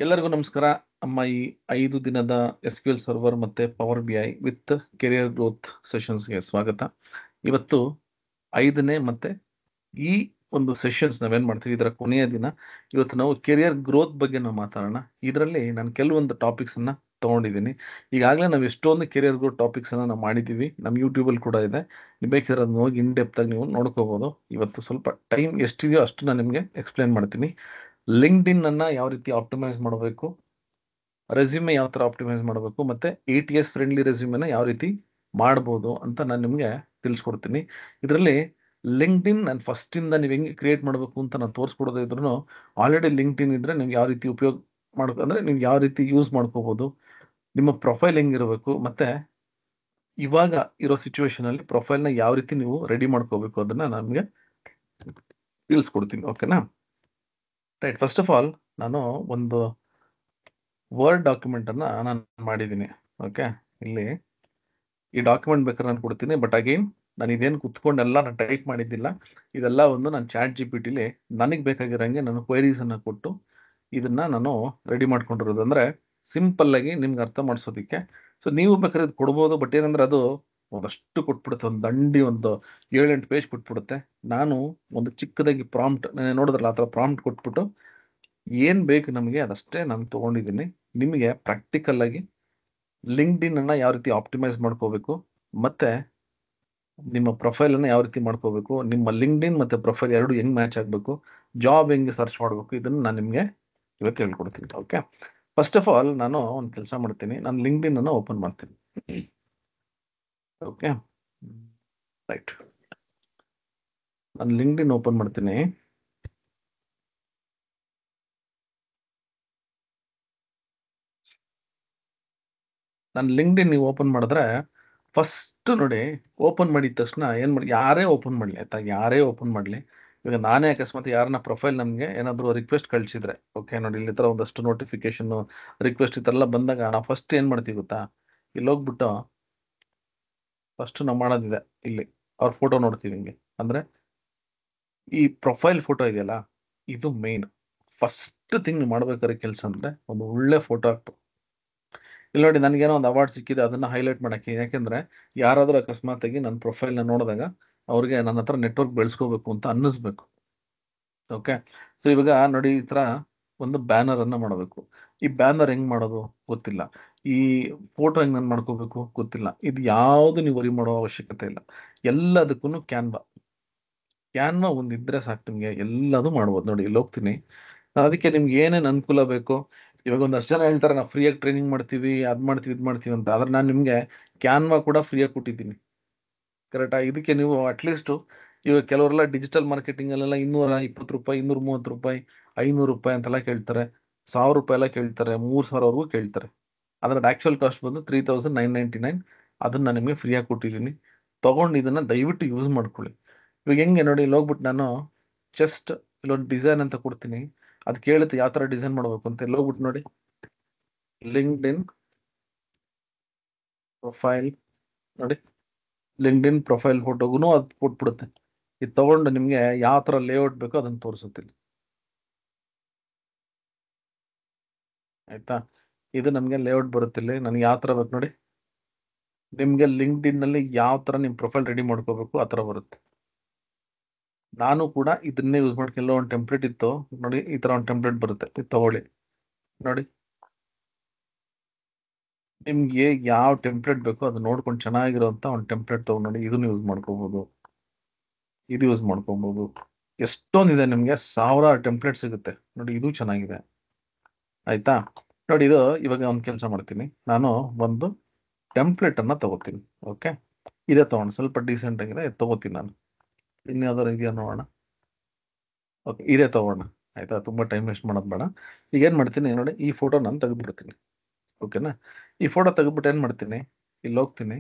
ಎಲ್ಲರಿಗೂ ನಮಸ್ಕಾರ. ನಮ್ಮ ಈ 5 ದಿನದ SQL ಸರ್ವರ್ ಮತ್ತೆ power BI with career growth ಸೆಷನ್ಸ್ಗೆ ಸ್ವಾಗತ. ಇವತ್ತು 5ನೇ ಮತ್ತೆ ಈ ಒಂದು ಸೆಷನ್ಸ್ ನಾವೇನ್ ಮಾಡ್ತೀವಿ, ಇದರ ಕೊನೆಯ ದಿನ. ಇವತ್ತು ನಾವು ಕೆರಿಯರ್ ಗ್ರೋತ್ ಬಗ್ಗೆ ನಾವು ಮಾತಾಡೋಣ. ಇದರಲ್ಲಿ ನಾನು ಕೆಲವೊಂದು ಟಾಪಿಕ್ಸ್ ಅನ್ನ ತಗೊಂಡಿದ್ದೀನಿ. ಈಗಾಗಲೇ ನಾವು ಎಷ್ಟೊಂದು ಕೆರಿಯರ್ ಗ್ರೋತ್ ಟಾಪಿಕ್ಸ್ ಅನ್ನ ನಾವು ಮಾಡಿದ್ದೀವಿ. ನಮ್ಮ ಯೂಟ್ಯೂಬಲ್ಲಿ ಕೂಡ ಇದೆ. ನೀವು ಬೇಕಾದ್ರೆ ಅದನ್ನ ಹೋಗಿ ಇನ್ ಡೆಪ್ತ್ ಆಗಿ ನೀವು ನೋಡ್ಕೋಬಹುದು. ಇವತ್ತು ಸ್ವಲ್ಪ ಟೈಮ್ ಎಷ್ಟಿದೆಯೋ ಅಷ್ಟು ನಾನು ನಿಮಗೆ ಎಕ್ಸ್ಪ್ಲೇನ್ ಮಾಡ್ತೀನಿ. ಲಿಂಕ್ಡ್ಇನ್ ಅನ್ನ ಯಾವ ರೀತಿ ಆಪ್ಟಿಮೈಸ್ ಮಾಡಬೇಕು, ರೆಸ್ಯೂಮೆ ಯಾವ ತರ ಆಪ್ಟಿಮೈಸ್ ಮಾಡಬೇಕು, ಮತ್ತೆ ATS ಫ್ರೆಂಡ್ಲಿ ರೆಸ್ಯೂಮೆನ ಯಾವ ರೀತಿ ಮಾಡ್ಬೋದು ಅಂತ ನಾನು ನಿಮಗೆ ತಿಳಿಸ್ಕೊಡ್ತೀನಿ. ಇದರಲ್ಲಿ ಲಿಂಕ್ಡ್ಇನ್ ನಾನು ಫಸ್ಟ್ ಇಂದ ನೀವು ಹೆಂಗೆ ಕ್ರಿಯೇಟ್ ಮಾಡಬೇಕು ಅಂತ ನಾನು ತೋರಿಸ್ಕೊಡೋದೇ ಇದ್ರೂ, ಆಲ್ರೆಡಿ ಲಿಂಕ್ಡ್ಇನ್ ಇದ್ರೆ ನೀವು ಯಾವ ರೀತಿ ಉಪಯೋಗ ಅಂದ್ರೆ ನೀವು ಯಾವ ರೀತಿ ಯೂಸ್ ಮಾಡ್ಕೋಬಹುದು, ನಿಮ್ಮ ಪ್ರೊಫೈಲ್ ಹೆಂಗಿರಬೇಕು, ಮತ್ತೆ ಇವಾಗ ಇರೋ ಸಿಚುವೇಶನ್ ಅಲ್ಲಿ ಪ್ರೊಫೈಲ್ನ ಯಾವ ರೀತಿ ನೀವು ರೆಡಿ ಮಾಡ್ಕೋಬೇಕು ಅದನ್ನ ನಮಗೆ ತಿಳಿಸ್ಕೊಡ್ತೀನಿ. ಓಕೆನಾ? ರೈಟ್. ಫಸ್ಟ್ ಆಫ್ ಆಲ್ ನಾನು ಒಂದು ವರ್ಡ್ ಡಾಕ್ಯುಮೆಂಟ್ ಅನ್ನ ನಾನು ಮಾಡಿದ್ದೀನಿ. ಓಕೆ, ಇಲ್ಲಿ ಈ ಡಾಕ್ಯುಮೆಂಟ್ ಬೇಕಾದ್ರೆ ನಾನು ಕೊಡ್ತೀನಿ. ಬಟ್ ಅಗೈನ್ ನಾನು ಇದೇನು ಕುತ್ಕೊಂಡೆಲ್ಲ ನಾನು ಟೈಪ್ ಮಾಡಿದ್ದಿಲ್ಲ. ಇದೆಲ್ಲ ಒಂದು ನಾನು ಚಾಟ್ GPT ನನಗೆ ಬೇಕಾಗಿರೋಂಗೆ ನಾನು ಕ್ವೈರೀಸ್ ಅನ್ನ ಕೊಟ್ಟು ಇದನ್ನ ನಾನು ರೆಡಿ ಮಾಡ್ಕೊಂಡಿರೋದು. ಅಂದ್ರೆ ಸಿಂಪಲ್ ಆಗಿ ನಿಮ್ಗೆ ಅರ್ಥ ಮಾಡಿಸೋದಕ್ಕೆ. ಸೊ ನೀವು ಬೇಕಾದ್ರೆ ಇದು ಕೊಡ್ಬೋದು. ಬಟ್ ಏನಂದ್ರೆ ಅದು ಒಂದಷ್ಟು ಕೊಟ್ಬಿಡುತ್ತೆ, ಒಂದು ದಂಡಿ ಒಂದು 7-8 ಪೇಜ್ ಕೊಟ್ಬಿಡುತ್ತೆ. ನಾನು ಒಂದು ಚಿಕ್ಕದಾಗಿ ಪ್ರಾಂಪ್ಟ್ ನೋಡಿದ್ರಲ್ಲ ಆ ಥರ ಪ್ರಾಂಪ್ಟ್ ಕೊಟ್ಬಿಟ್ಟು ಏನ್ ಬೇಕು ನಮಗೆ ಅದಷ್ಟೇ ನಾನು ತಗೊಂಡಿದ್ದೀನಿ. ನಿಮಗೆ ಪ್ರಾಕ್ಟಿಕಲ್ ಆಗಿ ಲಿಂಕ್ಡ್ಇನ್ ಅನ್ನ ಯಾವ ರೀತಿ ಆಪ್ಟಿಮೈಸ್ ಮಾಡ್ಕೋಬೇಕು, ಮತ್ತೆ ನಿಮ್ಮ ಪ್ರೊಫೈಲ್ ಅನ್ನ ಯಾವ ರೀತಿ ಮಾಡ್ಕೋಬೇಕು, ನಿಮ್ಮ ಲಿಂಕ್ಡ್ಇನ್ ಮತ್ತೆ ಪ್ರೊಫೈಲ್ ಎರಡು ಹೆಂಗ್ ಮ್ಯಾಚ್ ಆಗಬೇಕು, ಜಾಬ್ ಹೆಂಗೆ ಸರ್ಚ್ ಮಾಡಬೇಕು, ಇದನ್ನ ನಾನು ನಿಮಗೆ ಇವತ್ತು ಹೇಳ್ಕೊಡ್ತೀನಿ. ಓಕೆ, ಫಸ್ಟ್ ಆಫ್ ಆಲ್ ನಾನು ಒಂದು ಕೆಲಸ ಮಾಡ್ತೀನಿ. ನಾನು ಲಿಂಕ್ಡ್ಇನ್ ಅನ್ನ ಓಪನ್ ಮಾಡ್ತೀನಿ. Okay, right. ನಾನು ಲಿಂಕ್ಡ್ಇನ್ ಓಪನ್ ಮಾಡ್ತೀನಿ. ನಾನು ಲಿಂಕ್ಡ್ಇನ್ ನೀವು ಓಪನ್ ಮಾಡಿದ್ರೆ ಫಸ್ಟ್ ನೋಡಿ, ಓಪನ್ ಮಾಡಿದ ತಕ್ಷಣ ಏನು ಮಾಡಿ, ಯಾರೇ ಓಪನ್ ಮಾಡಲಿ ಆಯ್ತಾ, ಯಾರೇ ಓಪನ್ ಮಾಡಲಿ. ಇವಾಗ ನಾನೇ ಅಕಸ್ಮಾತ್ ಯಾರನ್ನ ಪ್ರೊಫೈಲ್ ನಮಗೆ ಏನಾದರೂ ರಿಕ್ವೆಸ್ಟ್ ಕಳಿಸಿದ್ರೆ, ಓಕೆ ನೋಡಿ ಇಲ್ಲಿ ಥರ ಒಂದಷ್ಟು ನೋಟಿಫಿಕೇಶನ್ ರಿಕ್ವೆಸ್ಟ್ ಈ ಥರ ಎಲ್ಲ ಬಂದಾಗ ನಾವು ಫಸ್ಟ್ ಏನು ಮಾಡ್ತೀವಿ ಗೊತ್ತಾ, ಇಲ್ಲಿ ಹೋಗ್ಬಿಟ್ಟು ಫಸ್ಟ್ ನಾವು ಮಾಡೋದಿದೆ, ಇಲ್ಲಿ ಅವ್ರ ಫೋಟೋ ನೋಡ್ತೀವಿ. ಹಿಂಗೆ ಅಂದರೆ ಈ ಪ್ರೊಫೈಲ್ ಫೋಟೋ ಇದೆಯಲ್ಲ, ಇದು ಮೇನ್ ಫಸ್ಟ್ ಥಿಂಗ್ ನೀವು ಮಾಡ್ಬೇಕಾದ್ರೆ ಕೆಲಸ ಅಂದರೆ ಒಂದು ಒಳ್ಳೆ ಫೋಟೋ ಹಾಕ್ಬೇಕು. ಇಲ್ಲಿ ನೋಡಿ, ನನಗೇನೋ ಒಂದು ಅವಾರ್ಡ್ ಸಿಕ್ಕಿದೆ, ಅದನ್ನ ಹೈಲೈಟ್ ಮಾಡಕ್ಕೆ. ಯಾಕೆಂದ್ರೆ ಯಾರಾದರೂ ಅಕಸ್ಮಾತ್ ಆಗಿ ನನ್ನ ಪ್ರೊಫೈಲ್ನ ನೋಡಿದಾಗ ಅವ್ರಿಗೆ ನನ್ನ ಹತ್ರ ನೆಟ್ವರ್ಕ್ ಬೆಳೆಸ್ಕೋಬೇಕು ಅಂತ ಅನ್ನಿಸ್ಬೇಕು. ಓಕೆ, ಸೊ ಇವಾಗ ನೋಡಿ ಈ ಥರ ಒಂದು ಬ್ಯಾನರ್ ಅನ್ನ ಮಾಡಬೇಕು. ಈ ಬ್ಯಾನರ್ ಹೆಂಗ್ ಮಾಡೋದು ಗೊತ್ತಿಲ್ಲ, ಈ ಫೋಟೋ ಹೆಂಗ್ ನಾನು ಮಾಡ್ಕೋಬೇಕು ಗೊತ್ತಿಲ್ಲ. ಇದು ಯಾವುದು ನೀವು ವರಿ ಮಾಡೋ ಅವಶ್ಯಕತೆ ಇಲ್ಲ. ಎಲ್ಲದಕ್ಕೂ ಕ್ಯಾನ್ವಾ ಒಂದಿದ್ರೆ ಸಾಕು, ನಿಮಗೆ ಎಲ್ಲದೂ ಮಾಡ್ಬೋದು. ನೋಡಿ ಇಲ್ಲಿ ಹೋಗ್ತೀನಿ ನಾನು. ಅದಕ್ಕೆ ನಿಮ್ಗೆ ಏನೇನು ಅನುಕೂಲ ಬೇಕು, ಇವಾಗ ಒಂದಷ್ಟು ಜನ ಹೇಳ್ತಾರೆ ನಾವು ಫ್ರೀಯಾಗಿ ಟ್ರೈನಿಂಗ್ ಮಾಡ್ತೀವಿ, ಅದು ಮಾಡ್ತೀವಿ ಇದು ಮಾಡ್ತೀವಿ ಅಂತ. ಆದ್ರೆ ನಾನು ನಿಮಗೆ ಕ್ಯಾನ್ವಾ ಕೂಡ ಫ್ರೀಯಾಗಿ ಕೊಟ್ಟಿದ್ದೀನಿ, ಕರೆಕ್ಟಾ? ಇದಕ್ಕೆ ನೀವು ಅಟ್ಲೀಸ್ಟು ಇವಾಗ ಕೆಲವರೆಲ್ಲ ಡಿಜಿಟಲ್ ಮಾರ್ಕೆಟಿಂಗಲ್ಲೆಲ್ಲ ₹220, ₹230, ₹500 ಅಂತೆಲ್ಲ ಕೇಳ್ತಾರೆ, ₹1000 ಎಲ್ಲ ಕೇಳ್ತಾರೆ, ₹3000ವರೆಗೂ ಕೇಳ್ತಾರೆ. ಅದ್ರದ್ದು ಆ್ಯಕ್ಚುಯಲ್ ಕಾಸ್ಟ್ ಬಂದು 3999. ಅದನ್ನ ನಾನು ನಿಮಗೆ ಫ್ರೀಯಾಗಿ ಕೊಟ್ಟಿದ್ದೀನಿ. ತೊಗೊಂಡು ಇದನ್ನ ದಯವಿಟ್ಟು ಯೂಸ್ ಮಾಡ್ಕೊಳ್ಳಿ. ಇವಾಗ ಹೆಂಗೆ ನೋಡಿ, ಇಲ್ಲಿ ಹೋಗ್ಬಿಟ್ಟು ನಾನು ಜಸ್ಟ್ ಇಲ್ಲೊಂದು ಡಿಸೈನ್ ಅಂತ ಕೊಡ್ತೀನಿ. ಅದು ಕೇಳುತ್ತೆ ಯಾವ ಥರ ಡಿಸೈನ್ ಮಾಡಬೇಕು ಅಂತ. ಇಲ್ಲಿ ಹೋಗ್ಬಿಟ್ಟು ನೋಡಿ, ಲಿಂಕ್ಡ್ಇನ್ ಪ್ರೊಫೈಲ್ ನೋಡಿ, ಲಿಂಕ್ಡ್ಇನ್ ಪ್ರೊಫೈಲ್ ಫೋಟೋಗೂ ಅದು ಕೊಟ್ಬಿಡುತ್ತೆ. ಇದು ತಗೊಂಡು ನಿಮಗೆ ಯಾವ ಥರ ಲೇಔಟ್ ಬೇಕೋ ಅದನ್ನು ತೋರಿಸುತ್ತಿಲ್ಲ, ಆಯ್ತಾ? ಇದು ನಮಗೆ ಲೇಔಟ್ ಬರುತ್ತಿಲ್ಲ. ನನಗೆ ಯಾವ ಥರ ಬೇಕು ನೋಡಿ, ನಿಮಗೆ ಲಿಂಕ್ಡ್ಇನ್ನಲ್ಲಿ ಯಾವ ಥರ ನಿಮ್ಮ ಪ್ರೊಫೈಲ್ ರೆಡಿ ಮಾಡ್ಕೋಬೇಕು ಆ ಥರ ಬರುತ್ತೆ. ನಾನು ಕೂಡ ಇದನ್ನೇ ಯೂಸ್ ಮಾಡ್ಕೊಳ್ಳೋ. ಒಂದು ಟೆಂಪ್ಲೇಟ್ ಇತ್ತು ನೋಡಿ, ಈ ಥರ ಒಂದು ಟೆಂಪ್ಲೇಟ್ ಬರುತ್ತೆ, ಇದು ತಗೊಳ್ಳಿ. ನೋಡಿ, ನಿಮ್ಗೆ ಯಾವ ಟೆಂಪ್ಲೇಟ್ ಬೇಕೋ ಅದು ನೋಡ್ಕೊಂಡು ಚೆನ್ನಾಗಿರೋಂಥ ಒಂದು ಟೆಂಪ್ಲೇಟ್ ತೊಗೊಂಡು ನೋಡಿ, ಇದನ್ನು ಯೂಸ್ ಮಾಡ್ಕೋಬೋದು, ಇದು ಯೂಸ್ ಮಾಡ್ಕೋಬೋದು. ಎಷ್ಟೊಂದಿದೆ, ನಿಮಗೆ 1000 ಟೆಂಪ್ಲೇಟ್ ಸಿಗುತ್ತೆ ನೋಡಿ. ಇದು ಚೆನ್ನಾಗಿದೆ, ಆಯ್ತಾ? ನೋಡಿ, ಇದು ಇವಾಗ ಒಂದು ಕೆಲಸ ಮಾಡ್ತೀನಿ. ನಾನು ಒಂದು ಟೆಂಪ್ಲೇಟ್ ಅನ್ನ ತಗೋತೀನಿ. ಓಕೆ, ಇದೇ ತಗೊಂಡು ಸ್ವಲ್ಪ ಡೀಸೆಂಟ್ ಆಗಿದೆ, ಇದು ತಗೋತೀನಿ ನಾನು. ಇನ್ಯಾವ್ದಾರು ಇದೆಯಾ ನೋಡೋಣ. ಓಕೆ, ಇದೇ ತಗೋಣ, ಆಯ್ತಾ? ತುಂಬ ಟೈಮ್ ವೇಸ್ಟ್ ಮಾಡೋದು ಬೇಡ. ಈಗ ಏನು ಮಾಡ್ತೀನಿ ನೋಡಿ, ಈ ಫೋಟೋ ನಾನು ತೆಗೆದುಬಿಡ್ತೀನಿ. ಓಕೆನಾ? ಈ ಫೋಟೋ ತೆಗೆದ್ಬಿಟ್ಟು ಏನು ಮಾಡ್ತೀನಿ, ಇಲ್ಲಿ ಹೋಗ್ತೀನಿ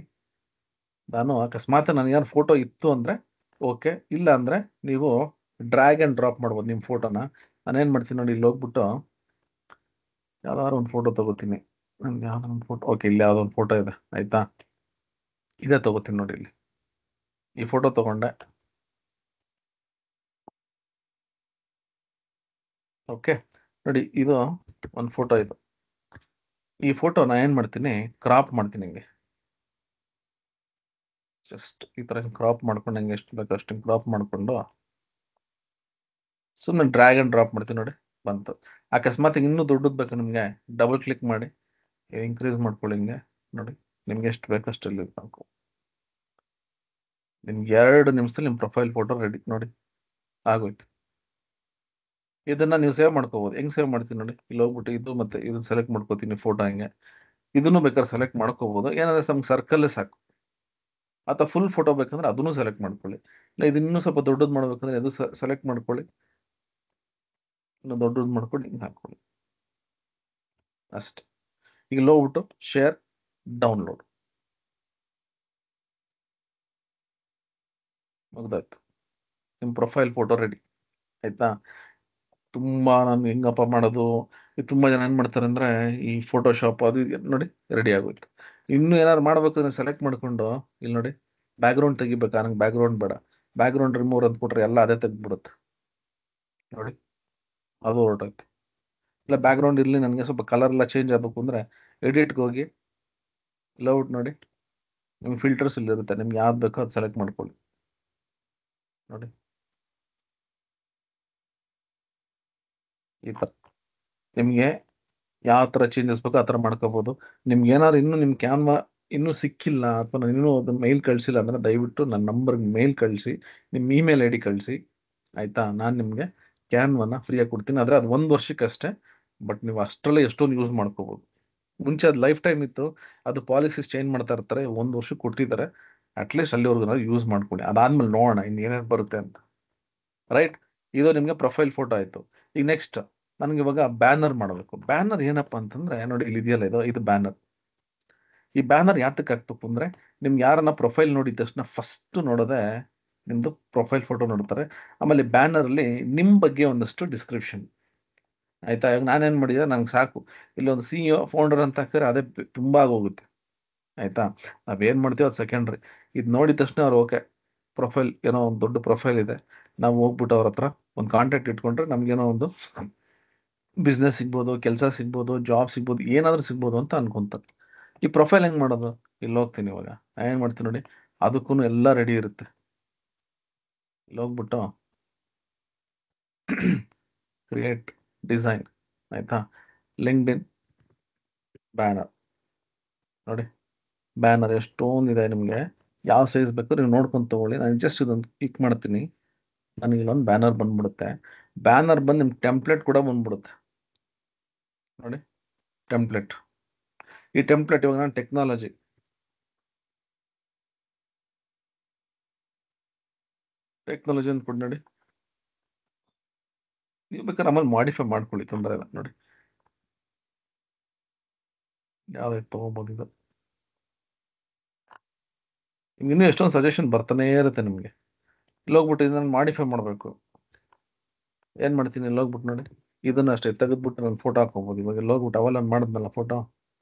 ನಾನು. ಅಕಸ್ಮಾತ್ ನನಗೇನು ಫೋಟೋ ಇತ್ತು ಅಂದರೆ ಓಕೆ, ಇಲ್ಲ ಅಂದರೆ ನೀವು ಡ್ರ್ಯಾಗ್ ಆ್ಯಂಡ್ ಡ್ರಾಪ್ ಮಾಡ್ಬೋದು ನಿಮ್ಮ ಫೋಟೋನ. ನಾನೇನು ಮಾಡ್ತೀನಿ ನೋಡಿ, ಇಲ್ಲಿ ಹೋಗ್ಬಿಟ್ಟು ಯಾವ್ದಾದ್ರು ಒಂದು ಫೋಟೋ ತಗೋತೀನಿ. ನಂದು ಯಾವ್ದೋ ಒಂದು ಫೋಟೋ, ಓಕೆ, ಇಲ್ಲಿ ಯಾವುದೋ ಒಂದು ಫೋಟೋ ಇದೆ, ಆಯ್ತಾ? ಇದೇ ತಗೋತೀನಿ ನೋಡಿ. ಇಲ್ಲಿ ಈ ಫೋಟೋ ತಗೊಂಡೆ. ಓಕೆ, ನೋಡಿ ಇದು ಒಂದು ಫೋಟೋ ಇದು. ಈ ಫೋಟೋ ನಾ ಏನ್ ಮಾಡ್ತೀನಿ, ಕ್ರಾಪ್ ಮಾಡ್ತೀನಿ ಹಿಂಗೆ. ಜಸ್ಟ್ ಈ ತರ ಕ್ರಾಪ್ ಮಾಡ್ಕೊಂಡು ನಂಗೆ ಎಷ್ಟು ಬೇಕು ಅಷ್ಟು ಕ್ರಾಪ್ ಮಾಡ್ಕೊಂಡು ಸುಮ್ಮನೆ ಡ್ರ್ಯಾಗ್ ಅಂಡ್ ಡ್ರಾಪ್ ಮಾಡ್ತೀನಿ ನೋಡಿ, ಬಂತು. ಅಕಸ್ಮಾತ್ ಇನ್ನೂ ದೊಡ್ಡದು ಬೇಕು ನಿಮಗೆ, ಡಬಲ್ ಕ್ಲಿಕ್ ಮಾಡಿ ಇನ್ಕ್ರೀಸ್ ಮಾಡ್ಕೊಳ್ಳಿ ಹಿಂಗೆ ನೋಡಿ. ನಿಮ್ಗೆ ಎಷ್ಟು ಬೇಕು ಅಷ್ಟಲ್ಲಿ ಬೇಕು. ನಿಮ್ಗೆ 2 ನಿಮಿಷದಲ್ಲಿ ನಿಮ್ಮ ಪ್ರೊಫೈಲ್ ಫೋಟೋ ರೆಡಿ ನೋಡಿ, ಆಗೋಯ್ತು. ಇದನ್ನ ನೀವು ಸೇವ್ ಮಾಡ್ಕೋಬಹುದು. ಹೆಂಗ್ ಸೇವ್ ಮಾಡ್ತೀನಿ ನೋಡಿ, ಇಲ್ಲಿ ಹೋಗ್ಬಿಟ್ಟು ಇದು ಮತ್ತೆ ಇದನ್ನ ಸೆಲೆಕ್ಟ್ ಮಾಡ್ಕೋತೀನಿ ಫೋಟೋ ಹಿಂಗೆ. ಇದನ್ನು ಬೇಕಾದ್ರೆ ಸೆಲೆಕ್ಟ್ ಮಾಡ್ಕೋಬಹುದು, ಏನಂದ್ರೆ ನಮ್ಗೆ ಸರ್ಕಲ್ ಸಾಕು. ಅಥವಾ ಫುಲ್ ಫೋಟೋ ಬೇಕಂದ್ರೆ ಅದನ್ನು ಸೆಲೆಕ್ಟ್ ಮಾಡ್ಕೊಳ್ಳಿ. ಇಲ್ಲ ಇದು ಇನ್ನೂ ಸ್ವಲ್ಪ ದೊಡ್ಡದು ಮಾಡ್ಬೇಕಂದ್ರೆ ಅದು ಸೆಲೆಕ್ಟ್ ಮಾಡ್ಕೊಳ್ಳಿ, ಇನ್ನು ದೊಡ್ಡದು ಮಾಡ್ಕೊಂಡು ಹಿಂಗೆ ಹಾಕೊಳ್ಳಿ ಅಷ್ಟೇ. ಈಗ ಹೋಗ್ಬಿಟ್ಟು ಶೇರ್, ಡೌನ್ಲೋಡ್, ಮುಗ್ದಾಯ್ತು. ನಿಮ್ಮ ಪ್ರೊಫೈಲ್ ಫೋಟೋ ರೆಡಿ ಆಯ್ತಾ. ತುಂಬಾ ನಾನು ಹೆಂಗಪ್ಪ ಮಾಡೋದು, ಇದು ತುಂಬಾ ಜನ ಏನ್ ಮಾಡ್ತಾರೆ ಅಂದ್ರೆ ಈ ಫೋಟೋಶಾಪ್ ಅದು ಇದು ನೋಡಿ ರೆಡಿ ಆಗೋಯ್ತು. ಇನ್ನು ಏನಾದ್ರು ಮಾಡ್ಬೇಕಂದ್ರೆ ಸೆಲೆಕ್ಟ್ ಮಾಡ್ಕೊಂಡು ಇಲ್ಲಿ ನೋಡಿ ಬ್ಯಾಕ್ಗ್ರೌಂಡ್ ತೆಗಿಬೇಕಾ, ನಂಗೆ ಬ್ಯಾಕ್ಗ್ರೌಂಡ್ ಬೇಡ, ಬ್ಯಾಕ್ಗ್ರೌಂಡ್ ರಿಮೂವ್ ಅಂತ ಕೊಟ್ರೆ ಎಲ್ಲ ಅದೇ ತೆಗ್ದ್ಬಿಡುತ್ತೆ ನೋಡಿ, ಅದು ಹೊರಟೋಯ್ತು. ಇಲ್ಲ ಬ್ಯಾಕ್ಗ್ರೌಂಡ್ ಇರಲಿ, ನನಗೆ ಸ್ವಲ್ಪ ಕಲರ್ ಎಲ್ಲ ಚೇಂಜ್ ಆಗಬೇಕು ಅಂದ್ರೆ ಎಡಿಟ್ಗೆ ಹೋಗಿ ಲೌಟ್ ನೋಡಿ, ನಿಮ್ಗೆ ಫಿಲ್ಟರ್ಸ್ ಇಲ್ಲಿ ಇರುತ್ತೆ, ನಿಮ್ಗೆ ಯಾವ್ದು ಬೇಕೋ ಅದು ಸೆಲೆಕ್ಟ್ ಮಾಡ್ಕೊಳ್ಳಿ ನೋಡಿ. ಈ ತರ ನಿಮ್ಗೆ ಯಾವ ತರ ಚೇಂಜಸ್ ಬೇಕೋ ಆ ತರ ಮಾಡ್ಕೋಬಹುದು. ನಿಮ್ಗೆ ಏನಾದ್ರು ಇನ್ನೂ ನಿಮ್ ಕ್ಯಾನ್ವಾ ಇನ್ನೂ ಸಿಕ್ಕಿಲ್ಲ ಅಥವಾ ನಾನು ಇನ್ನೂ ಅದನ್ನ ಮೇಲ್ ಕಳಿಸಿಲ್ಲ ಅಂದ್ರೆ ದಯವಿಟ್ಟು ನನ್ನ ನಂಬರ್ಗೆ ಮೇಲ್ ಕಳಿಸಿ, ನಿಮ್ಮ ಇಮೇಲ್ ಐ ಡಿ ಕಳಿಸಿ ಆಯ್ತಾ. ನಾನು ನಿಮಗೆ ಕ್ಯಾನ್ವಾನ ಫ್ರೀಯಾಗಿ ಕೊಡ್ತೀನಿ, ಆದರೆ ಅದು 1 ವರ್ಷಕ್ಕೆ ಅಷ್ಟೇ. ಬಟ್ ನೀವು ಅಷ್ಟರಲ್ಲೇ ಎಷ್ಟೊಂದು ಯೂಸ್ ಮಾಡ್ಕೋಬಹುದು. ಮುಂಚೆ ಅದು ಲೈಫ್ ಟೈಮ್ ಇತ್ತು, ಅದು ಪಾಲಿಸೀಸ್ ಚೇಂಜ್ ಮಾಡ್ತಾ ಇರ್ತಾರೆ, 1 ವರ್ಷಕ್ಕೆ ಕೊಟ್ಟಿದ್ದಾರೆ. ಅಟ್ಲೀಸ್ಟ್ ಅಲ್ಲಿವರೆಗೂ ಯೂಸ್ ಮಾಡ್ಕೊಳ್ಳಿ, ಅದಾದ್ಮೇಲೆ ನೋಡೋಣ ಇನ್ನೇನೇನು ಬರುತ್ತೆ ಅಂತ. ರೈಟ್, ಇದು ನಿಮಗೆ ಪ್ರೊಫೈಲ್ ಫೋಟೋ ಆಯ್ತು. ಈಗ ನೆಕ್ಸ್ಟ್ ನನಗೆ ಇವಾಗ ಬ್ಯಾನರ್ ಮಾಡಬೇಕು. ಬ್ಯಾನರ್ ಏನಪ್ಪಾ ಅಂತಂದ್ರೆ ನೋಡಿ, ಇಲ್ಲಿ ಇದೆಯಲ್ಲ ಇದು ಬ್ಯಾನರ್. ಈ ಬ್ಯಾನರ್ ಯಾತಕ್ಕೆ ಹಾಕ್ಬೇಕು ಅಂದ್ರೆ, ನಿಮ್ಗೆ ಯಾರನ್ನ ಪ್ರೊಫೈಲ್ ನೋಡಿದ ತಕ್ಷಣ ಫಸ್ಟ್ ನೋಡೋದೆ ನಿಮ್ದು ಪ್ರೊಫೈಲ್ ಫೋಟೋ ನೋಡ್ತಾರೆ. ಆಮೇಲೆ ಬ್ಯಾನರ್ ಅಲ್ಲಿ ನಿಮ್ ಬಗ್ಗೆ ಒಂದಷ್ಟು ಡಿಸ್ಕ್ರಿಪ್ಷನ್ ಆಯ್ತಾ. ಇವಾಗ ನಾನೇನ್ ಮಾಡಿದೆ, ನಂಗೆ ಸಾಕು ಇಲ್ಲಿ ಒಂದು CEO ಫೌಂಡರ್ ಅಂತ ಹಾಕಿದ್ರೆ ಅದೇ ತುಂಬಾ ಆಗೋಗುತ್ತೆ ಆಯ್ತಾ. ನಾವೇನ್ ಮಾಡ್ತೀವಿ ಅದು ಸೆಕೆಂಡ್ರಿ. ಇದು ನೋಡಿದ ತಕ್ಷಣ ಅವ್ರು ಓಕೆ, ಪ್ರೊಫೈಲ್ ಏನೋ ಒಂದು ದೊಡ್ಡ ಪ್ರೊಫೈಲ್ ಇದೆ, ನಾವು ಹೋಗ್ಬಿಟ್ಟು ಅವ್ರ ಹತ್ರ ಒಂದು ಕಾಂಟ್ಯಾಕ್ಟ್ ಇಟ್ಕೊಂಡ್ರೆ ನಮ್ಗೇನೋ ಒಂದು ಬಿಸ್ನೆಸ್ ಸಿಗ್ಬೋದು, ಕೆಲಸ ಸಿಗ್ಬೋದು, ಜಾಬ್ ಸಿಗ್ಬೋದು, ಏನಾದ್ರೂ ಸಿಗ್ಬೋದು ಅಂತ ಅನ್ಕೊಂತಾರೆ. ಈ ಪ್ರೊಫೈಲ್ ಹೆಂಗ್ ಮಾಡೋದು, ಇಲ್ಲಿ ಹೋಗ್ತೀನಿ ಇವಾಗ ನಾನು ಏನ್ ಮಾಡ್ತೀನಿ ನೋಡಿ, ಅದಕ್ಕೂ ಎಲ್ಲ ರೆಡಿ ಇರುತ್ತೆ. ಇಲ್ಲಿ ಹೋಗ್ಬಿಟ್ಟು ಕ್ರಿಯೇಟ್ ಡಿಸೈನ್ ಆಯ್ತಾ, ಲಿಂಕ್ಡ್ ಇನ್ ಬ್ಯಾನರ್ ನೋಡಿ. ಬ್ಯಾನರ್ ಎಷ್ಟೊಂದಿದೆ, ನಿಮಗೆ ಯಾವ ಸೈಜ್ ಬೇಕು ನೀವು ನೋಡ್ಕೊಂಡು ತಗೊಳ್ಳಿ. ನಾನು ಜಸ್ಟ್ ಇದೊಂದು ಕ್ಲಿಕ್ ಮಾಡ್ತೀನಿ, ನನಗೆ ಇಲ್ಲೊಂದು ಬ್ಯಾನರ್ ಬಂದ್ಬಿಡುತ್ತೆ. ಬ್ಯಾನರ್ ಬಂದು ನಿಮ್ಗೆ ಟೆಂಪ್ಲೇಟ್ ಕೂಡ ಬಂದ್ಬಿಡುತ್ತೆ ನೋಡಿ, ಟೆಂಪ್ಲೇಟ್. ಈ ಟೆಂಪ್ಲೇಟ್ ಇವಾಗ ನಾನು ಟೆಕ್ನಾಲಜಿ ಅಂತ ಕೊಡಿ ನೋಡಿ. ನೀವು ಬೇಕಾದ್ರೆ ಆಮೇಲೆ ಮಾಡಿಫೈ ಮಾಡ್ಕೊಳ್ಳಿ, ತೊಂದರೆ ಇಲ್ಲ ನೋಡಿ. ಯಾವ್ದಾಯ್ತು ತಗೋಬಹುದು ಇದು. ಇನ್ನೂ ಎಷ್ಟೊಂದು ಸಜೆಷನ್ ಬರ್ತಾನೆ ಇರುತ್ತೆ ನಿಮಗೆ. ಇಲ್ಲಿ ಹೋಗ್ಬಿಟ್ಟು ಇದನ್ನ ಮಾಡಿಫೈ ಮಾಡಬೇಕು, ಏನ್ ಮಾಡ್ತೀನಿ, ಇಲ್ಲಿ ಹೋಗ್ಬಿಟ್ಟು ನೋಡಿ, ಇದನ್ನ ಅಷ್ಟೇ ತೆಗೆದ್ಬಿಟ್ಟು ನಾನು ಫೋಟೋ ಹಾಕೋಬಹುದು. ಇವಾಗ ಇಲ್ಲಿ ಹೋಗ್ಬಿಟ್ಟು ಅವೆಲ್ಲ ನಾನು ಮಾಡಿದ್ನಲ್ಲ ಫೋಟೋ,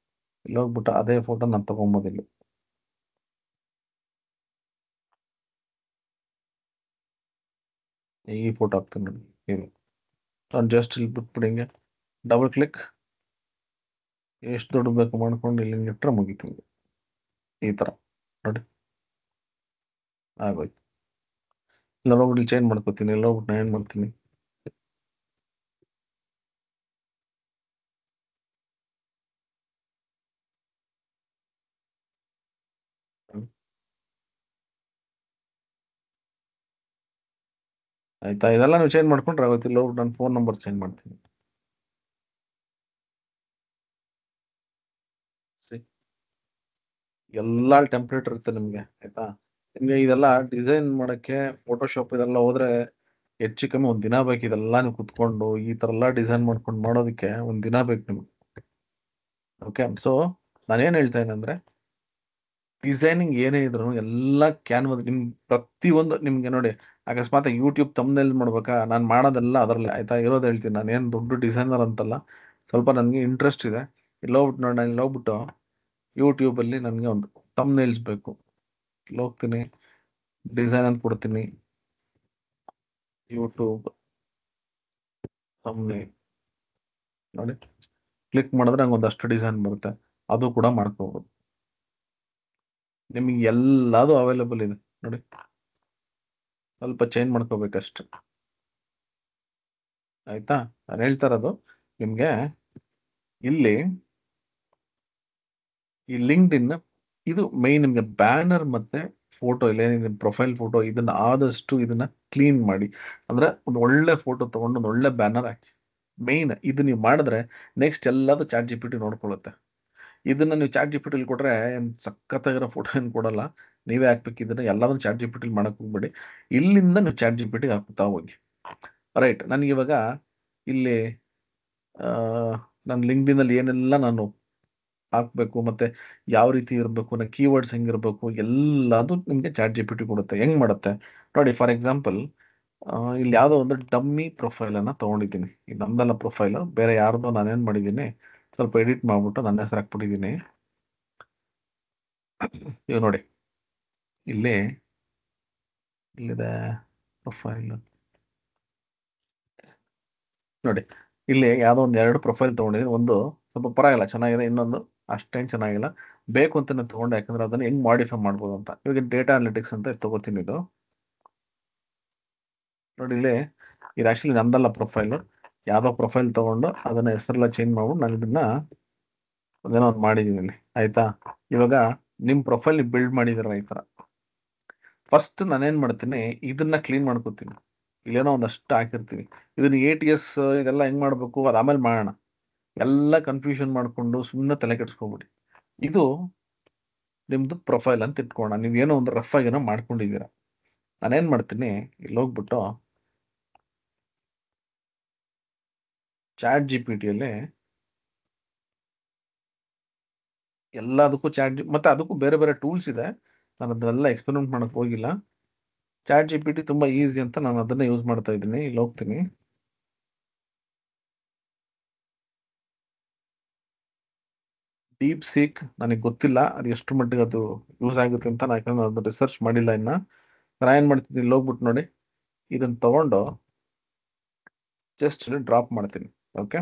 ಇಲ್ಲಿ ಹೋಗ್ಬಿಟ್ಟು ಅದೇ ಫೋಟೋ ನಾನು ತಗೊಬೋದು ಇಲ್ಲಿ. ಈ ಫೋಟೋ ಹಾಕ್ತೀನಿ ನೋಡಿ, ಇದು ನಾನು ಜಸ್ಟ್ ಇಲ್ಲಿ ಬಿಟ್ಬಿಡಿ ಹಿಂಗೆ ಡಬಲ್ ಕ್ಲಿಕ್, ಎಷ್ಟು ದೊಡ್ಡ ಬೇಕು ಮಾಡ್ಕೊಂಡು ಇಲ್ಲಿ ಹಿಂಗೆ ಇಟ್ಟರೆ ಮುಗೀತು. ಈ ತರ ನೋಡಿ ಆಗೋಯ್ತು. ಇಲ್ಲ ಹೋಗ್ಬಿಟ್ಟು ಚೇಂಜ್ ಮಾಡ್ಕೋತೀನಿ, ಎಲ್ಲ ಹೋಗ್ಬಿಟ್ಟು ನಾನು ಏನ್ ಮಾಡ್ತೀನಿ, ಆಯ್ತಾ. ಇದೆಲ್ಲ ನೀವು ಚೇಂಜ್ ಮಾಡ್ಕೊಂಡ್ರೆ ಆಗುತ್ತೆ. ಇಲ್ಲ ಹೋಗ್ಬಿಟ್ಟು ನಾನು ಫೋನ್ ನಂಬರ್ ಚೇಂಜ್ ಮಾಡ್ತೀನಿ. ಎಲ್ಲ ಟೆಂಪ್ಲೇಟ್ ಇರುತ್ತೆ ನಿಮ್ಗೆ ಆಯ್ತಾ. ನಿಮ್ಗೆ ಇದೆಲ್ಲ ಡಿಸೈನ್ ಮಾಡಕ್ಕೆ ಫೋಟೋಶಾಪ್ ಇದೆಲ್ಲ ಹೋದ್ರೆ ಹೆಚ್ಚು ಕಮ್ಮಿ ಒಂದ್ ದಿನ ಬೇಕು. ಇದೆಲ್ಲ ನೀವು ಕುತ್ಕೊಂಡು ಈ ತರ ಎಲ್ಲ ಡಿಸೈನ್ ಮಾಡ್ಕೊಂಡು ಮಾಡೋದಕ್ಕೆ ಒಂದ್ ದಿನ ಬೇಕು ನಿಮ್ಗೆ. ಓಕೆ, ಸೊ ನಾನೇನ್ ಹೇಳ್ತಾ ಇದ್ದೀನಿ ಅಂದ್ರೆ, ಡಿಸೈನಿಂಗ್ ಏನೇ ಇದ್ರು ಎಲ್ಲ ಕ್ಯಾನ್ವ ನಿಮ್ ಪ್ರತಿಯೊಂದು ನಿಮ್ಗೆ ನೋಡಿ, ಅಕಸ್ಮಾತ್ ಯೂಟ್ಯೂಬ್ ತಮ್ನೇಲ್ ಮಾಡ್ಬೇಕಾ, ನಾನು ಮಾಡೋದೆಲ್ಲ ಅದರಲ್ಲಿ ಆಯ್ತಾ. ಇರೋದು ಹೇಳ್ತೀನಿ, ನಾನೇನು ದೊಡ್ಡ ಡಿಸೈನರ್ ಅಂತಲ್ಲ, ಸ್ವಲ್ಪ ನನಗೆ ಇಂಟ್ರೆಸ್ಟ್ ಇದೆ. ಇಲ್ಲಿ ಹೋಗ್ಬಿಟ್ಟು ನೋಡಿ, ನಾನು ಇಲ್ಲಿ ಹೋಗ್ಬಿಟ್ಟು ಯೂಟ್ಯೂಬಲ್ಲಿ ನನಗೆ ಒಂದು ತಮ್ನೇಲ್ಸ್ ಬೇಕು, ಇಲ್ಲಿ ಹೋಗ್ತೀನಿ, ಡಿಸೈನ್ ಅಂತ ಕೊಡ್ತೀನಿ, ಯೂಟ್ಯೂಬ್ ತಮ್ನೇಲ್ ನೋಡಿ. ಕ್ಲಿಕ್ ಮಾಡಿದ್ರೆ ಹಂಗೆ ಒಂದಷ್ಟು ಡಿಸೈನ್ ಬರುತ್ತೆ, ಅದು ಕೂಡ ಮಾಡ್ಕೋಬೋದು. ನಿಮಗೆ ಎಲ್ಲದು ಅವೈಲೇಬಲ್ ಇದೆ ನೋಡಿ, ಸ್ವಲ್ಪ ಚೇಂಜ್ ಮಾಡ್ಕೋಬೇಕಷ್ಟೆ. ಆಯ್ತಾ? ನಾನು ಹೇಳ್ತಾ ಇರೋದು ನಿಮಗೆ ಇಲ್ಲಿ ಈ ಲಿಂಕ್ಡ್ ಇನ್ ಇದು ಮೈನ್. ನಿಮಗೆ ಬ್ಯಾನರ್ ಮತ್ತೆ ಫೋಟೋ ಇಲ್ಲ, ಪ್ರೊಫೈಲ್ ಫೋಟೋ ಇದನ್ನ ಆದಷ್ಟು ಇದನ್ನ ಕ್ಲೀನ್ ಮಾಡಿ, ಅಂದ್ರೆ ಒಂದು ಒಳ್ಳೆ ಫೋಟೋ ತಗೊಂಡು ಒಂದು ಒಳ್ಳೆ ಬ್ಯಾನರ್ ಹಾಕಿ. ಮೈನ್ ಇದು ನೀವು ಮಾಡಿದ್ರೆ ನೆಕ್ಸ್ಟ್ ಎಲ್ಲದು ಚಾಟ್ ಜಿ ಪಿ ಟಿ ನೋಡ್ಕೊಳ್ಳುತ್ತೆ. ಇದನ್ನ ನೀವು ಚಾಟ್ ಜಿ ಪಿ ಟಿಲಿ ಕೊಟ್ರೆ ಏನು ಸಖತ್ತಾಗಿರೋ ಫೋಟೋ ಏನು ಕೊಡಲ್ಲ, ನೀವೇ ಹಾಕ್ಬೇಕು. ಇದನ್ನ ಎಲ್ಲದನ್ನು ಚಾಟ್ ಜಿ ಪಿ ಟಿಲಿ ಮಾಡಕ್ ಹೋಗ್ಬೇಡಿ, ಇಲ್ಲಿಂದ ನೀವು ಚಾಟ್ ಜಿ ಪಿ ಟಿಗೆ ಹಾಕ್ತಾ ಹೋಗಿ. ರೈಟ್, ನನಗೆ ಇವಾಗ ಇಲ್ಲಿ ನನ್ನ ಲಿಂಕ್ಡ್ಇನಲ್ಲಿ ಏನೆಲ್ಲ ನಾನು ಹಾಕ್ಬೇಕು ಮತ್ತೆ ಯಾವ ರೀತಿ ಇರಬೇಕು, ನನ್ನ ಕೀವರ್ಡ್ಸ್ ಹೆಂಗಿರ್ಬೇಕು ಎಲ್ಲದು ನಿಮಗೆ ಚಾಟ್ ಜಿ ಪಿ ಟಿ ಕೊಡುತ್ತೆ. ಹೆಂಗ್ ಮಾಡುತ್ತೆ ನೋಡಿ. ಫಾರ್ ಎಕ್ಸಾಂಪಲ್ ಇಲ್ಲಿ ಯಾವುದೋ ಒಂದು ಡಮ್ಮಿ ಪ್ರೊಫೈಲ್ ಅನ್ನ ತಗೊಂಡಿದ್ದೀನಿ. ಇದು ನಮ್ದಲ್ಲ ಪ್ರೊಫೈಲ್, ಬೇರೆ ಯಾರ್ದೋ ನಾನೇನ್ ಮಾಡಿದ್ದೀನಿ, ಸ್ವಲ್ಪ ಎಡಿಟ್ ಮಾಡ್ಬಿಟ್ಟು ನನ್ನ ಹೆಸರು ಹಾಕ್ಬಿಟ್ಟಿದ್ದೀನಿ. ಈಗ ನೋಡಿ, ಇಲ್ಲಿದೆ ಪ್ರೊಫೈಲ್ ನೋಡಿ. ಇಲ್ಲಿ ಯಾವುದೋ ಒಂದು 2 ಪ್ರೊಫೈಲ್ ತಗೊಂಡಿದ್ದೀನಿ. ಒಂದು ಸ್ವಲ್ಪ ಪರವಾಗಿಲ್ಲ ಚೆನ್ನಾಗಿದೆ, ಇನ್ನೊಂದು ಅಷ್ಟೇನು ಚೆನ್ನಾಗಿಲ್ಲ. ಬೇಕು ಅಂತ ನಾನು ತಗೊಂಡೆ, ಯಾಕಂದ್ರೆ ಅದನ್ನ ಹೆಂಗ್ ಮಾಡಿಫೈ ಮಾಡ್ಬೋದು ಅಂತ. ಇವಾಗ ಡೇಟಾ ಅನಾಲಿಟಿಕ್ಸ್ ಅಂತ ತಗೋತೀನಿ. ಇದು ನೋಡಿ, ಇದು ಆಕ್ಚುಲಿ ನಂದಲ್ಲ ಪ್ರೊಫೈಲ್, ಯಾವುದೋ ಪ್ರೊಫೈಲ್ ತಗೊಂಡು ಅದನ್ನ ಹೆಸರೆಲ್ಲ ಚೇಂಜ್ ಮಾಡ್ಬಿಟ್ಟು ನಾನು ಇದನ್ನ ಅದೇನೋ ಒಂದು ಮಾಡಿದ್ದೀನಿ ಇಲ್ಲಿ. ಆಯ್ತಾ? ಇವಾಗ ನಿಮ್ಮ ಪ್ರೊಫೈಲ್ ಬಿಲ್ಡ್ ಮಾಡಿದಿರ ಈ ತರ. ಫಸ್ಟ್ ನಾನೇನ್ ಮಾಡ್ತೀನಿ, ಇದನ್ನ ಕ್ಲೀನ್ ಮಾಡ್ಕೋತೀನಿ. ಇಲ್ಲೇನೋ ಒಂದಷ್ಟು ಹಾಕಿರ್ತೀವಿ. ಇದನ್ನ ATS ಇದೆಲ್ಲ ಹೆಂಗ್ ಮಾಡ್ಬೇಕು ಅದು ಆಮೇಲೆ ಮಾಡೋಣ. ಎಲ್ಲ ಕನ್ಫ್ಯೂಷನ್ ಮಾಡ್ಕೊಂಡು ಸುಮ್ಮನೆ ತಲೆ ಕೆಡಿಸ್ಕೊಬಿಡಿ. ಇದು ನಿಮ್ದು ಪ್ರೊಫೈಲ್ ಅಂತ ಇಟ್ಕೋಣ. ನೀವೇನೋ ಒಂದು ರಫ್ ಆಗೇನೋ ಮಾಡ್ಕೊಂಡಿದ್ದೀರಾ. ನಾನೇನ್ ಮಾಡ್ತೀನಿ, ಇಲ್ಲಿ ಹೋಗ್ಬಿಟ್ಟು ಚಾಟ್ ಜಿ ಪಿ ಟಿಯಲ್ಲಿ ಎಲ್ಲದಕ್ಕೂ ಮತ್ತೆ ಅದಕ್ಕೂ ಬೇರೆ ಬೇರೆ ಟೂಲ್ಸ್ ಇದೆ. ನಾನು ಅದನ್ನೆಲ್ಲ ಎಕ್ಸ್ಪೆರಿಮೆಂಟ್ ಮಾಡಕ್ ಹೋಗಿಲ್ಲ. ಚಾಟ್ ಜಿ ಪಿ ಟಿ ತುಂಬಾ ಈಸಿ ಅಂತ ನಾನು ಅದನ್ನ ಯೂಸ್ ಮಾಡ್ತಾ ಇದ್ದೀನಿ. ಇಲ್ಲಿ ಹೋಗ್ತೀನಿ, ಡೀಪ್ ಸೀಕ್ ನನಗೆ ಗೊತ್ತಿಲ್ಲ ಅದು ಎಷ್ಟು ಮಟ್ಟಿಗೆ ಅದು ಯೂಸ್ ಆಗುತ್ತೆ ಅಂತ, ಯಾಕಂದ್ರೆ ಅದು ರಿಸರ್ಚ್ ಮಾಡಿಲ್ಲ ಇನ್ನ. ನಾನು ಏನ್ ಮಾಡ್ತೀನಿ, ಇಲ್ಲಿ ಹೋಗ್ಬಿಟ್ಟು ನೋಡಿ, ಇದನ್ನ ತಗೊಂಡು ಜಸ್ಟ್ ಡ್ರಾಪ್ ಮಾಡ್ತೀನಿ. ಓಕೆ,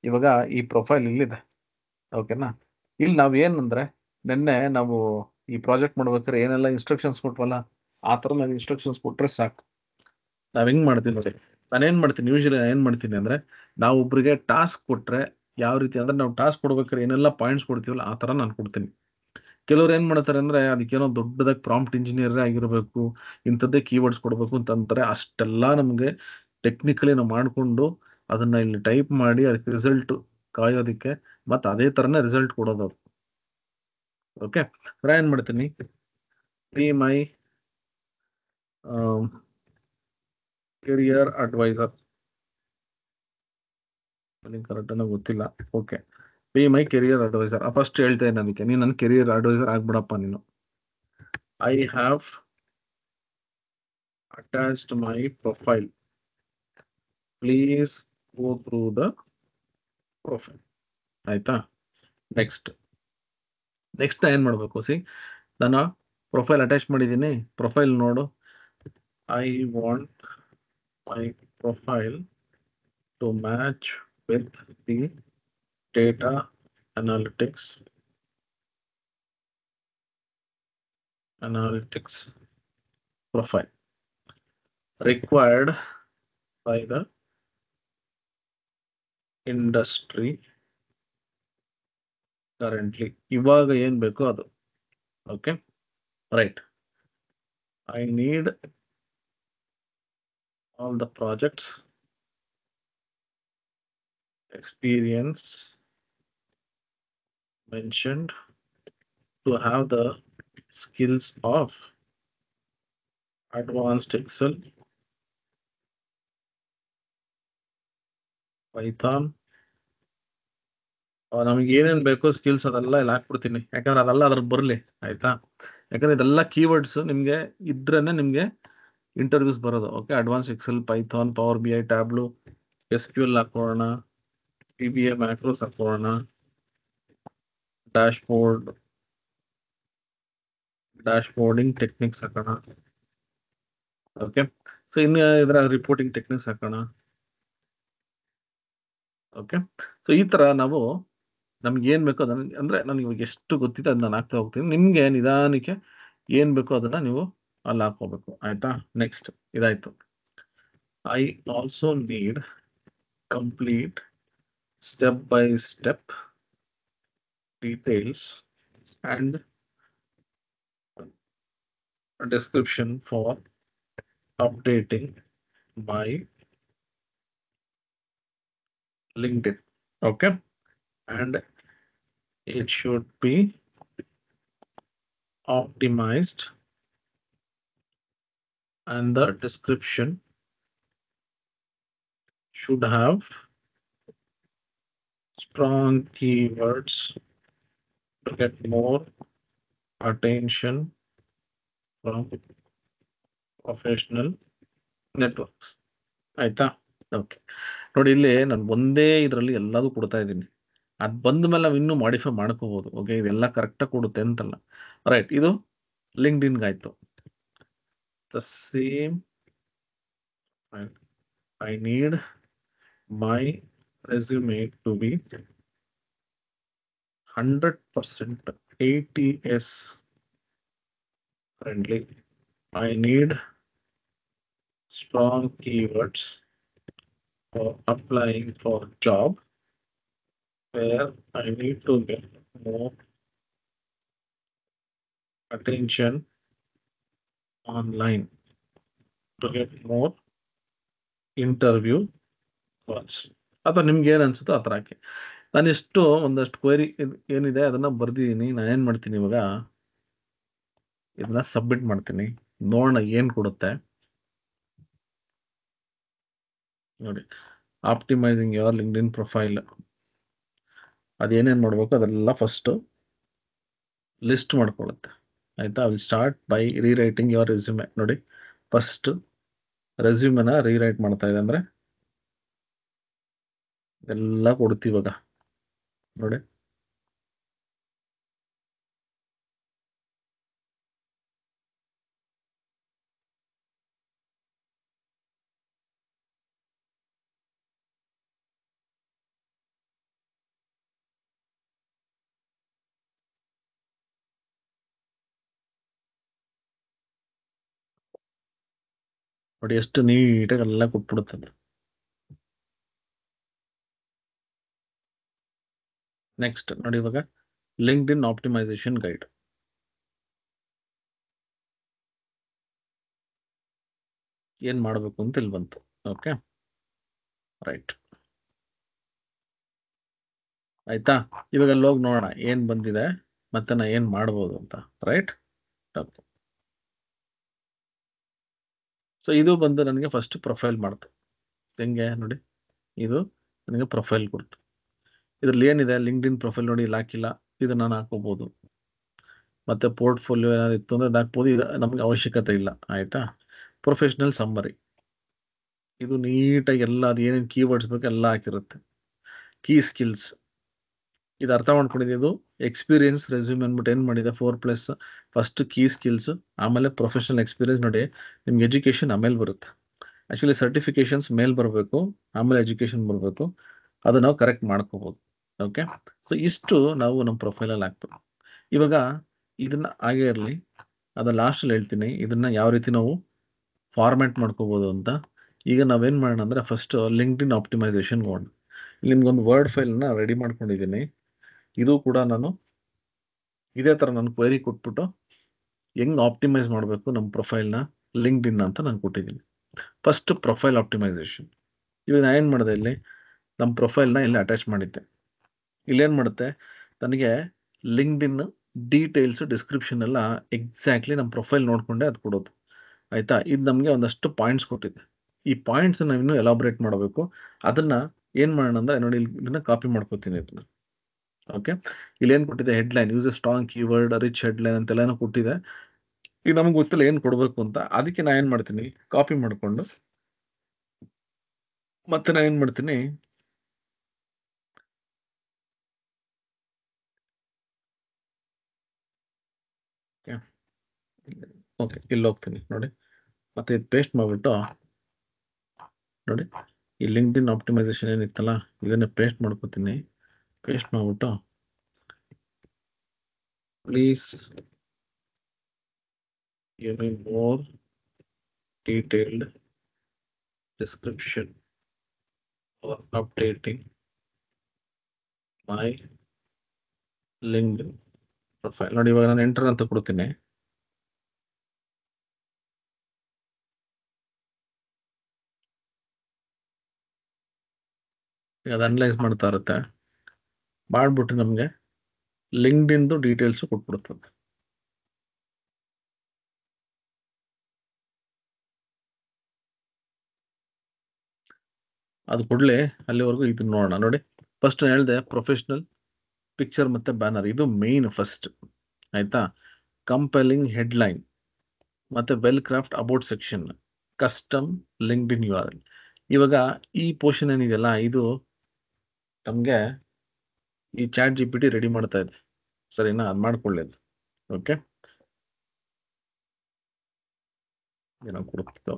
ಇವಾಗ ಈ ಪ್ರೊಫೈಲ್ ಇಲ್ಲಿದೆ. ಓಕೆನಾ? ಇಲ್ಲಿ ನಾವು ಏನಂದ್ರೆ ನಿನ್ನೆ ನಾವು ಈ ಪ್ರಾಜೆಕ್ಟ್ ಮಾಡ್ಬೇಕಾದ್ರೆ ಏನೆಲ್ಲ ಇನ್ಸ್ಟ್ರಕ್ಷನ್ಸ್ ಕೊಟ್ವಲ್ಲ, ಆ ಥರ ನಾನು ಇನ್ಸ್ಟ್ರಕ್ಷನ್ಸ್ ಕೊಟ್ರೆ ಸಾಕು. ನಾವ್ ಹೆಂಗ್ ಮಾಡ್ತೀನಿ ನೋಡಿ, ನಾನೇನ್ ಮಾಡ್ತೀನಿ ಯೂಶಲಿ ಏನ್ ಮಾಡ್ತೀನಿ ಅಂದ್ರೆ, ನಾವು ಒಬ್ರಿಗೆ ಟಾಸ್ಕ್ ಕೊಟ್ರೆ ಯಾವ ರೀತಿ ಅಂದ್ರೆ, ನಾವು ಟಾಸ್ಕ್ ಕೊಡ್ಬೇಕಾದ್ರೆ ಏನೆಲ್ಲ ಪಾಯಿಂಟ್ಸ್ ಕೊಡ್ತೀವಲ್ಲ ಆ ತರ ನಾನು ಕೊಡ್ತೀನಿ. ಕೆಲವ್ರು ಏನ್ ಮಾಡ್ತಾರೆ ಅಂದ್ರೆ, ಅದಕ್ಕೇನೋ ದೊಡ್ಡದಾಗಿ ಪ್ರಾಂಪ್ಟ್ ಇಂಜಿನಿಯರ್ ಆಗಿರಬೇಕು, ಇಂಥದ್ದೇ ಕೀವರ್ಡ್ಸ್ ಕೊಡಬೇಕು ಅಂತ ಅಂತಾರೆ. ಅಷ್ಟೆಲ್ಲ ನಮಗೆ ಟೆಕ್ನಿಕಲಿ ನಾವು ಮಾಡ್ಕೊಂಡು ಅದನ್ನ ಇಲ್ಲಿ ಟೈಪ್ ಮಾಡಿ ಅದಕ್ಕೆ ರಿಸಲ್ಟ್ ಕಾಯೋದಕ್ಕೆ ಮತ್ತೆ ಅದೇ ತರನೇ ರಿಸಲ್ಟ್ ಕೊಡೋದು. ಓಕೆ, ಏನ್ ಮಾಡ್ತೀನಿ, be my career advisor, correct ಅನ್ನೋ ಗೊತ್ತಿಲ್ಲ. Okay, be my career advisor. First ಹೇಳ್ತಾ ಇದ್ದೀನಿ ಅದಕ್ಕೆ, ನೀನು ನನ್ನ ಕೆರಿಯರ್ ಅಡ್ವೈಸರ್ ಆಗ್ಬಿಡಪ್ಪ ನೀನು. I have attached my profile, please go through the profile. ಆಯ್ತಾ? ನೆಕ್ಸ್ಟ್ ಏನ್ ಮಾಡ್ಬೇಕು, ನಾನು ಪ್ರೊಫೈಲ್ ಅಟ್ಯಾಚ್ ಮಾಡಿದ್ದೀನಿ. ಪ್ರೊಫೈಲ್ ನೋಡು, I want my profile to match with the data analytics profile required by the industry currently. ಇವಾಗ ಏನ್ ಬೇಕೋ ಅದು. Okay, right. I need all the projects experience mentioned to have the skills of advanced Excel, Python. ನಮಗೆ ಏನೇನು ಬೇಕೋ skills ಅದೆಲ್ಲ ಇಲ್ಲಿ ಹಾಕ್ಬಿಡ್ತೀನಿ, ಯಾಕಂದ್ರೆ ಅದೆಲ್ಲ ಅದ್ರ ಬರಲಿ. ಆಯ್ತಾ? ಯಾಕಂದ್ರೆ ಇದೆಲ್ಲ ಕೀವರ್ಡ್ಸ್ ನಿಮ್ಗೆ ಇದ್ರೇನೆ ನಿಮ್ಗೆ ಇಂಟರ್ವ್ಯೂಸ್ ಬರೋದು. Okay, advance Excel, Python, power BI, Tableau, SQL ಹಾಕೋಣ, PBA ಮ್ಯಾಕ್ರೋಸ್ ಹಾಕೋಣ, ಡ್ಯಾಶ್ಬೋರ್ಡಿಂಗ್ ಟೆಕ್ನಿಕ್ಸ್ ಹಾಕೋಣ. ಓಕೆ, ಸೊ ಇನ್ನು ಇದರ ರಿಪೋರ್ಟಿಂಗ್ ಟೆಕ್ನಿಕ್ಸ್ ಹಾಕೋಣ. ಓಕೆ. ಸೊ ಈ ತರ ನಾವು ನಮ್ಗೆ ಏನ್ ಬೇಕೋ ಅದನ್ನ, ಅಂದ್ರೆ ನನಗೆ ಇವಾಗ ಎಷ್ಟು ಗೊತ್ತಿದೆ ಅದನ್ನ ನಾನು ಹಾಕ್ತಾ ಹೋಗ್ತೀನಿ. ನಿಮ್ಗೆ ನಿಧಾನಕ್ಕೆ ಏನ್ ಬೇಕೋ ಅದನ್ನ ನೀವು ಅಲ್ಲಿ ಹಾಕೋಬೇಕು. ಆಯ್ತಾ? ನೆಕ್ಸ್ಟ್ ಇದಾಯ್ತು. I also need complete step by step details and description for updating my LinkedIn. Okay. And it should be optimized, and the description should have strong keywords to get more attention from professional networks. ಆಯ್ತಾ? Okay. ನೋಡಿ, ಇಲ್ಲಿ ನಾನು ಒಂದೇ ಇದರಲ್ಲಿ ಎಲ್ಲದೂ ಕೊಡ್ತಾ ಇದ್ದೀನಿ. ಅದು ಬಂದ ಮೇಲೆ ನಾವು ಇನ್ನೂ ಮಾಡಿಫೈ ಮಾಡ್ಕೋಬಹುದು. ಓಕೆ, ಇದೆಲ್ಲ ಕರೆಕ್ಟಾಗಿ ಕೊಡುತ್ತೆ ಅಂತಲ್ಲ. ರೈಟ್, ಇದು ಲಿಂಕ್ಡ್ಇನ್ಗೆ ಆಯ್ತು. The same I need my resume to be 100% ATS friendly. I need strong keywords for applying for job where I need to get more attention online to get more interview calls. ಅಥವಾ ನಿಮ್ಗೆ ಏನು ಅನ್ಸುತ್ತೋ ಆ ಥರ ಹಾಕಿ. ನಾನಿಷ್ಟು ಒಂದಷ್ಟು query ಏನಿದೆ ಅದನ್ನ ಬರ್ದಿದ್ದೀನಿ. ನಾನೇನು ಮಾಡ್ತೀನಿ ಇವಾಗ, ಇದನ್ನ ಸಬ್ಮಿಟ್ ಮಾಡ್ತೀನಿ. ನೋಡೋಣ ಏನು ಕೊಡುತ್ತೆ. ನೋಡಿ, ಆಪ್ಟಿಮೈಸಿಂಗ್ ಯುವರ್ ಲಿಂಕ್ಡ್ಇನ್ ಪ್ರೊಫೈಲ್. ಅದೇನೇನು ಮಾಡಬೇಕು ಅದೆಲ್ಲ ಫಸ್ಟು ಲಿಸ್ಟ್ ಮಾಡ್ಕೊಳ್ಳುತ್ತೆ. ಆಯಿತಾ? Will start by rewriting your resume. ನೋಡಿ, ಫಸ್ಟ್ ರೆಸ್ಯೂಮೆನ ರೀರೈಟ್ ಮಾಡ್ತಾ ಇದೆ. ಅಂದರೆ ಎಲ್ಲ ಕೊಡ್ತೀವಿ ಇವಾಗ. ನೋಡಿ, ನೋಡಿ ಎಷ್ಟು ನೀಟಾಗಿ ಎಲ್ಲ ಕೊಟ್ಬಿಡುತ್ತದೆ. ನೆಕ್ಸ್ಟ್ ನೋಡಿ, ಇವಾಗ ಲಿಂಕ್ಡ್ಇನ್ ಆಪ್ಟಿಮೈಸೇಷನ್ ಗೈಡ್. ಏನು ಮಾಡಬೇಕು ಅಂತ ಇಲ್ಲಿ ಬಂತು. Okay, right. ಆಯ್ತಾ? ಇವಾಗ ಅಲ್ಲಿ ಹೋಗಿ ನೋಡೋಣ ಏನು ಬಂದಿದೆ ಮತ್ತೆ ನಾ ಏನು ಮಾಡ್ಬೋದು ಅಂತ. ರೈಟ್. ಓಕೆ. ಸೊ ಇದು ಬಂದು ನನಗೆ ಫಸ್ಟ್ ಪ್ರೊಫೈಲ್ ಮಾಡ್ತು. ಹೆಂಗೆ ನೋಡಿ, ಇದು ನನಗೆ ಪ್ರೊಫೈಲ್ ಕೊಡ್ತು. ಇದರಲ್ಲಿ ಏನಿದೆ, ಲಿಂಕ್ಡ್ಇನ್ ಪ್ರೊಫೈಲ್ ನೋಡಿ, ಇಲ್ಲಿ ಹಾಕಿಲ್ಲ. ಇದು ನಾನು ಹಾಕೋಬಹುದು. ಮತ್ತೆ ಪೋರ್ಟ್ಫೋಲಿಯೋ ಏನಾದ್ರು ಇತ್ತು ಅಂದ್ರೆ ಹಾಕ್ಬೋದು. ಇದು ನಮಗೆ ಅವಶ್ಯಕತೆ ಇಲ್ಲ. ಆಯ್ತಾ? ಪ್ರೊಫೆಷನಲ್ ಸಮ್ಮರಿ, ಇದು ನೀಟಾಗಿ ಎಲ್ಲ ಅದು ಏನೇನು ಕೀವರ್ಡ್ಸ್ ಬೇಕು ಎಲ್ಲ ಹಾಕಿರುತ್ತೆ. ಕೀ ಸ್ಕಿಲ್ಸ್, ಇದು ಅರ್ಥ ಮಾಡ್ಕೊಂಡಿದ್ದು. ಇದು ಎಕ್ಸ್ಪೀರಿಯನ್ಸ್ ರೆಸ್ಯೂಮ್ ಅಂದ್ಬಿಟ್ಟು ಏನು ಮಾಡಿದೆ, 4+ ಫಸ್ಟ್ ಕೀ ಸ್ಕಿಲ್ಸ್, ಆಮೇಲೆ ಪ್ರೊಫೆಷನಲ್ ಎಕ್ಸ್ಪೀರಿಯನ್ಸ್. ನೋಡಿ, ನಿಮ್ಗೆ ಎಜುಕೇಷನ್ ಆಮೇಲೆ ಬರುತ್ತೆ. ಆ್ಯಕ್ಚುಲಿ ಸರ್ಟಿಫಿಕೇಶನ್ಸ್ ಮೇಲೆ ಬರಬೇಕು, ಆಮೇಲೆ ಎಜುಕೇಷನ್ ಬರಬೇಕು. ಅದು ನಾವು ಕರೆಕ್ಟ್ ಮಾಡ್ಕೋಬೋದು. ಓಕೆ. ಸೊ ಇಷ್ಟು ನಾವು ನಮ್ಮ ಪ್ರೊಫೈಲಲ್ಲಿ ಹಾಕ್ಬೇಕು. ಇವಾಗ ಇದನ್ನ ಹಾಗೆ ಇರಲಿ, ಅದು ಲಾಸ್ಟಲ್ಲಿ ಹೇಳ್ತೀನಿ ಇದನ್ನ ಯಾವ ರೀತಿ ನಾವು ಫಾರ್ಮ್ಯಾಟ್ ಮಾಡ್ಕೋಬೋದು ಅಂತ. ಈಗ ನಾವೇನು ಮಾಡೋಣ ಅಂದರೆ, ಫಸ್ಟ್ ಲಿಂಕ್ಡ್ಇನ್ ಆಪ್ಟಿಮೈಸೇಷನ್ ಹೋಗೋಣ. ನಿಮ್ಗೊಂದು ವರ್ಡ್ ಫೈಲ್ನ ರೆಡಿ ಮಾಡ್ಕೊಂಡಿದ್ದೀನಿ. ಇದು ಕೂಡ ನಾನು ಇದೇ ಥರ ನಾನು ಕ್ವೆರಿ ಕೊಟ್ಬಿಟ್ಟು ಹೆಂಗೆ ಆಪ್ಟಿಮೈಸ್ ಮಾಡಬೇಕು ನಮ್ಮ ಪ್ರೊಫೈಲ್ನ ಲಿಂಕ್ಡ್ಇನ್ ಅಂತ ನಾನು ಕೊಟ್ಟಿದ್ದೀನಿ. First profile optimisation. ಇವಾಗ ನಾನು ಏನು ಮಾಡಿದೆ, ಇಲ್ಲಿ ನಮ್ಮ ಪ್ರೊಫೈಲ್ನ ಇಲ್ಲಿ ಅಟ್ಯಾಚ್ ಮಾಡಿದ್ದೆ. ಇಲ್ಲೇನು ಮಾಡುತ್ತೆ, ನನಗೆ ಲಿಂಕ್ಡ್ಇನ್ ಡೀಟೇಲ್ಸ್ ಡಿಸ್ಕ್ರಿಪ್ಷನ್ ಎಲ್ಲ ಎಕ್ಸಾಕ್ಟ್ಲಿ ನಮ್ಮ ಪ್ರೊಫೈಲ್ ನೋಡಿಕೊಂಡೆ ಅದು ಕೊಡೋದು. ಆಯಿತಾ? ಇದು ನಮಗೆ ಒಂದಷ್ಟು ಪಾಯಿಂಟ್ಸ್ ಕೊಟ್ಟಿದೆ. ಈ ಪಾಯಿಂಟ್ಸ್ ನಾವು ಇನ್ನೂ ಎಲಾಬ್ರೇಟ್ ಮಾಡಬೇಕು. ಅದನ್ನು ಏನು ಮಾಡೋಣ ಅಂದರೆ, ನೋಡಿ, ಇದನ್ನು ಕಾಪಿ ಮಾಡ್ಕೋತೀನಿ ಇದನ್ನ. ಓಕೆ. ಇಲ್ಲೇನು ಕೊಟ್ಟಿದೆ, headline, use a strong keyword, rich headline ಅಂತೆಲ್ಲನೂ ಕೊಟ್ಟಿದೆ. ಈಗ ನಮ್ಗೆ ಗೊತ್ತಿಲ್ಲ ಏನು ಕೊಡಬೇಕು ಅಂತ. ಅದಕ್ಕೆ ನಾನು ಏನು ಮಾಡ್ತೀನಿ, ಕಾಪಿ ಮಾಡಿಕೊಂಡು ಮತ್ತೆ ನಾನು ಏನು ಮಾಡ್ತೀನಿ, ಓಕೆ, ಇಲ್ಲಿ ಹೋಗ್ತೀನಿ. ನೋಡಿ, ಮತ್ತೆ ಇದು ಪೇಸ್ಟ್ ಮಾಡಿಬಿಟ್ಟು ನೋಡಿ, ಈ ಲಿಂಕ್ಡ್ಇನ್ ಆಪ್ಟಿಮೈಸೇಷನ್ ಏನಿತ್ತಲ್ಲ ಇದನ್ನ ಪೇಸ್ಟ್ ಮಾಡ್ಕೋತೀನಿ. ಪೇಸ್ಟ್ ಮಾಡ್ಬಿಟ್ಟು please give me more detailed description or updating my LinkedIn profile. ನೋಡಿ ಇವಾಗ ನಾನು ಎಂಟರ್ ಅಂತ ಕೊಡ್ತೀನಿ. ಅದು ಅನಲೈಸ್ ಮಾಡ್ತಾ ಇರುತ್ತೆ. ಮಾಡ್ಬಿಟ್ಟು ನಮಗೆ ಲಿಂಕ್ಡ್ಇನ್ದು ಡೀಟೇಲ್ಸ್ ಕೊಟ್ಬಿಡುತ್ತದೆ. ಅದು ಕೊಡ್ಲಿ, ಅಲ್ಲಿವರೆಗೂ ಇದನ್ನ ನೋಡೋಣ. ನೋಡಿ ಫಸ್ಟ್ ಹೇಳಿದೆ ಪ್ರೊಫೆಷನಲ್ ಪಿಕ್ಚರ್ ಮತ್ತೆ ಬ್ಯಾನರ್, ಇದು ಮೇನ್ ಫಸ್ಟ್. ಆಯ್ತಾ? ಕಂಪೆಲಿಂಗ್ ಹೆಡ್ಲೈನ್ ಮತ್ತೆ well craft about section, custom LinkedIn URL. ಇವಾಗ ಈ ಪೋರ್ಷನ್ ಏನಿದೆಯಲ್ಲ ಇದು ನಮಗೆ ಈ ಚಾಟ್ GPT ರೆಡಿ ಮಾಡ್ತಾ ಇದೆ. ಸರಿನಾ? ಅದು ಮಾಡ್ಕೊಳ್ಳೇದು. ಓಕೆ, ಏನೋ ಕೊಡ್ತಿದ್ದು.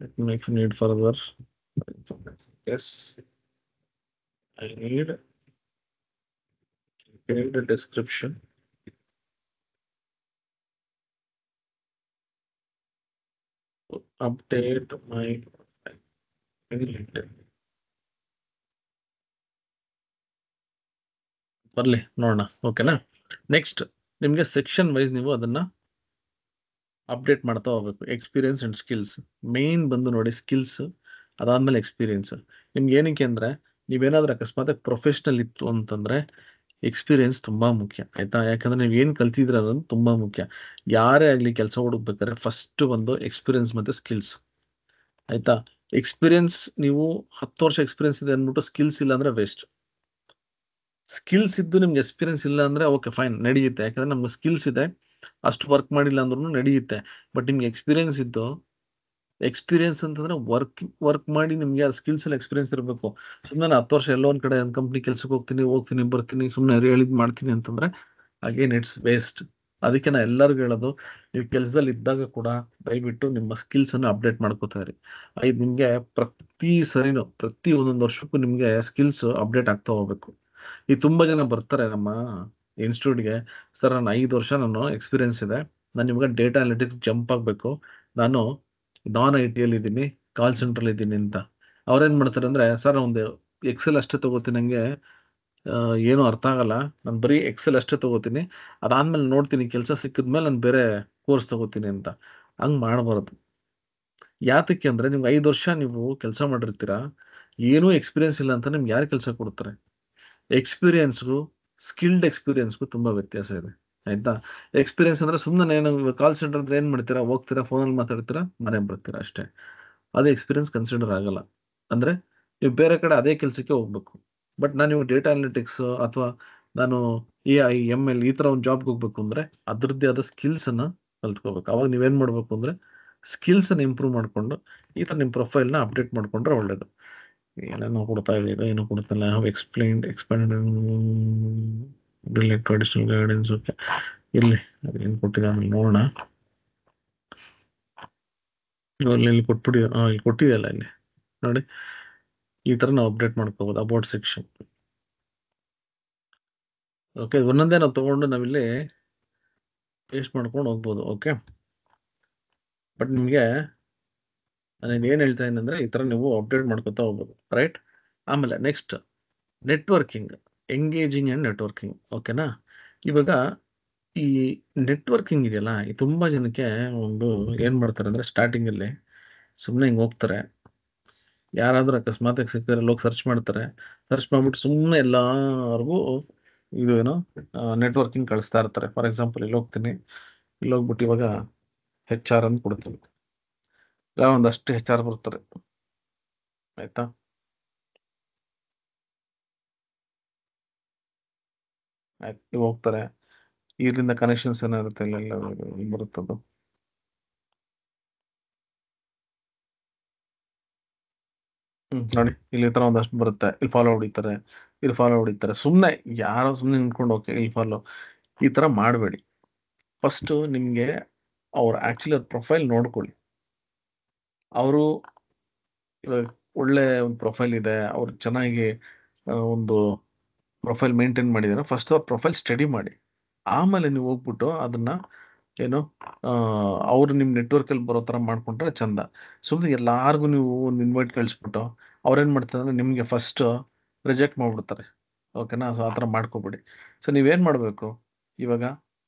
If you need further, yes, I need the description. Update my LinkedIn. ಬರ್ಲಿ ನೋಡೋಣ. ಓಕೆನಾ? ನೆಕ್ಸ್ಟ್ ನಿಮಗೆ ಸೆಕ್ಷನ್ ವೈಸ್ ನೀವು ಅದನ್ನ ಅಪ್ಡೇಟ್ ಮಾಡ್ತಾ ಹೋಗ್ಬೇಕು. ಎಕ್ಸ್ಪೀರಿಯನ್ಸ್ ಅಂಡ್ ಸ್ಕಿಲ್ಸ್ ಮೇನ್ ಬಂದು ನೋಡಿ, ಸ್ಕಿಲ್ಸ್ ಅದಾದ್ಮೇಲೆ ಎಕ್ಸ್ಪೀರಿಯನ್ಸ್. ನಿಮ್ಗೆ ಏನಕ್ಕೆ ಅಂದ್ರೆ ನೀವೇನಾದ್ರೂ ಅಕಸ್ಮಾತ್ ಪ್ರೊಫೆಷನಲ್ ಇತ್ತು ಅಂತಂದ್ರೆ ಎಕ್ಸ್ಪೀರಿಯನ್ಸ್ ತುಂಬಾ ಮುಖ್ಯ. ಆಯ್ತಾ? ಯಾಕಂದ್ರೆ ನೀವು ಏನು ಕಲ್ತಿದ್ರ ಅನ್ನೋದು ತುಂಬಾ ಮುಖ್ಯ. ಯಾರೇ ಆಗಲಿ ಕೆಲಸ ಹುಡುಕ್ಬೇಕಾದ್ರೆ ಫಸ್ಟ್ ಒಂದು ಎಕ್ಸ್ಪೀರಿಯನ್ಸ್ ಮತ್ತೆ ಸ್ಕಿಲ್ಸ್. ಆಯ್ತಾ? ಎಕ್ಸ್ಪೀರಿಯನ್ಸ್ ನೀವು 10 ವರ್ಷ ಎಕ್ಸ್ಪೀರಿಯನ್ಸ್ ಇದೆ ಅಂದ್ಬಿಟ್ಟು ಸ್ಕಿಲ್ಸ್ ಇಲ್ಲ ಅಂದ್ರೆ ವೇಸ್ಟ್. ಸ್ಕಿಲ್ಸ್ ಇದ್ದು ನಿಮ್ಗೆ ಎಕ್ಸ್ಪೀರಿಯನ್ಸ್ ಇಲ್ಲ ಅಂದ್ರೆ ಓಕೆ ಫೈನ್, ನಡೆಯುತ್ತೆ. ಯಾಕಂದ್ರೆ ನಮ್ಗೆ ಸ್ಕಿಲ್ಸ್ ಇದೆ, ಅಷ್ಟು ವರ್ಕ್ ಮಾಡಿಲ್ಲ ಅಂದ್ರೂ ನಡೆಯುತ್ತೆ. ಬಟ್ ನಿಮ್ಗೆ ಎಕ್ಸ್ಪೀರಿಯನ್ಸ್ ಇದ್ದು, ಎಕ್ಸ್ಪೀರಿಯನ್ಸ್ ಅಂತಂದ್ರೆ ವರ್ಕ್ ಮಾಡಿ ನಿಮ್ಗೆ ಆ ಸ್ಕಿಲ್ಸ್ ಅಲ್ಲಿ ಎಕ್ಸ್ಪೀರಿಯನ್ಸ್ ಇರಬೇಕು. ಸುಮ್ಮನೆ 10 ವರ್ಷ ಎಲ್ಲೋ ಒಂದ್ ಕಡೆ ಕಂಪ್ನಿ ಕೆಲ್ಸಕ್ಕೆ ಹೋಗ್ತೀನಿ ಬರ್ತೀನಿ ಸುಮ್ಮನೆ ಹೇಳಿದ್ ಮಾಡ್ತೀನಿ ಅಂತಂದ್ರೆ ಅಗೇನ್ ಇಟ್ಸ್ ವೇಸ್ಟ್. ಅದಕ್ಕೆ ನಾ ಎಲ್ಲರಿಗೂ ಹೇಳೋದು, ನೀವು ಕೆಲಸದಲ್ಲಿ ಇದ್ದಾಗ ಕೂಡ ದಯವಿಟ್ಟು ನಿಮ್ಮ ಸ್ಕಿಲ್ಸ್ ಅನ್ನು ಅಪ್ಡೇಟ್ ಮಾಡ್ಕೋತಾ ಇರಿ. ಇದು ನಿಮ್ಗೆ ಪ್ರತಿ ಸರಿನೂ ಪ್ರತಿ ಒಂದೊಂದು ವರ್ಷಕ್ಕೂ ನಿಮ್ಗೆ ಸ್ಕಿಲ್ಸ್ ಅಪ್ಡೇಟ್ ಆಗ್ತಾ ಹೋಗ್ಬೇಕು. ಈ ತುಂಬಾ ಜನ ಬರ್ತಾರೆ ನಮ್ಮ ಇನ್ಸ್ಟಿಟ್ಯೂಟ್ಗೆ, ಸರ್ ನಾನು 5 ವರ್ಷ ನಾನು ಎಕ್ಸ್ಪೀರಿಯನ್ಸ್ ಇದೆ, ನಾನು ನಿಮ್ಗೆ ಡೇಟಾ ಅನಾಲಿಟಿಕ್ಸ್ ಜಂಪ್ ಆಗಬೇಕು, ನಾನು ನಾನ್ IT ಇದ್ದೀನಿ, ಕಾಲ್ ಸೆಂಟ್ರಲ್ ಇದ್ದೀನಿ ಅಂತ. ಅವ್ರೇನ್ ಮಾಡ್ತಾರೆ ಅಂದ್ರೆ, ಸರ್ ಒಂದು ಎಕ್ಸೆಲ್ ಅಷ್ಟೇ ತಗೋತೀನಿ, ನಂಗೆ ಏನು ಅರ್ಥ ಆಗಲ್ಲ, ನಾನು ಬರೀ ಎಕ್ಸೆಲ್ ಅಷ್ಟೇ ತಗೋತೀನಿ, ಅದಾದ್ಮೇಲೆ ನೋಡ್ತೀನಿ, ಕೆಲಸ ಸಿಕ್ಕಿದ್ಮೇಲೆ ನಾನು ಬೇರೆ ಕೋರ್ಸ್ ತಗೋತೀನಿ ಅಂತ. ಹಂಗ್ ಮಾಡಬಾರದು. ಯಾತಕ್ಕೆ ಅಂದ್ರೆ ನಿಮ್ಗೆ 5 ವರ್ಷ ನೀವು ಕೆಲಸ ಮಾಡಿರ್ತೀರಾ, ಏನೂ ಎಕ್ಸ್ಪೀರಿಯನ್ಸ್ ಇಲ್ಲ ಅಂತ ನಿಮ್ಗೆ ಯಾರು ಕೆಲಸ ಕೊಡ್ತಾರೆ? ಎಕ್ಸ್ಪೀರಿಯನ್ಸ್ಗೂ ಸ್ಕಿಲ್ಡ್ ಎಕ್ಸ್ಪೀರಿಯನ್ಸ್ಗೂ ತುಂಬಾ ವ್ಯತ್ಯಾಸ ಇದೆ. ಆಯ್ತಾ? ಎಕ್ಸ್ಪೀರಿಯನ್ಸ್ ಅಂದ್ರೆ ಸುಮ್ಮನೆ ಕಾಲ್ ಸೆಂಟರ್ ಅಂದ್ರೆ ಏನ್ ಮಾಡ್ತೀರಾ, ಹೋಗ್ತೀರಾ, ಫೋನಲ್ಲಿ ಮಾತಾಡ್ತೀರಾ, ಮನೆಗೆ ಬರ್ತೀರಾ ಅಷ್ಟೇ. ಅದು ಎಕ್ಸ್ಪೀರಿಯನ್ಸ್ ಕನ್ಸಿಡರ್ ಆಗಲ್ಲ. ಅಂದ್ರೆ ನೀವು ಬೇರೆ ಕಡೆ ಅದೇ ಕೆಲಸಕ್ಕೆ ಹೋಗ್ಬೇಕು. ಬಟ್ ನಾನು ನೀವು ಡೇಟಾ ಅನಾಲಿಟಿಕ್ಸ್ ಅಥವಾ ನಾನು AI ML ಈ ತರ ಒಂದು ಜಾಬ್ಗೆ ಹೋಗ್ಬೇಕು ಅಂದ್ರೆ ಅದ್ರದ್ದೇ ಆದ ಸ್ಕಿಲ್ಸ್ ಅನ್ನ ಕಲ್ತ್ಕೋಬೇಕು. ಅವಾಗ ನೀವೇನ್ ಮಾಡ್ಬೇಕು ಅಂದ್ರೆ ಸ್ಕಿಲ್ಸ್ ಅನ್ನ ಇಂಪ್ರೂವ್ ಮಾಡ್ಕೊಂಡು ಈ ತರ ನಿಮ್ಮ ಪ್ರೊಫೈಲ್ ನ ಅಪ್ಡೇಟ್ ಮಾಡ್ಕೊಂಡ್ರೆ ಒಳ್ಳೇದು. ಏನೇನೋ ಕೊಡ್ತಾ ಇದೆ, ಏನೋ ಕೊಡ್ತಿಲ್ಲ. Have explained traditional guidance. Okay, ಇರ್ಲಿ, ಅದೇನು ಕೊಟ್ಟಿದೆ ಆಮೇಲೆ ನೋಡೋಣ. ಇಲ್ಲಿ ಕೊಟ್ಬಿಡಿ, ಇಲ್ಲಿ ಕೊಟ್ಟಿದೆಯಲ್ಲ ಇಲ್ಲಿ ನೋಡಿ, ಈ ತರ ನಾವು ಅಪ್ಡೇಟ್ ಮಾಡ್ಕೋಬಹುದು ಅಬೌಟ್ ಸೆಕ್ಷನ್. ಓಕೆ, ಒಂದೊಂದೇ ನಾವು ತಗೊಂಡು ನಾವಿಲ್ಲಿ ಪೇಸ್ಟ್ ಮಾಡ್ಕೊಂಡು ಹೋಗ್ಬೋದು. ಓಕೆ, ಬಟ್ ನಿಮಗೆ ನಾನು ಏನ್ ಹೇಳ್ತಾ ಇದ್ದೀನಿ ಅಂದ್ರೆ ಈ ತರ ನೀವು ಅಪ್ಡೇಟ್ ಮಾಡ್ಕೊತಾ ಹೋಗ್ಬೋದು. ರೈಟ್? ಆಮೇಲೆ next networking, engaging and networking. ಓಕೆನಾ? ಇವಾಗ ಈ ನೆಟ್ವರ್ಕಿಂಗ್ ಇದೆಯಲ್ಲ, ಈ ತುಂಬಾ ಜನಕ್ಕೆ ಒಂದು ಏನ್ ಮಾಡ್ತಾರೆ ಅಂದ್ರೆ ಸ್ಟಾರ್ಟಿಂಗ್ ಅಲ್ಲಿ ಸುಮ್ಮನೆ ಹಿಂಗ್ ಹೋಗ್ತಾರೆ, ಯಾರಾದ್ರೂ ಅಕಸ್ಮಾತ್ ಸಿಕ್ತಾರೆ ಹೋಗಿ ಸರ್ಚ್ ಮಾಡ್ತಾರೆ, ಸರ್ಚ್ ಮಾಡ್ಬಿಟ್ಟು ಸುಮ್ಮನೆ ಎಲ್ಲಾರ್ಗೂ ಇದು ಏನೋ ನೆಟ್ವರ್ಕಿಂಗ್ ಕಳಿಸ್ತಾ ಇರ್ತಾರೆ. ಫಾರ್ ಎಕ್ಸಾಂಪಲ್ ಇಲ್ಲಿ ಹೋಗ್ತೀನಿ, ಇಲ್ಲಿ ಹೋಗ್ಬಿಟ್ಟು ಇವಾಗ HR ಅಂತ ಕೊಡ್ತೀನಿ, ಇಲ್ಲ ಒಂದಷ್ಟು HR ಬರ್ತಾರೆ. ಆಯ್ತಾ? ಆಯ್ತು, ಇವ್ ಹೋಗ್ತಾರೆ, ಇದರಿಂದ ಕನೆಕ್ಷನ್ಸ್ ಏನಿರುತ್ತೆ ಇಲ್ಲೆಲ್ಲ ಬರುತ್ತದು. ನೋಡಿ ಇಲ್ಲಿ ತರ ಒಂದಷ್ಟು ಬರುತ್ತೆ, ಇಲ್ಲಿ ಫಾಲೋ ಹೊಡಿತಾರೆ, ಇಲ್ಲಿ ಫಾಲೋ ಹೊಡಿತಾರೆ. ಸುಮ್ಮನೆ ಯಾರೋ ಸುಮ್ಮನೆ ನಿಂತ್ಕೊಂಡು ಓಕೆ ಇಲ್ಲಿ ಫಾಲೋ, ಈ ತರ ಮಾಡಬೇಡಿ. ಫಸ್ಟ್ ನಿಮ್ಗೆ ಅವ್ರ ಆಕ್ಚುಲಿ ಅವ್ರ ಪ್ರೊಫೈಲ್ ನೋಡ್ಕೊಳ್ಳಿ. ಅವರು ಒಳ್ಳೆ ಒಂದು ಪ್ರೊಫೈಲ್ ಇದೆ, ಅವ್ರು ಚೆನ್ನಾಗಿ ಒಂದು ಪ್ರೊಫೈಲ್ ಮೇಂಟೈನ್ ಮಾಡಿದಾರೆ, ಫಸ್ಟ್ ಅವ್ರ ಪ್ರೊಫೈಲ್ ಸ್ಟಡಿ ಮಾಡಿ. ಆಮೇಲೆ ನೀವು ಹೋಗ್ಬಿಟ್ಟು ಅದನ್ನ ಏನು ಅವ್ರು ನಿಮ್ಮ ನೆಟ್ವರ್ಕಲ್ಲಿ ಬರೋ ಥರ ಮಾಡ್ಕೊಂಡ್ರೆ ಚಂದ. ಸುಮ್ಮನೆ ಎಲ್ಲಾರ್ಗು ನೀವು ಒಂದು ಇನ್ವೈಟ್ ಕಳಿಸ್ಬಿಟ್ಟು ಅವ್ರೇನು ಮಾಡ್ತಾರೆ ಅಂದರೆ ನಿಮಗೆ ಫಸ್ಟ್ ರಿಜೆಕ್ಟ್ ಮಾಡಿಬಿಡ್ತಾರೆ. ಓಕೆನಾ? ಸೊ ಆ ಥರ ಮಾಡ್ಕೋಬೇಡಿ. ಸೊ ನೀವೇನು ಮಾಡಬೇಕು, ಇವಾಗ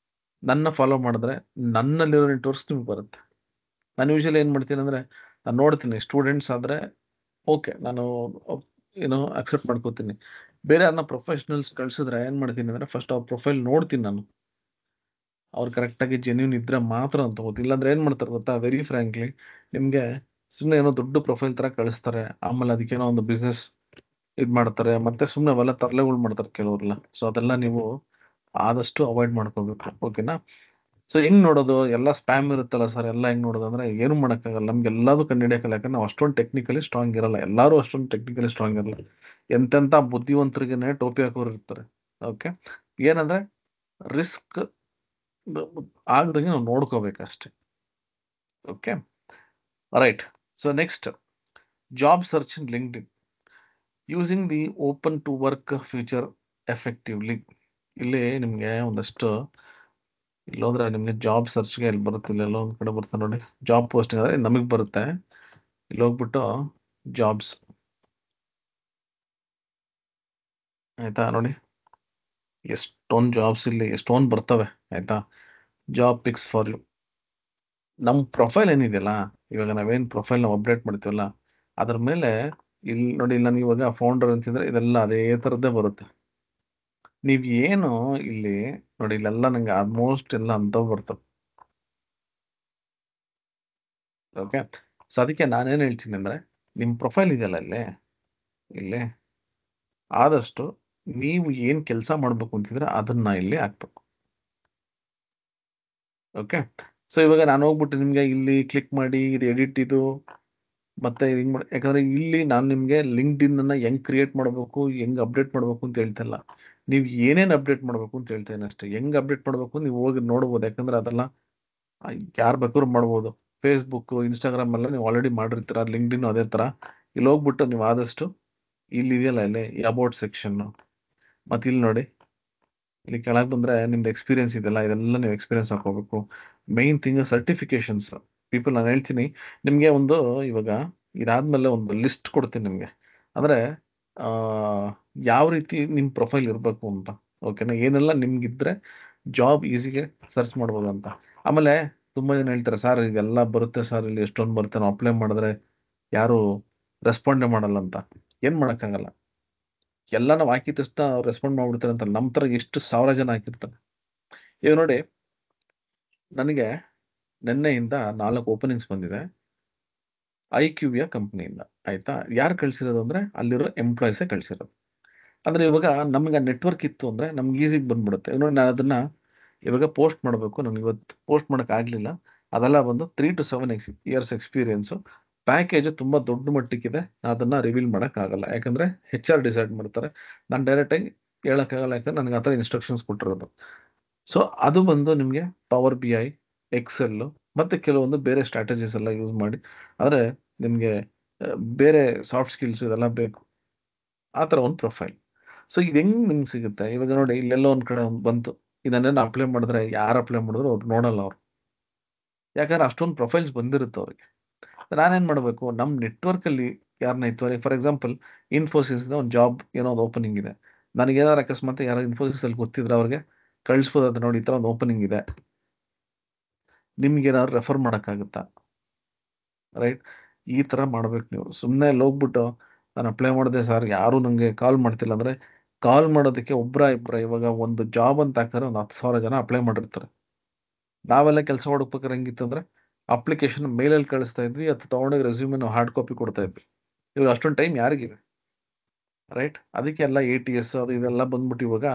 ನನ್ನ ಫಾಲೋ ಮಾಡಿದ್ರೆ ನನ್ನಲ್ಲಿರೋ ನೆಟ್ವರ್ಕ್ಸ್ ನಿಮ್ಗೆ ಬರುತ್ತೆ. ನಾನು ಯೂಶಲಿ ಏನು ಮಾಡ್ತೀನಿ ಅಂದರೆ, ನಾನು ನೋಡ್ತೀನಿ ಸ್ಟೂಡೆಂಟ್ಸ್ ಆದರೆ ಓಕೆ, ನಾನು ಅಕ್ಸೆಪ್ಟ್ ಮಾಡ್ಕೋತೀನಿ. ಬೇರೆ ಯಾರನ್ನ ಪ್ರೊಫೆಷನಲ್ಸ್ ಕಳಿಸಿದ್ರೆ ಏನು ಮಾಡ್ತೀನಿ ಅಂದರೆ, ಫಸ್ಟ್ ಅವ್ರ ಪ್ರೊಫೈಲ್ ನೋಡ್ತೀನಿ ನಾನು. ಅವ್ರು ಕರೆಕ್ಟಾಗಿ ಜೆನ್ಯೂನ್ ಇದ್ರೆ ಮಾತ್ರ ಅಂತ ತಗೋತೀನಿ. ಇಲ್ಲಾಂದ್ರೆ ಏನು ಮಾಡ್ತಾರೆ ಗೊತ್ತಾ, ವೆರಿ ಫ್ರ್ಯಾಂಕ್ಲಿ ನಿಮಗೆ ಸುಮ್ಮನೆ ಏನೋ ದೊಡ್ಡ ಪ್ರೊಫೈಲ್ ಥರ ಕಳಿಸ್ತಾರೆ, ಆಮೇಲೆ ಅದಕ್ಕೇನೋ ಒಂದು ಬಿಸ್ನೆಸ್ ಇದು ಮಾಡ್ತಾರೆ, ಮತ್ತೆ ಸುಮ್ಮನೆ ಅವೆಲ್ಲ ತರಲೆಗಳು ಮಾಡ್ತಾರೆ ಕೆಲವ್ರೆಲ್ಲ. ಸೊ ಅದೆಲ್ಲ ನೀವು ಆದಷ್ಟು ಅವಾಯ್ಡ್ ಮಾಡ್ಕೋಬೇಕು. ಓಕೆನಾ? ಸೊ ಹೆಂಗ್ ನೋಡೋದು, ಎಲ್ಲ ಸ್ಪ್ಯಾಮ್ ಇರುತ್ತಲ್ಲ ಸರ್, ಎಲ್ಲ ಹೆಂಗ್ ನೋಡೋದು ಅಂದರೆ ಏನು ಮಾಡೋಕ್ಕಾಗಲ್ಲ, ನಮ್ಗೆ ಎಲ್ಲದೂ ಕಂಡುಹಿಡಿಯೋಕ್ಕಲ್ಲ. ಯಾಕಂದ್ರೆ ನಾವು ಅಷ್ಟೊಂದು ಟೆಕ್ನಿಕಲಿ ಸ್ಟ್ರಾಂಗ್ ಇರಲ್ಲ, ಎಲ್ಲರೂ ಅಷ್ಟೊಂದು ಟೆಕ್ನಿಕಲಿ ಸ್ಟ್ರಾಂಗ್ ಇರಲ್ಲ. ಎಂತೆಂಥ ಬುದ್ಧಿವಂತರಿಗೇನೆ ಟೋಪಿ ಹಾಕೋರು ಇರ್ತಾರೆ. ಓಕೆ, ಏನಂದ್ರೆ ರಿಸ್ಕ್ ಆಗದಂಗೆ ನಾವು ನೋಡ್ಕೋಬೇಕಷ್ಟೆ. Okay, right. So next, job search in LinkedIn using the open to work future effectively. ಇಲ್ಲಿ ನಿಮಗೆ ಒಂದಷ್ಟು ಇಲ್ಲೋದ್ರೆ ನಿಮಗೆ ಜಾಬ್ ಸರ್ಚ್ಗೆ ಇಲ್ಲಿ ಬರುತ್ತಿಲ್ಲ, ಎಲ್ಲೋ ಒಂದು ಕಡೆ ಬರುತ್ತೆ ನೋಡಿ, ಜಾಬ್ ಪೋಸ್ಟಿಂಗ್ ಆದರೆ ನಮಗೆ ಬರುತ್ತೆ. ಇಲ್ಲಿ ಹೋಗ್ಬಿಟ್ಟು ಜಾಬ್ಸ್, ಆಯಿತಾ? ನೋಡಿ ಎಷ್ಟೊಂದು ಜಾಬ್ಸ್ ಇಲ್ಲಿ ಎಷ್ಟೊಂದು ಬರ್ತವೆ, ಆಯಿತಾ? Job picks for you. ನಮ್ಮ ಪ್ರೊಫೈಲ್ ಏನಿದೆಯಲ್ಲ, ಇವಾಗ ನಾವೇನು ಪ್ರೊಫೈಲ್ ನಾವು ಅಪ್ಡೇಟ್ ಮಾಡ್ತೀವಲ್ಲ, ಅದ್ರ ಮೇಲೆ ಇಲ್ಲಿ ನೋಡಿ, ನನಗೆ ಇವಾಗ ಫೌಂಡರ್ ಅಂತಿದ್ರೆ ಇದೆಲ್ಲ ಅದೇ ಥರದ್ದೇ ಬರುತ್ತೆ. ನೀವು ಏನು ಇಲ್ಲಿ ನೋಡಿ, ಇಲ್ಲೆಲ್ಲ ನಂಗೆ ಆಲ್ಮೋಸ್ಟ್ ಎಲ್ಲ ಅಂಥವು ಬರ್ತವೆ. ಓಕೆ, ಸೊ ಅದಕ್ಕೆ ನಾನೇನು ಹೇಳ್ತೀನಿ ಅಂದರೆ, ನಿಮ್ಮ ಪ್ರೊಫೈಲ್ ಇದೆಯಲ್ಲ ಇಲ್ಲಿ ಆದಷ್ಟು ನೀವು ಏನು ಕೆಲಸ ಮಾಡಬೇಕು ಅಂತಿದ್ರೆ ಅದನ್ನ ಇಲ್ಲಿ ಹಾಕ್ಬೇಕು. ಓಕೆ, ಸೊ ಇವಾಗ ನಾನು ಹೋಗ್ಬಿಟ್ಟು ನಿಮಗೆ ಇಲ್ಲಿ ಕ್ಲಿಕ್ ಮಾಡಿ ಇದು ಎಡಿಟ್ ಇದು ಮತ್ತೆ ಹಿಂಗೆ ಮಾಡಿ, ಯಾಕಂದರೆ ಇಲ್ಲಿ ನಾನು ನಿಮಗೆ ಲಿಂಕ್ಡ್ಇನ್ನ ಹೆಂಗೆ ಕ್ರಿಯೇಟ್ ಮಾಡಬೇಕು, ಹೆಂಗೆ ಅಪ್ಡೇಟ್ ಮಾಡಬೇಕು ಅಂತ ಹೇಳ್ತಿಲ್ಲ, ನೀವು ಏನೇನು ಅಪ್ಡೇಟ್ ಮಾಡಬೇಕು ಅಂತ ಹೇಳ್ತೇನೆ ಅಷ್ಟೇ. ಹೆಂಗೆ ಅಪ್ಡೇಟ್ ಮಾಡಬೇಕು ನೀವು ಹೋಗಿ ನೋಡ್ಬೋದು, ಯಾಕಂದರೆ ಅದೆಲ್ಲ ಯಾರು ಬೇಕಾದ್ರೂ ಮಾಡ್ಬೋದು. ಫೇಸ್ಬುಕ್ಕು, ಇನ್ಸ್ಟಾಗ್ರಾಮ್ ಎಲ್ಲ ನೀವು ಆಲ್ರೆಡಿ ಮಾಡಿರ್ತೀರ, ಲಿಂಕ್ಡ್ಇನ್ ಅದೇ ಥರ. ಇಲ್ಲಿ ಹೋಗ್ಬಿಟ್ಟು ನೀವು ಆದಷ್ಟು ಇಲ್ಲಿ ಇದೆಯಲ್ಲ ಇಲ್ಲಿ ಈ ಅಬೌಟ್ ಸೆಕ್ಷನ್ನು, ಮತ್ತು ಇಲ್ಲಿ ನೋಡಿ, ಇಲ್ಲಿ ಕೆಳಗೆ ಬಂದರೆ ನಿಮ್ದು ಎಕ್ಸ್ಪೀರಿಯನ್ಸ್ ಇದೆಲ್ಲ, ಇದೆಲ್ಲ ನೀವು ಎಕ್ಸ್ಪೀರಿಯನ್ಸ್ ಹಾಕೋಬೇಕು. Main thing certifications. ಪೀಪಲ್, ನಾನು ಹೇಳ್ತೀನಿ ನಿಮಗೆ ಒಂದು, ಇವಾಗ ಇದಾದಮೇಲೆ ಒಂದು ಲಿಸ್ಟ್ ಕೊಡ್ತೀನಿ ನಿಮಗೆ, ಅಂದರೆ ಯಾವ ರೀತಿ ನಿಮ್ಮ ಪ್ರೊಫೈಲ್ ಇರಬೇಕು ಅಂತ. ಓಕೆನಾ? ಏನೆಲ್ಲ ನಿಮ್ಗಿದ್ರೆ ಜಾಬ್ ಈಸಿಗೆ ಸರ್ಚ್ ಮಾಡ್ಬೋದು ಅಂತ. ಆಮೇಲೆ ತುಂಬ ಜನ ಹೇಳ್ತಾರೆ, ಸರ್ ಇದೆಲ್ಲ ಬರುತ್ತೆ ಸರ್, ಇಲ್ಲಿ ಎಷ್ಟೊಂದು ಬರುತ್ತೆ, ನಾವು ಅಪ್ಲೈ ಮಾಡಿದ್ರೆ ಯಾರು ರೆಸ್ಪಾಂಡೇ ಮಾಡಲ್ಲ ಅಂತ. ಏನು ಮಾಡೋಕ್ಕಾಗಲ್ಲ, ಎಲ್ಲ ನಾವು ಹಾಕಿದ ತಕ್ಷಣ ರೆಸ್ಪಾಂಡ್ ಮಾಡ್ಬಿಡ್ತಾರೆ ಅಂತ. ನಮ್ಮ ಥರ ಎಷ್ಟು ಸಾವಿರ ಜನ ಹಾಕಿರ್ತಾರೆ. ಈಗ ನೋಡಿ, ನನಗೆ ನಿನ್ನೆಯಿಂದ 4 ಓಪನಿಂಗ್ಸ್ ಬಂದಿದೆ IQVIA ಕಂಪ್ನಿಯಿಂದ, ಆಯಿತಾ? ಯಾರು ಕಳಿಸಿರೋದು ಅಂದರೆ ಅಲ್ಲಿರೋ ಎಂಪ್ಲಾಯೀಸೇ ಕಳಿಸಿರೋದು. ಅಂದರೆ ಇವಾಗ ನಮ್ಗೆ ನೆಟ್ವರ್ಕ್ ಇತ್ತು ಅಂದರೆ ನಮ್ಗೆ ಈಸಿಗೆ ಬಂದ್ಬಿಡುತ್ತೆ. ನೋಡಿ, ನಾನು ಅದನ್ನು ಇವಾಗ ಪೋಸ್ಟ್ ಮಾಡಬೇಕು, ನನಗೆ ಇವತ್ತು ಪೋಸ್ಟ್ ಮಾಡೋಕ್ಕಾಗಲಿಲ್ಲ. ಅದೆಲ್ಲ ಬಂದು 3 to 7 ಇಯರ್ಸ್ ಎಕ್ಸ್ಪೀರಿಯೆನ್ಸು. ಪ್ಯಾಕೇಜು ತುಂಬ ದೊಡ್ಡ ಮಟ್ಟಕ್ಕಿದೆ, ನಾನು ಅದನ್ನು ರಿವೀಲ್ ಮಾಡೋಕ್ಕಾಗಲ್ಲ, ಯಾಕಂದರೆ HR ಡಿಸೈಡ್ ಮಾಡ್ತಾರೆ. ನಾನು ಡೈರೆಕ್ಟಾಗಿ ಹೇಳೋಕ್ಕಾಗಲ್ಲ, ಯಾಕಂದ್ರೆ ನನಗೆ ಆ ಥರ ಇನ್ಸ್ಟ್ರಕ್ಷನ್ಸ್ ಕೊಟ್ಟಿರೋದು. ಸೊ ಅದು ಬಂದು ನಿಮಗೆ ಪವರ್ BI, ಎಕ್ಸೆಲ್ಲು ಮತ್ತು ಕೆಲವೊಂದು ಬೇರೆ ಸ್ಟ್ರಾಟಜೀಸ್ ಎಲ್ಲ ಯೂಸ್ ಮಾಡಿ, ಅಂದರೆ ನಿಮಗೆ ಬೇರೆ ಸಾಫ್ಟ್ ಸ್ಕಿಲ್ಸು ಇದೆಲ್ಲ ಬೇಕು, ಆ ಥರ ಒಂದು ಪ್ರೊಫೈಲ್. ಸೊ ಇದು ಹೆಂಗೆ ನಿಮ್ಗೆ ಸಿಗುತ್ತೆ, ಇವಾಗ ನೋಡಿ ಇಲ್ಲೆಲ್ಲೋ ಒಂದು ಕಡೆ ಬಂತು, ಇದನ್ನೇನು ಅಪ್ಲೈ ಮಾಡಿದ್ರೆ ಯಾರು ಅಪ್ಲೈ ಮಾಡಿದ್ರು ಅವ್ರು ನೋಡಲ್ಲ ಅವರು, ಯಾಕಂದ್ರೆ ಅಷ್ಟೊಂದು ಪ್ರೊಫೈಲ್ಸ್ ಬಂದಿರುತ್ತೆ ಅವ್ರಿಗೆ. ನಾನೇನು ಮಾಡಬೇಕು, ನಮ್ಮ ನೆಟ್ವರ್ಕಲ್ಲಿ ಯಾರನ್ನ ಇತ್ತು, ಫಾರ್ ಎಕ್ಸಾಂಪಲ್ ಇನ್ಫೋಸಿಸ್ದ ಒಂದು ಜಾಬ್ ಏನೋ ಒಂದು ಓಪನಿಂಗ್ ಇದೆ, ನನಗೇನಾದ್ರು ಅಕಸ್ಮಾತ್ ಯಾರೋ ಇನ್ಫೋಸಿಸಲ್ಲಿ ಗೊತ್ತಿದ್ರೆ ಅವ್ರಿಗೆ ಕಳಿಸ್ಬೋದು, ನೋಡಿ ಈ ಥರ ಒಂದು ಓಪನಿಂಗ್ ಇದೆ, ನಿಮ್ಗೇನಾದ್ರು ರೆಫರ್ ಮಾಡೋಕ್ಕಾಗುತ್ತಾ? ರೈಟ್, ಈ ಥರ ಮಾಡ್ಬೇಕು ನೀವು. ಸುಮ್ಮನೆ ಅಲ್ಲಿ ಹೋಗ್ಬಿಟ್ಟು ನಾನು ಅಪ್ಲೈ ಮಾಡಿದೆ ಸರ್, ಯಾರೂ ನನಗೆ ಕಾಲ್ ಮಾಡ್ತಿಲ್ಲ ಅಂದರೆ, ಕಾಲ್ ಮಾಡೋದಕ್ಕೆ ಇಬ್ಬರ ಇವಾಗ ಒಂದು ಜಾಬ್ ಅಂತ ಹಾಕಿದ್ರೆ ಒಂದು 10,000 ಜನ ಅಪ್ಲೈ ಮಾಡಿರ್ತಾರೆ. ನಾವೆಲ್ಲ ಕೆಲಸ ಹುಡುಕ್ಬೇಕಾದ್ರೆ ಹೆಂಗಿತ್ತು ಅಂದರೆ, ಅಪ್ಲಿಕೇಶನ್ ಮೇಲಲ್ಲಿ ಕಳಿಸ್ತಾ ಇದ್ವಿ, ಅದು ತೊಗೊಂಡೋಗಿ ರೆಸ್ಯೂಮೆ ನಾವು ಹಾರ್ಡ್ ಕಾಪಿ ಕೊಡ್ತಾ ಇದ್ವಿ. ಇವಾಗ ಅಷ್ಟೊಂದು ಟೈಮ್ ಯಾರಿಗಿದೆ? ರೈಟ್, ಅದಕ್ಕೆ ಎಲ್ಲ ATS ಅದು ಇದೆಲ್ಲ ಬಂದ್ಬಿಟ್ಟು ಇವಾಗ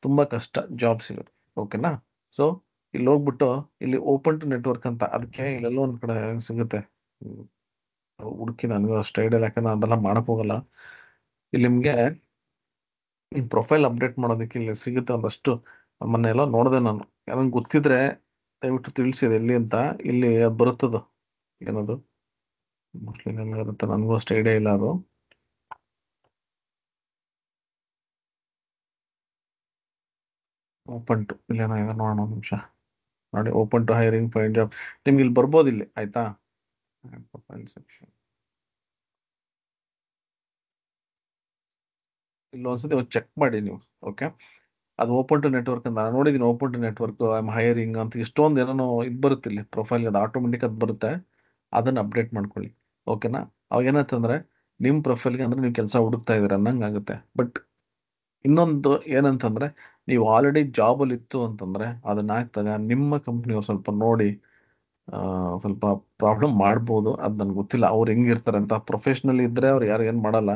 ತುಂಬ ಕಷ್ಟ ಜಾಬ್ ಸಿಗೋದು. ಓಕೆನಾ? ಸೊ ಇಲ್ಲಿ ಹೋಗ್ಬಿಟ್ಟು ಇಲ್ಲಿ ಓಪನ್ ಟು ನೆಟ್ವರ್ಕ್ ಅಂತ, ಅದಕ್ಕೆ ಇಲ್ಲೆಲ್ಲೋ ಒಂದು ಕಡೆ ಸಿಗುತ್ತೆ, ಹುಡುಕಿ ನನಗೂ ಅಷ್ಟು ಐಡಿಯಾ, ಯಾಕಂದ್ರೆ ಅದೆಲ್ಲ ಮಾಡಕ್ ಹೋಗಲ್ಲ. ಇಲ್ಲಿ ನಿಮಗೆ ನಿಮ್ಮ ಪ್ರೊಫೈಲ್ ಅಪ್ಡೇಟ್ ಮಾಡೋದಕ್ಕೆ ಇಲ್ಲಿ ಸಿಗುತ್ತೆ ಒಂದಷ್ಟು. ಮೊನ್ನೆ ಎಲ್ಲ ನೋಡಿದೆ ನಾನು, ಯಾರಂಗೆ ಗೊತ್ತಿದ್ರೆ ದಯವಿಟ್ಟು ತಿಳಿಸಿದೆ ಎಲ್ಲಿ ಅಂತ. ಇಲ್ಲಿ ಅದು ಬರುತ್ತದು, ಏನದು ಮೋಸ್ಟ್ಲಿ ನಿಮ್ಗೆ ಇರುತ್ತೆ, ನನಗೂ ಅಷ್ಟು ಐಡಿಯಾ ಇಲ್ಲ ಅದು. ಓಪನ್ ಟು ಇಲ್ಲೇನೋ ಇದೆ, ನೋಡೋಣ ಒಂದು ನಿಮಿಷ. ನೋಡಿ, open to hiring find job. ನಿಮ್ಗೆ ಇಲ್ಲಿ ಬರ್ಬೋದು ಇಲ್ಲಿ, ಆಯ್ತಾ. ಪ್ರೊಫೈಲ್ ಸೆಕ್ಷನ್ ಇಲ್ಲಿ ಒಂದ್ಸತಿ ಚೆಕ್ ಮಾಡಿ ನೀವು. ಓಕೆ, ಅದು ಓಪನ್ ಟು ನೆಟ್ವರ್ಕ್ ಅಂತ ನಾನು ನೋಡಿದ್ದೀನಿ. Open to network I am hiring ಅಂತ ಇಷ್ಟೊಂದು ಏನೋ ಇದು ಬರುತ್ತೆ ಇಲ್ಲಿ ಪ್ರೊಫೈಲ್, ಅದು ಆಟೋಮೆಟಿಕ್ ಅದು ಬರುತ್ತೆ. ಅದನ್ನು ಅಪ್ಡೇಟ್ ಮಾಡ್ಕೊಳ್ಳಿ. ಓಕೆನಾ. ಅವಾಗ ಏನಂತಂದ್ರೆ ನಿಮ್ಮ ಪ್ರೊಫೈಲ್ಗೆ ಅಂದ್ರೆ ನೀವು ಕೆಲಸ ಹುಡುಕ್ತಾ ಇದ್ದೀರ ಅನ್ನಂಗೆ ಆಗುತ್ತೆ. ಬಟ್ ಇನ್ನೊಂದು ಏನಂತಂದ್ರೆ, ನೀವು ಆಲ್ರೆಡಿ ಜಾಬಲ್ಲಿ ಇತ್ತು ಅಂತಂದ್ರೆ ಅದನ್ನ ಹಾಕ್ದಾಗ ನಿಮ್ಮ ಕಂಪ್ನಿಯವ್ರು ಸ್ವಲ್ಪ ನೋಡಿ ಸ್ವಲ್ಪ ಪ್ರಾಬ್ಲಮ್ ಮಾಡ್ಬೋದು. ಅದು ನನಗೆ ಗೊತ್ತಿಲ್ಲ ಅವ್ರು ಹೆಂಗಿರ್ತಾರೆ ಅಂತ. ಪ್ರೊಫೆಷ್ನಲ್ ಇದ್ರೆ ಅವ್ರು ಯಾರು ಏನು ಮಾಡಲ್ಲ.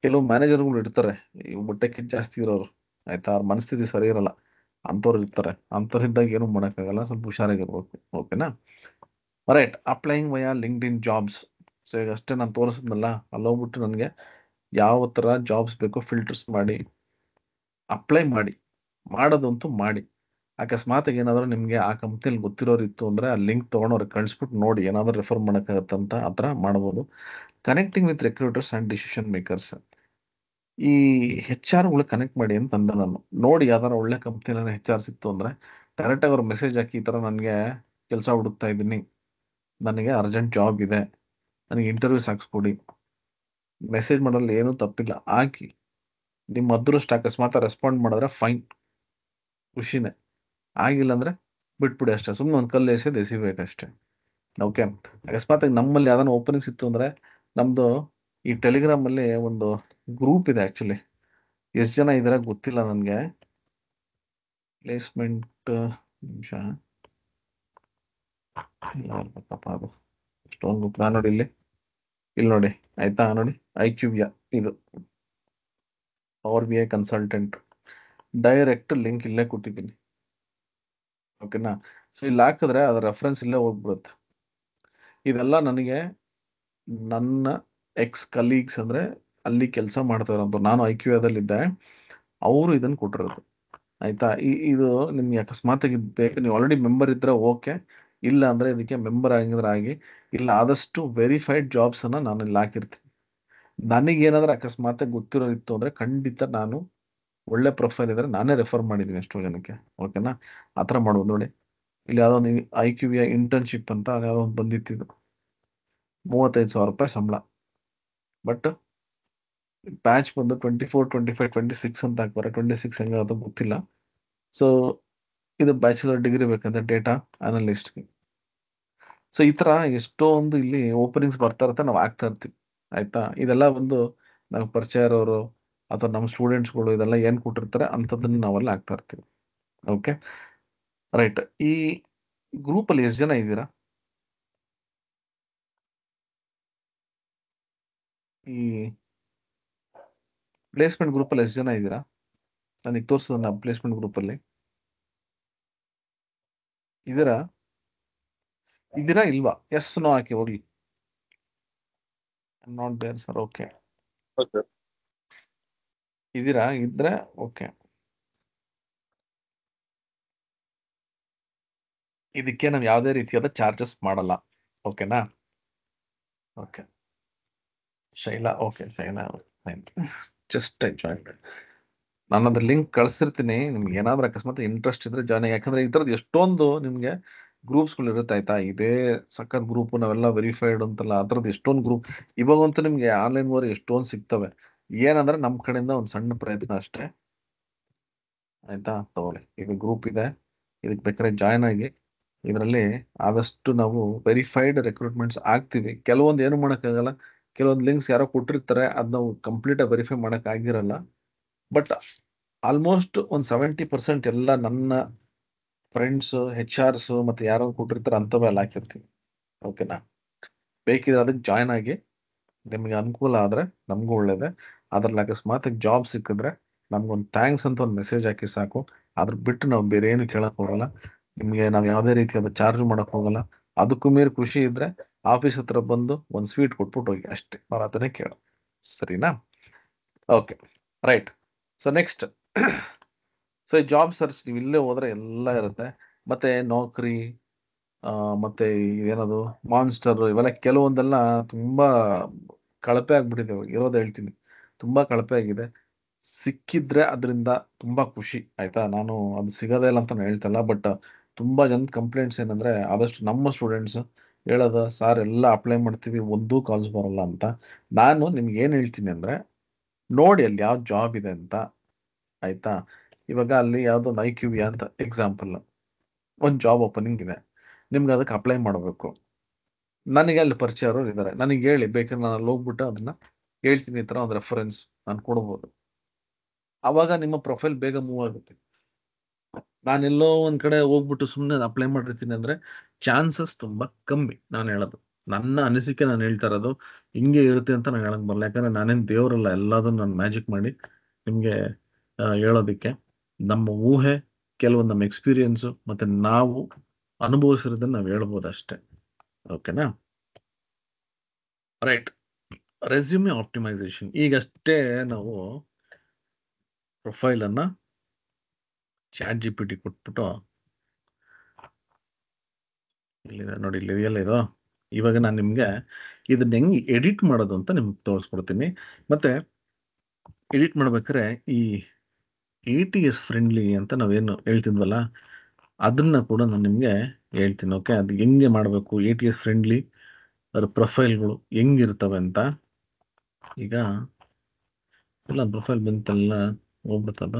ಕೆಲವು ಮ್ಯಾನೇಜರ್ಗಳು ಇರ್ತಾರೆ, ಈ ಬಟ್ಟೆ ಕಿಚ್ಚು ಜಾಸ್ತಿ ಇರೋರು, ಆಯ್ತಾ, ಅವ್ರ ಮನಸ್ಥಿತಿ ಸರಿ ಇರಲ್ಲ, ಅಂಥವ್ರು ಇರ್ತಾರೆ. ಅಂಥವ್ರು ಇದ್ದಾಗ ಏನು ಮಾಡೋಕ್ಕಾಗಲ್ಲ, ಸ್ವಲ್ಪ ಹುಷಾರಾಗಿರ್ಬೇಕು. ಓಕೆನಾ. ರೈಟ್. ಅಪ್ಲೈಯಿಂಗ್ ವಯಾ ಲಿಂಕ್ಡ್ ಇನ್ ಜಾಬ್ಸ್. ಸೊ ಈಗ ಅಷ್ಟೇ ನಾನು ತೋರಿಸಿದ್ನಲ್ಲ, ಅಲ್ಲಿ ಹೋಗ್ಬಿಟ್ಟು ನನಗೆ ಯಾವ ಥರ ಜಾಬ್ಸ್ ಬೇಕೋ ಫಿಲ್ಟರ್ಸ್ ಮಾಡಿ ಅಪ್ಲೈ ಮಾಡಿ. ಮಾಡೋದಂತೂ ಮಾಡಿ. ಅಕಸ್ಮಾತ್ ಏನಾದರೂ ನಿಮಗೆ ಆ ಕಂಪ್ನಿಯಲ್ಲಿ ಗೊತ್ತಿರೋರು ಇತ್ತು ಅಂದರೆ ಆ ಲಿಂಕ್ ತೊಗೊಂಡು ಅವ್ರಿಗೆ ಕಳಿಸ್ಬಿಟ್ಟು ನೋಡಿ ಏನಾದರೂ ರೆಫರ್ ಮಾಡೋಕ್ಕಾಗತ್ತಂತ ಆ ಥರ ಮಾಡ್ಬೋದು. Connecting with recruiters and decision makers. ಈ HR ಕನೆಕ್ಟ್ ಮಾಡಿ ಅಂತ ಅಂದೆ ನಾನು. ನೋಡಿ ಯಾವ್ದಾರ ಒಳ್ಳೆ ಕಂಪ್ನಿಯಲ್ಲಿ HR ಸಿಕ್ತು ಅಂದರೆ ಡೈರೆಕ್ಟಾಗಿ ಅವ್ರು ಮೆಸೇಜ್ ಹಾಕಿ, ಈ ಥರ ನನಗೆ ಕೆಲಸ ಹುಡುಕ್ತಾ ಇದ್ದೀನಿ, ನನಗೆ ಅರ್ಜೆಂಟ್ ಜಾಬ್ ಇದೆ, ನನಗೆ ಇಂಟರ್ವ್ಯೂಸ್ ಹಾಕ್ಸ್ಕೊಡಿ. ಮೆಸೇಜ್ ಮಾಡೋದ್ರಲ್ಲಿ ಏನೂ ತಪ್ಪಿಲ್ಲ, ಹಾಕಿ. ನಿಮ್ಮ ಅದೃಷ್ಟ ಅಕಸ್ಮಾತ್ ರೆಸ್ಪಾಂಡ್ ಮಾಡಿದ್ರೆ ಫೈನ್, ಖುಷಿನೇ. ಆಗಿಲ್ಲ ಅಂದರೆ ಬಿಟ್ಬಿಡಿ ಅಷ್ಟೇ. ಸುಮ್ಮನೆ ಒಂದು ಕಲ್ಲು ಎಸೆದು ಎಸಿಬೇಕಷ್ಟೇ. ಓಕೆ. ಅಕಸ್ಮಾತ್ ನಮ್ಮಲ್ಲಿ ಯಾವ್ದಾನ ಓಪನಿಂಗ್ಸ್ ಇತ್ತು ಅಂದರೆ, ನಮ್ಮದು ಈ ಟೆಲಿಗ್ರಾಮಲ್ಲಿ ಒಂದು ಗ್ರೂಪ್ ಇದೆ ಆ್ಯಕ್ಚುಲಿ. ಎಷ್ಟು ಜನ ಇದ್ದಾರೆ ಗೊತ್ತಿಲ್ಲ ನನಗೆ. ಪ್ಲೇಸ್ಮೆಂಟ್ ನಿಮಿಷ ಇಲ್ಲ ಇರ್ಬೇಕಪ್ಪ ಅದು. ಎಷ್ಟೊಂದು ಗ್ರೂಪ್ ನಾನು ನೋಡಿ ಇಲ್ಲಿ ನೋಡಿ, ಆಯ್ತಾ. ನೋಡಿ, IQVIA ಇದು Power BI consultant. Direct link ಇಲ್ಲೇ ಕೊಟ್ಟಿದ್ದೀನಿ. ಓಕೆನಾ. ಸೊ ಇಲ್ಲಿ ಹಾಕಿದ್ರೆ ಅದರ ರೆಫರೆನ್ಸ್ ಇಲ್ಲೇ ಹೋಗ್ಬಿಡುತ್ತೆ. ಇದೆಲ್ಲ ನನಗೆ ನನ್ನ ಎಕ್ಸ್ ಕಲೀಗ್ಸ್ ಅಂದರೆ ಅಲ್ಲಿ ಕೆಲಸ ಮಾಡ್ತಾ ಇರೋದು, ನಾನು IQVIAದಲ್ಲಿದ್ದೆ, ಅವರು ಇದನ್ನು ಕೊಟ್ಟಿರೋದು. ಆಯಿತಾ. ಇದು ನಿಮ್ಗೆ ಅಕಸ್ಮಾತಾಗಿ ಬೇಕು, ನೀವು ಆಲ್ರೆಡಿ ಮೆಂಬರ್ ಇದ್ದರೆ ಓಕೆ, ಇಲ್ಲ ಅಂದರೆ ಇದಕ್ಕೆ ಮೆಂಬರ್ ಆಗಿದ್ರೆ ಆಗಿ. ಇಲ್ಲ, ಆದಷ್ಟು ವೆರಿಫೈಡ್ ಜಾಬ್ಸನ್ನು ನಾನು ಇಲ್ಲಿ ಹಾಕಿರ್ತೀನಿ. ನನಗೇನಾದರೂ ಅಕಸ್ಮಾತಾಗಿ ಗೊತ್ತಿರೋ ಇತ್ತು ಅಂದರೆ ಖಂಡಿತ ನಾನು ಒಳ್ಳೆ ಪ್ರೊಫೈಲ್ ಇದ್ದರೆ ನಾನೇ ರೆಫರ್ ಮಾಡಿದ್ದೀನಿ ಎಷ್ಟೋ ಜನಕ್ಕೆ. ಓಕೆನಾ. ಆ ಥರ ಮಾಡ್ಬೋದು. ನೋಡಿ, ಇಲ್ಲಿ ಯಾವುದೋ ಒಂದು IQVIA ಇಂಟರ್ನ್ಶಿಪ್ ಅಂತ ಯಾವುದೋ ಒಂದು ಬಂದಿತ್ತಿದ್ದು, 35,000 ರೂಪಾಯಿ ಸಂಬಳ. ಬಟ್ ಬ್ಯಾಚ್ ಬಂದು 24, 25, 26 ಅಂತ ಹಾಕ್ಬಾರೆ. 26 ಹೆಂಗೆ ಅದು ಗೊತ್ತಿಲ್ಲ. ಸೊ ಇದು ಬ್ಯಾಚುಲರ್ ಡಿಗ್ರಿ ಬೇಕಂದ್ರೆ ಡೇಟಾ ಅನಲಿಸ್ಟ್ಗೆ. ಸೊ ಈ ಥರ ಎಷ್ಟೊಂದು ಇಲ್ಲಿ ಓಪನಿಂಗ್ಸ್ ಬರ್ತಾ ಇರುತ್ತೆ, ನಾವು ಆಗ್ತಾ ಇರ್ತೀವಿ. ಆಯಿತಾ. ಇದೆಲ್ಲ ಒಂದು ನಮ್ಗೆ ಪರಿಚಯ ಇರೋರು ಅಥವಾ ನಮ್ಮ ಸ್ಟೂಡೆಂಟ್ಸ್ಗಳು ಇದೆಲ್ಲ ಏನು ಕೊಟ್ಟಿರ್ತಾರೆ ಅಂಥದ್ದನ್ನು ನಾವೆಲ್ಲ ಆಗ್ತಾ ಇರ್ತೀವಿ. Okay, right. ಈ ಗ್ರೂಪಲ್ಲಿ ಎಷ್ಟು ಜನ ಇದ್ದೀರಾ? ಈ ಪ್ಲೇಸ್ಮೆಂಟ್ ಗ್ರೂಪಲ್ಲಿ ಎಷ್ಟು ಜನ ಇದ್ದೀರಾ? ನನಗೆ ತೋರಿಸೋದನ್ನ ಪ್ಲೇಸ್ಮೆಂಟ್ ಗ್ರೂಪಲ್ಲಿ ಇದ್ದೀರಾ? ಇದ್ದೀರಾ ಇಲ್ವಾ? ಎಸ್ ನೋ ಹಾಕಿ ಹೋಗ್ಲಿ. Not there sir. ಓಕೆ, ಇದ್ದೀರಾ? ಇದ್ರೆ ಓಕೆ. ಇದಕ್ಕೆ ನಾವು ಯಾವುದೇ ರೀತಿಯಾದ ಚಾರ್ಜಸ್ ಮಾಡಲ್ಲ. ಓಕೆನಾ. Okay, Shaila. Okay, Shaila just join. ನಾನು ಅದ್ರ ಲಿಂಕ್ ಕಳಿಸಿರ್ತೀನಿ. ನಿಮ್ಗೆ ಏನಾದರೂ ಅಕಸ್ಮಾತ್ ಇಂಟ್ರೆಸ್ಟ್ ಇದ್ರೆ ಜಾಯ್ನ್ ಆಗಿ. ಯಾಕಂದ್ರೆ ಈ ಥರದ್ದು ಎಷ್ಟೊಂದು ನಿಮಗೆ ಗ್ರೂಪ್ಸ್ಗಳು ಇರುತ್ತೆ, ಆಯ್ತಾ. ಇದೇ ಸಖತ್ ಗ್ರೂಪ್ ನಾವೆಲ್ಲ ವೆರಿಫೈಡ್ ಅಂತಲ್ಲ, ಆ ಥರದ್ದು ಎಷ್ಟೊಂದು ಗ್ರೂಪ್ ಇವಾಗಂತೂ ನಿಮಗೆ ಆನ್ಲೈನ್ ಓರ್ ಎಷ್ಟೊಂದು ಸಿಗ್ತವೆ. ಏನಂದ್ರೆ ನಮ್ಮ ಕಡೆಯಿಂದ ಒಂದು ಸಣ್ಣ ಪ್ರಯತ್ನ ಅಷ್ಟೇ, ಆಯ್ತಾ. ತಗೊಳ್ಳಿ, ಇದು ಗ್ರೂಪ್ ಇದೆ, ಇದಕ್ಕೆ ಬೇಕಾದ್ರೆ ಜಾಯ್ನ್ ಆಗಿ. ಇದರಲ್ಲಿ ಆದಷ್ಟು ನಾವು ವೆರಿಫೈಡ್ ರೆಕ್ರೂಟ್ಮೆಂಟ್ಸ್ ಆಗ್ತೀವಿ. ಕೆಲವೊಂದು ಏನು ಮಾಡೋಕ್ಕಾಗಲ್ಲ, ಕೆಲವೊಂದು ಲಿಂಕ್ಸ್ ಯಾರೋ ಕೊಟ್ಟಿರ್ತಾರೆ, ಅದು ನಾವು ಕಂಪ್ಲೀಟಾಗಿ ವೆರಿಫೈ ಮಾಡೋಕ್ಕಾಗಿರಲ್ಲ. ಬಟ್ ಆಲ್ಮೋಸ್ಟ್ ಒಂದು 70% ಎಲ್ಲ ನನ್ನ ಫ್ರೆಂಡ್ಸು HRs ಮತ್ತು ಯಾರೋ ಕೊಟ್ಟಿರ್ತಾರೆ ಅಂಥವೇ ಎಲ್ಲ ಹಾಕಿರ್ತೀವಿ. ಓಕೆನಾ. ಬೇಕಿದ್ರೆ ಅದಕ್ಕೆ ಜಾಯ್ನ್ ಆಗಿ, ನಿಮಗೆ ಅನುಕೂಲ ಆದರೆ ನಮಗೂ ಒಳ್ಳೇದೆ. ಅದ್ರಲ್ಲಿ ಅಕಸ್ಮಾತ್ ಜಾಬ್ ಸಿಕ್ಕಿದ್ರೆ ನಮ್ಗೊಂದು ಥ್ಯಾಂಕ್ಸ್ ಅಂತ ಒಂದು ಮೆಸೇಜ್ ಹಾಕಿ ಸಾಕು. ಅದ್ರ ಬಿಟ್ಟು ನಾವು ಬೇರೆ ಏನು ಕೇಳಕ್ಕೆ ಹೋಗಲ್ಲ. ನಿಮಗೆ ನಾವು ಯಾವುದೇ ರೀತಿಯಾದ ಚಾರ್ಜ್ ಮಾಡೋಕ್ಕೆ ಹೋಗಲ್ಲ. ಅದಕ್ಕೂ ಮೀರಿ ಖುಷಿ ಇದ್ದರೆ ಆಫೀಸ್ ಹತ್ರ ಬಂದು ಒಂದು ಸ್ವೀಟ್ ಕೊಟ್ಬಿಟ್ಟು ಹೋಗಿ ಅಷ್ಟೇ, ಅವ್ರು ಅದನ್ನೇ ಕೇಳೋ. ಸರಿನಾ. Okay, right. So next, so ಈ ಜಾಬ್ ಸರ್ಚ್ ನೀವು ಇಲ್ಲೇ ಹೋದರೆ ಎಲ್ಲ ಇರುತ್ತೆ. ಮತ್ತು ನೌಕರಿ ಮತ್ತೆ ಏನದು ಮಾನ್ಸ್ಟರ್ ಇವೆಲ್ಲ ಕೆಲವೊಂದೆಲ್ಲ ತುಂಬಾ ಕಳಪೆ ಆಗ್ಬಿಟ್ಟಿದೆ. ಇರೋದು ಹೇಳ್ತೀನಿ, ತುಂಬಾ ಕಳಪೆ ಆಗಿದೆ. ಸಿಕ್ಕಿದ್ರೆ ಅದರಿಂದ ತುಂಬಾ ಖುಷಿ ಆಯ್ತಾ. ನಾನು ಅದು ಸಿಗೋದೇ ಇಲ್ಲ ಅಂತ ನಾನು ಹೇಳ್ತಲ್ಲ, ಬಟ್ ತುಂಬಾ ಜನದ ಕಂಪ್ಲೇಂಟ್ಸ್ ಏನಂದ್ರೆ ಆದಷ್ಟು ನಮ್ಮ ಸ್ಟೂಡೆಂಟ್ಸ್ ಹೇಳೋದು, ಸಾರ್ ಎಲ್ಲ ಅಪ್ಲೈ ಮಾಡ್ತೀವಿ ಒಂದೂ ಕಾಲ್ಸ್ ಬರಲ್ಲ ಅಂತ. ನಾನು ನಿಮ್ಗೆ ಏನು ಹೇಳ್ತೀನಿ ಅಂದ್ರೆ, ನೋಡಿ ಅಲ್ಲಿ ಯಾವ ಜಾಬ್ ಇದೆ ಅಂತ ಆಯ್ತಾ. ಇವಾಗ ಅಲ್ಲಿ ಯಾವುದೋ IQVIA ಅಂತ ಎಕ್ಸಾಂಪಲ್ ಒಂದು ಜಾಬ್ ಓಪನಿಂಗ್ ಇದೆ, ನಿಮ್ಗೆ ಅದಕ್ಕೆ ಅಪ್ಲೈ ಮಾಡಬೇಕು. ನನಗೆ ಅಲ್ಲಿ ಪರಿಚಯ ಇರೋರು ಇದ್ದಾರೆ, ನನಗೆ ಹೇಳಿ, ಬೇಕಾದ್ರೆ ನಾನು ಅಲ್ಲಿ ಹೋಗ್ಬಿಟ್ಟು ಅದನ್ನ ಹೇಳ್ತೀನಿ, ಈ ಥರ ಒಂದು ರೆಫರೆನ್ಸ್ ನಾನು ಕೊಡ್ಬೋದು. ಆವಾಗ ನಿಮ್ಮ ಪ್ರೊಫೈಲ್ ಬೇಗ ಮೂವ್ ಆಗುತ್ತೆ. ನಾನೆಲ್ಲೋ ಒಂದ್ ಕಡೆ ಹೋಗ್ಬಿಟ್ಟು ಸುಮ್ಮನೆ ಅಪ್ಲೈ ಮಾಡಿರ್ತೀನಿ ಅಂದ್ರೆ ಚಾನ್ಸಸ್ ತುಂಬಾ ಕಮ್ಮಿ. ನಾನು ಹೇಳೋದು ನನ್ನ ಅನಿಸಿಕೆ, ನಾನು ಹೇಳ್ತಾ ಇರೋದು ಹಿಂಗೆ ಇರುತ್ತೆ ಅಂತ ನಾನು ಹೇಳಕ್ ಬರಲ್ಲ. ಯಾಕಂದ್ರೆ ನಾನೇನು ದೇವರಲ್ಲ ಎಲ್ಲದನ್ನು ನಾನು ಮ್ಯಾಜಿಕ್ ಮಾಡಿ ನಿಮಗೆ ಹೇಳೋದಕ್ಕೆ. ನಮ್ಮ ಊಹೆ, ಕೆಲವೊಂದು ನಮ್ಮ ಎಕ್ಸ್ಪೀರಿಯನ್ಸು, ಮತ್ತೆ ನಾವು ಅನುಭವಿಸಿರೋದನ್ನ ನಾವು ಹೇಳ್ಬೋದು ಅಷ್ಟೇ. ಓಕೆನಾ? ರೈಟ್. Resume optimisation. ಈಗಷ್ಟೇ ನಾವು ಪ್ರೊಫೈಲ್ ಅನ್ನ ChatGPT ಕೊಟ್ಬಿಟ್ಟು, ಇಲ್ಲಿದೆ ನೋಡಿ, ಇಲ್ಲಿ ಇದೆಯಲ್ಲ ಇದು. ಇವಾಗ ನಾನು ನಿಮ್ಗೆ ಇದನ್ನ ಹೆಂಗ್ ಎಡಿಟ್ ಮಾಡೋದು ಅಂತ ನಿಮ್ಗೆ ತೋರಿಸ್ಕೊಡ್ತೀನಿ. ಮತ್ತೆ ಎಡಿಟ್ ಮಾಡ್ಬೇಕಾದ್ರೆ ಈ ATS ಫ್ರೆಂಡ್ಲಿ ಅಂತ ನಾವೇನು ಹೇಳ್ತಿದ್ವಲ್ಲ, ಅದನ್ನ ಕೂಡ ನಾನು ನಿಮ್ಗೆ ಹೇಳ್ತೀನಿ. ಓಕೆ, ಅದು ಹೆಂಗೆ ಮಾಡಬೇಕು, ATS ಫ್ರೆಂಡ್ಲಿ ಅದ್ರ ಪ್ರೊಫೈಲ್ಗಳು ಹೆಂಗಿರ್ತವೆ ಅಂತ. ಈಗ ಎಲ್ಲ ಪ್ರೊಫೈಲ್ ಬಂತೆಲ್ಲ ಹೋಗ್ಬಿಡ್ತದ.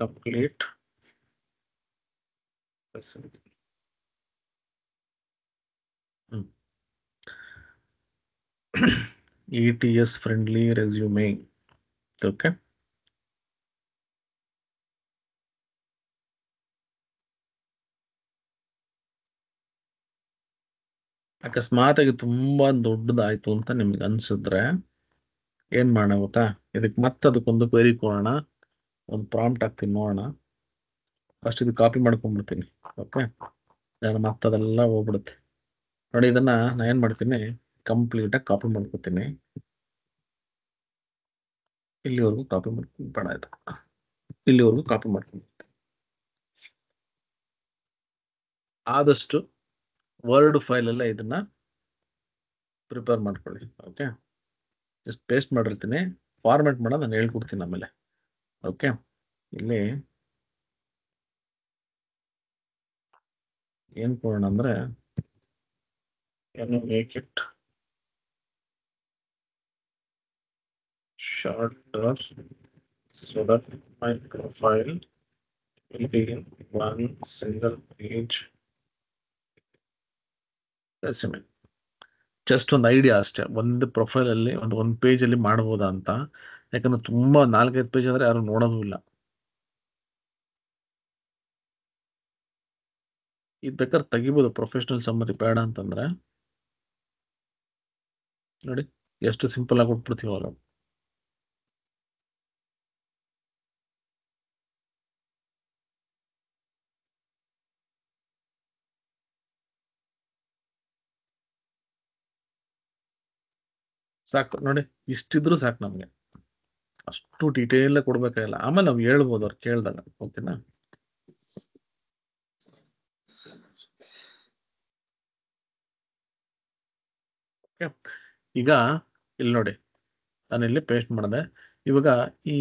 Complete ATS friendly resume. Okay, ಅಕಸ್ಮಾತ್ ಆಗಿ ತುಂಬಾ ದೊಡ್ಡದಾಯ್ತು ಅಂತ ನಿಮ್ಗೆ ಅನ್ಸಿದ್ರೆ ಏನ್ ಮಾಡೋಣ ಗೊತ್ತಾ, ಇದಕ್ಕೆ ಮತ್ತೆ ಅದಕ್ಕೊಂದು ಕ್ವೆರಿ ಕೊಡೋಣ, ಒಂದು ಪ್ರಾಂಪ್ಟ್ ಹಾಕ್ತೀನಿ ನೋಡೋಣ. ಫಸ್ಟ್ ಇದು ಕಾಪಿ ಮಾಡ್ಕೊಂಡ್ಬಿಡ್ತೀನಿ. ಓಕೆ, ನಾನು ಮತ್ತದೆಲ್ಲ ಹೋಗ್ಬಿಡುತ್ತೆ ನೋಡಿ. ಇದನ್ನ ನಾನು ಏನ್ ಮಾಡ್ತೀನಿ, ಕಂಪ್ಲೀಟಾಗಿ ಕಾಪಿ ಮಾಡ್ಕೊತೀನಿ. ಇಲ್ಲಿವರೆಗೂ ಕಾಪಿ ಮಾಡ್ಕೊಂಡು ಬೇಡ, ಆಯ್ತು, ಇಲ್ಲಿವರೆಗೂ ಕಾಪಿ ಮಾಡ್ಕೊಂಡು. ಆದಷ್ಟು ವರ್ಡ್ ಫೈಲಲ್ಲೇ ಇದನ್ನ ಪ್ರಿಪೇರ್ ಮಾಡ್ಕೊಳ್ಳಿ. ಓಕೆ, ಜಸ್ಟ್ ಪೇಸ್ಟ್ ಮಾಡಿರ್ತೀನಿ. ಫಾರ್ಮ್ಯಾಟ್ ಮಾಡೋದು ನಾನು ಹೇಳ್ಕೊಡ್ತೀನಿ ಆಮೇಲೆ. ಓಕೆ, ಇಲ್ಲಿ ಏನ್ ಕೊಡೋಣ ಅಂದ್ರೆ, make it shorter so that my profile will be in one single page resume. Just ಒಂದು ಐಡಿಯಾ ಅಷ್ಟೇ, ಒಂದು ಪ್ರೊಫೈಲ್ ಅಲ್ಲಿ ಒಂದು ಪೇಜ್ ಅಲ್ಲಿ ಮಾಡಬಹುದಾ ಅಂತ. ಯಾಕಂದ್ರೆ ತುಂಬಾ 4-5 ಪೇಜ್ ಆದ್ರೆ ಯಾರು ನೋಡೋದು ಇಲ್ಲ. ಇದು ಬೇಕಾದ್ರೆ ತೆಗಿಬೋದು, ಪ್ರೊಫೆಷನಲ್ ಸಮ್ಮರಿ ಬೇಡ ಅಂತಂದ್ರೆ. ನೋಡಿ ಎಷ್ಟು ಸಿಂಪಲ್ ಆಗಿ ಕೊಟ್ಬಿಡ್ತೀವಿ ಅವಾಗ. ಸಾಕು ನೋಡಿ, ಇಷ್ಟಿದ್ರು ಸಾಕು ನಮ್ಗೆ, ಅಷ್ಟು ಡೀಟೇಲ್ ಕೊಡ್ಬೇಕಾಗಿಲ್ಲ. ಆಮೇಲೆ ನಾವು ಹೇಳ್ಬೋದು ಅವ್ರು ಕೇಳಿದಾಗ. ಓಕೆನಾ? ಈಗ ಇಲ್ಲಿ ನೋಡಿ, ನಾನು ಇಲ್ಲಿ ಪೇಸ್ಟ್ ಮಾಡಿದೆ. ಇವಾಗ ಈ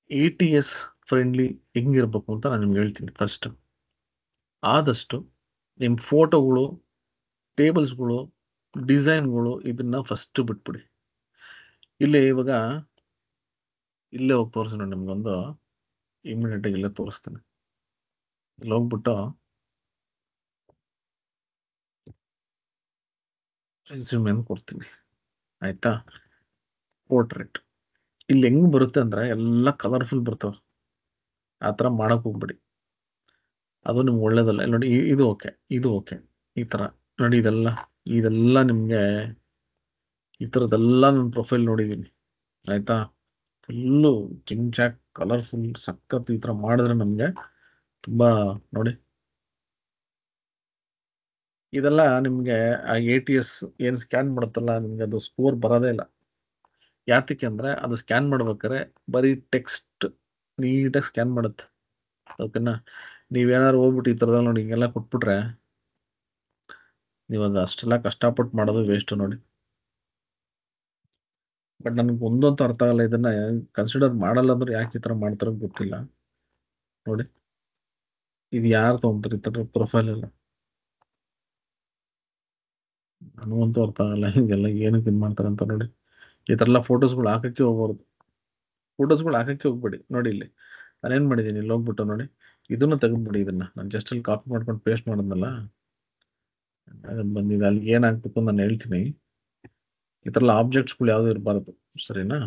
ATS ಫ್ರೆಂಡ್ಲಿ ಹೆಂಗಿರ್ಬೇಕು ಅಂತ ನಾನು ನಿಮ್ಗೆ ಹೇಳ್ತೀನಿ. ಫಸ್ಟ್ ಆದಷ್ಟು ನಿಮ್ಮ ಫೋಟೋಗಳು, ಟೇಬಲ್ಸ್ಗಳು, ಡಿಸೈನ್ಗಳು ಇದನ್ನ ಫಸ್ಟ್ ಬಿಟ್ಬಿಡಿ. ಇಲ್ಲಿ ಇವಾಗ ಇಲ್ಲೇ ಹೋಗಿ ತೋರಿಸೋಣ ನಿಮ್ಗೊಂದು, ಇಮಿಡಿಯೇಟ್ ಆಗಿ ಇಲ್ಲೇ ತೋರಿಸ್ತೇನೆ. ಇಲ್ಲಿ ಹೋಗ್ಬಿಟ್ಟು ರೆಸ್ಯೂಮ್ ಅಂತ ಕೊಡ್ತೀನಿ. ಆಯ್ತಾ? ಪೋರ್ಟ್ರೇಟ್ ಇಲ್ಲಿ ಹೆಂಗ್ ಬರುತ್ತೆ ಅಂದ್ರೆ ಎಲ್ಲ ಕಲರ್ಫುಲ್ ಬರ್ತವೆ. ಆ ಥರ ಮಾಡಕ್ ಹೋಗ್ಬಿಡಿ, ಅದು ನಿಮ್ಗೆ ಒಳ್ಳೇದಲ್ಲ. ನೋಡಿ ಇದು ಓಕೆ, ಇದು ಓಕೆ. ಈ ಥರ ನೋಡಿ, ಇದೆಲ್ಲ ನಿಮಗೆ ಈ ಥರದ್ದೆಲ್ಲ ನನ್ನ ಪ್ರೊಫೈಲ್ ನೋಡಿದ್ದೀನಿ. ಆಯ್ತಾ? ಫುಲ್ಲು ಚಾಕ್ ಕಲರ್ಫುಲ್ ಸಖತ್. ಈ ಥರ ಮಾಡಿದ್ರೆ ನಮಗೆ ತುಂಬ ನೋಡಿ ಇದೆಲ್ಲ ನಿಮಗೆ ಆ ATS ಏನು ಸ್ಕ್ಯಾನ್ ಮಾಡುತ್ತಲ್ಲ ನಿಮ್ಗೆ ಅದು ಸ್ಕೋರ್ ಬರೋದೇ ಇಲ್ಲ. ಯಾತಕ್ಕೆ ಅಂದ್ರೆ ಅದು ಸ್ಕ್ಯಾನ್ ಮಾಡ್ಬೇಕಾದ್ರೆ ಬರೀ ಟೆಕ್ಸ್ಟ್ ನೀಟಾಗಿ ಸ್ಕ್ಯಾನ್ ಮಾಡುತ್ತೆ. ಓಕೆನಾ? ನೀವೇನಾದ್ರು ಹೋಗ್ಬಿಟ್ಟು ಈ ಥರದಲ್ಲಿ ನೋಡಿ ಹಿಂಗೆಲ್ಲ ಕೊಟ್ಬಿಟ್ರೆ ನೀವು ಅದು ಅಷ್ಟೆಲ್ಲ ಕಷ್ಟಪಟ್ಟು ಮಾಡೋದು ವೇಸ್ಟ್ ನೋಡಿ. ಬಟ್ ನನಗೆ ಒಂದಂತೂ ಅರ್ಥ ಆಗಲ್ಲ, ಇದನ್ನ ಕನ್ಸಿಡರ್ ಮಾಡಲ್ಲ ಅಂದ್ರೆ ಯಾಕೆ ಈ ಥರ ಮಾಡ್ತಾರೋ ಗೊತ್ತಿಲ್ಲ. ನೋಡಿ, ಇದು ಯಾರು ತೊಗೊಂತಾರೆ ಈ ಥರ ಪ್ರೊಫೈಲ್ ಎಲ್ಲ? ನನಗಂತೂ ಅರ್ಥ ಆಗಲ್ಲ ಇದೆಲ್ಲ ಏನಕ್ಕೆ ಇದು ಮಾಡ್ತಾರೆ ಅಂತ. ನೋಡಿ, ಈ ಥರ ಎಲ್ಲ ಫೋಟೋಸ್ಗಳು ಹಾಕಕ್ಕೆ ಹೋಗ್ಬಾರ್ದು. ಫೋಟೋಸ್ಗಳು ಹಾಕಕ್ಕೆ ಹೋಗ್ಬೇಡಿ. ನೋಡಿ ಇಲ್ಲಿ ನಾನೇನು ಮಾಡಿದ್ದೀನಿ, ಇಲ್ಲಿ ಹೋಗ್ಬಿಟ್ಟು ನೋಡಿ, ಇದನ್ನು ತೆಗೆದ್ಬಿಡಿ. ಇದನ್ನ ನಾನು ಜಸ್ಟ್ ಇಲ್ಲಿ ಕಾಪಿ ಮಾಡ್ಕೊಂಡು ಪೇಸ್ಟ್ ಮಾಡಿದ್ನಲ್ಲ, ಅದು ಬಂದಿದೆ. ಅಲ್ಲಿ ಏನಾಗಬೇಕು ಅಂತ ನಾನು ಹೇಳ್ತೀನಿ. ಈ ಥರ ಎಲ್ಲ ಆಬ್ಜೆಕ್ಟ್ಸ್ಗಳು ಯಾವುದು ಇರಬಾರ್ದು, ಸರಿನಾ?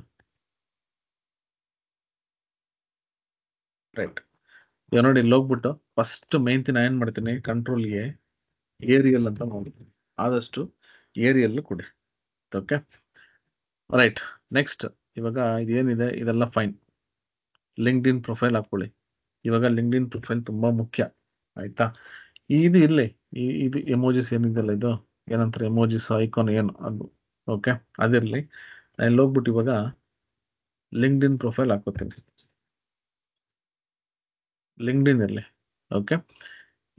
ರೈಟ್. ಈಗ ನೋಡಿ ಇಲ್ಲಿ ಹೋಗ್ಬಿಟ್ಟು ಫಸ್ಟ್ ಮೇನ್ ತಿನ್ನ ಏನು ಮಾಡ್ತೀನಿ, ಕಂಟ್ರೋಲ್ಗೆ ಏರಿಯಲ್ ಅಂತ ಮಾಡ್ತೀನಿ. ಆದಷ್ಟು ಏರಿಯಲ್ ಕೊಡಿ. Okay, right. ನೆಕ್ಸ್ಟ್ ಇವಾಗ ಇದೇನಿದೆ ಇದೆಲ್ಲ ಫೈನ್. ಲಿಂಕ್ಡ್ ಇನ್ ಪ್ರೊಫೈಲ್ ಹಾಕೊಳ್ಳಿ. ಇವಾಗ ಲಿಂಕ್ಡ್ ಇನ್ ಪ್ರೊಫೈಲ್ ತುಂಬಾ ಮುಖ್ಯ, ಆಯ್ತಾ? ಇದು ಇರಲಿ. ಇದು ಎಮೋಜಿಸ್ ಏನಿದೆಯಲ್ಲ, ಇದು ಏನಂತಾರೆ ಎಮೋಜಿಸ್ ಐಕಾನ್ ಏನು ಅದು, ಓಕೆ, ಅದಿರಲಿ. ನಾನು ಹೋಗ್ಬಿಟ್ಟು ಇವಾಗ ಲಿಂಕ್ಡ್ ಇನ್ ಪ್ರೊಫೈಲ್ ಹಾಕೋತೀನಿ. ಲಿಂಕ್ಡ್ ಇನ್ ಇರಲಿ. ಓಕೆ,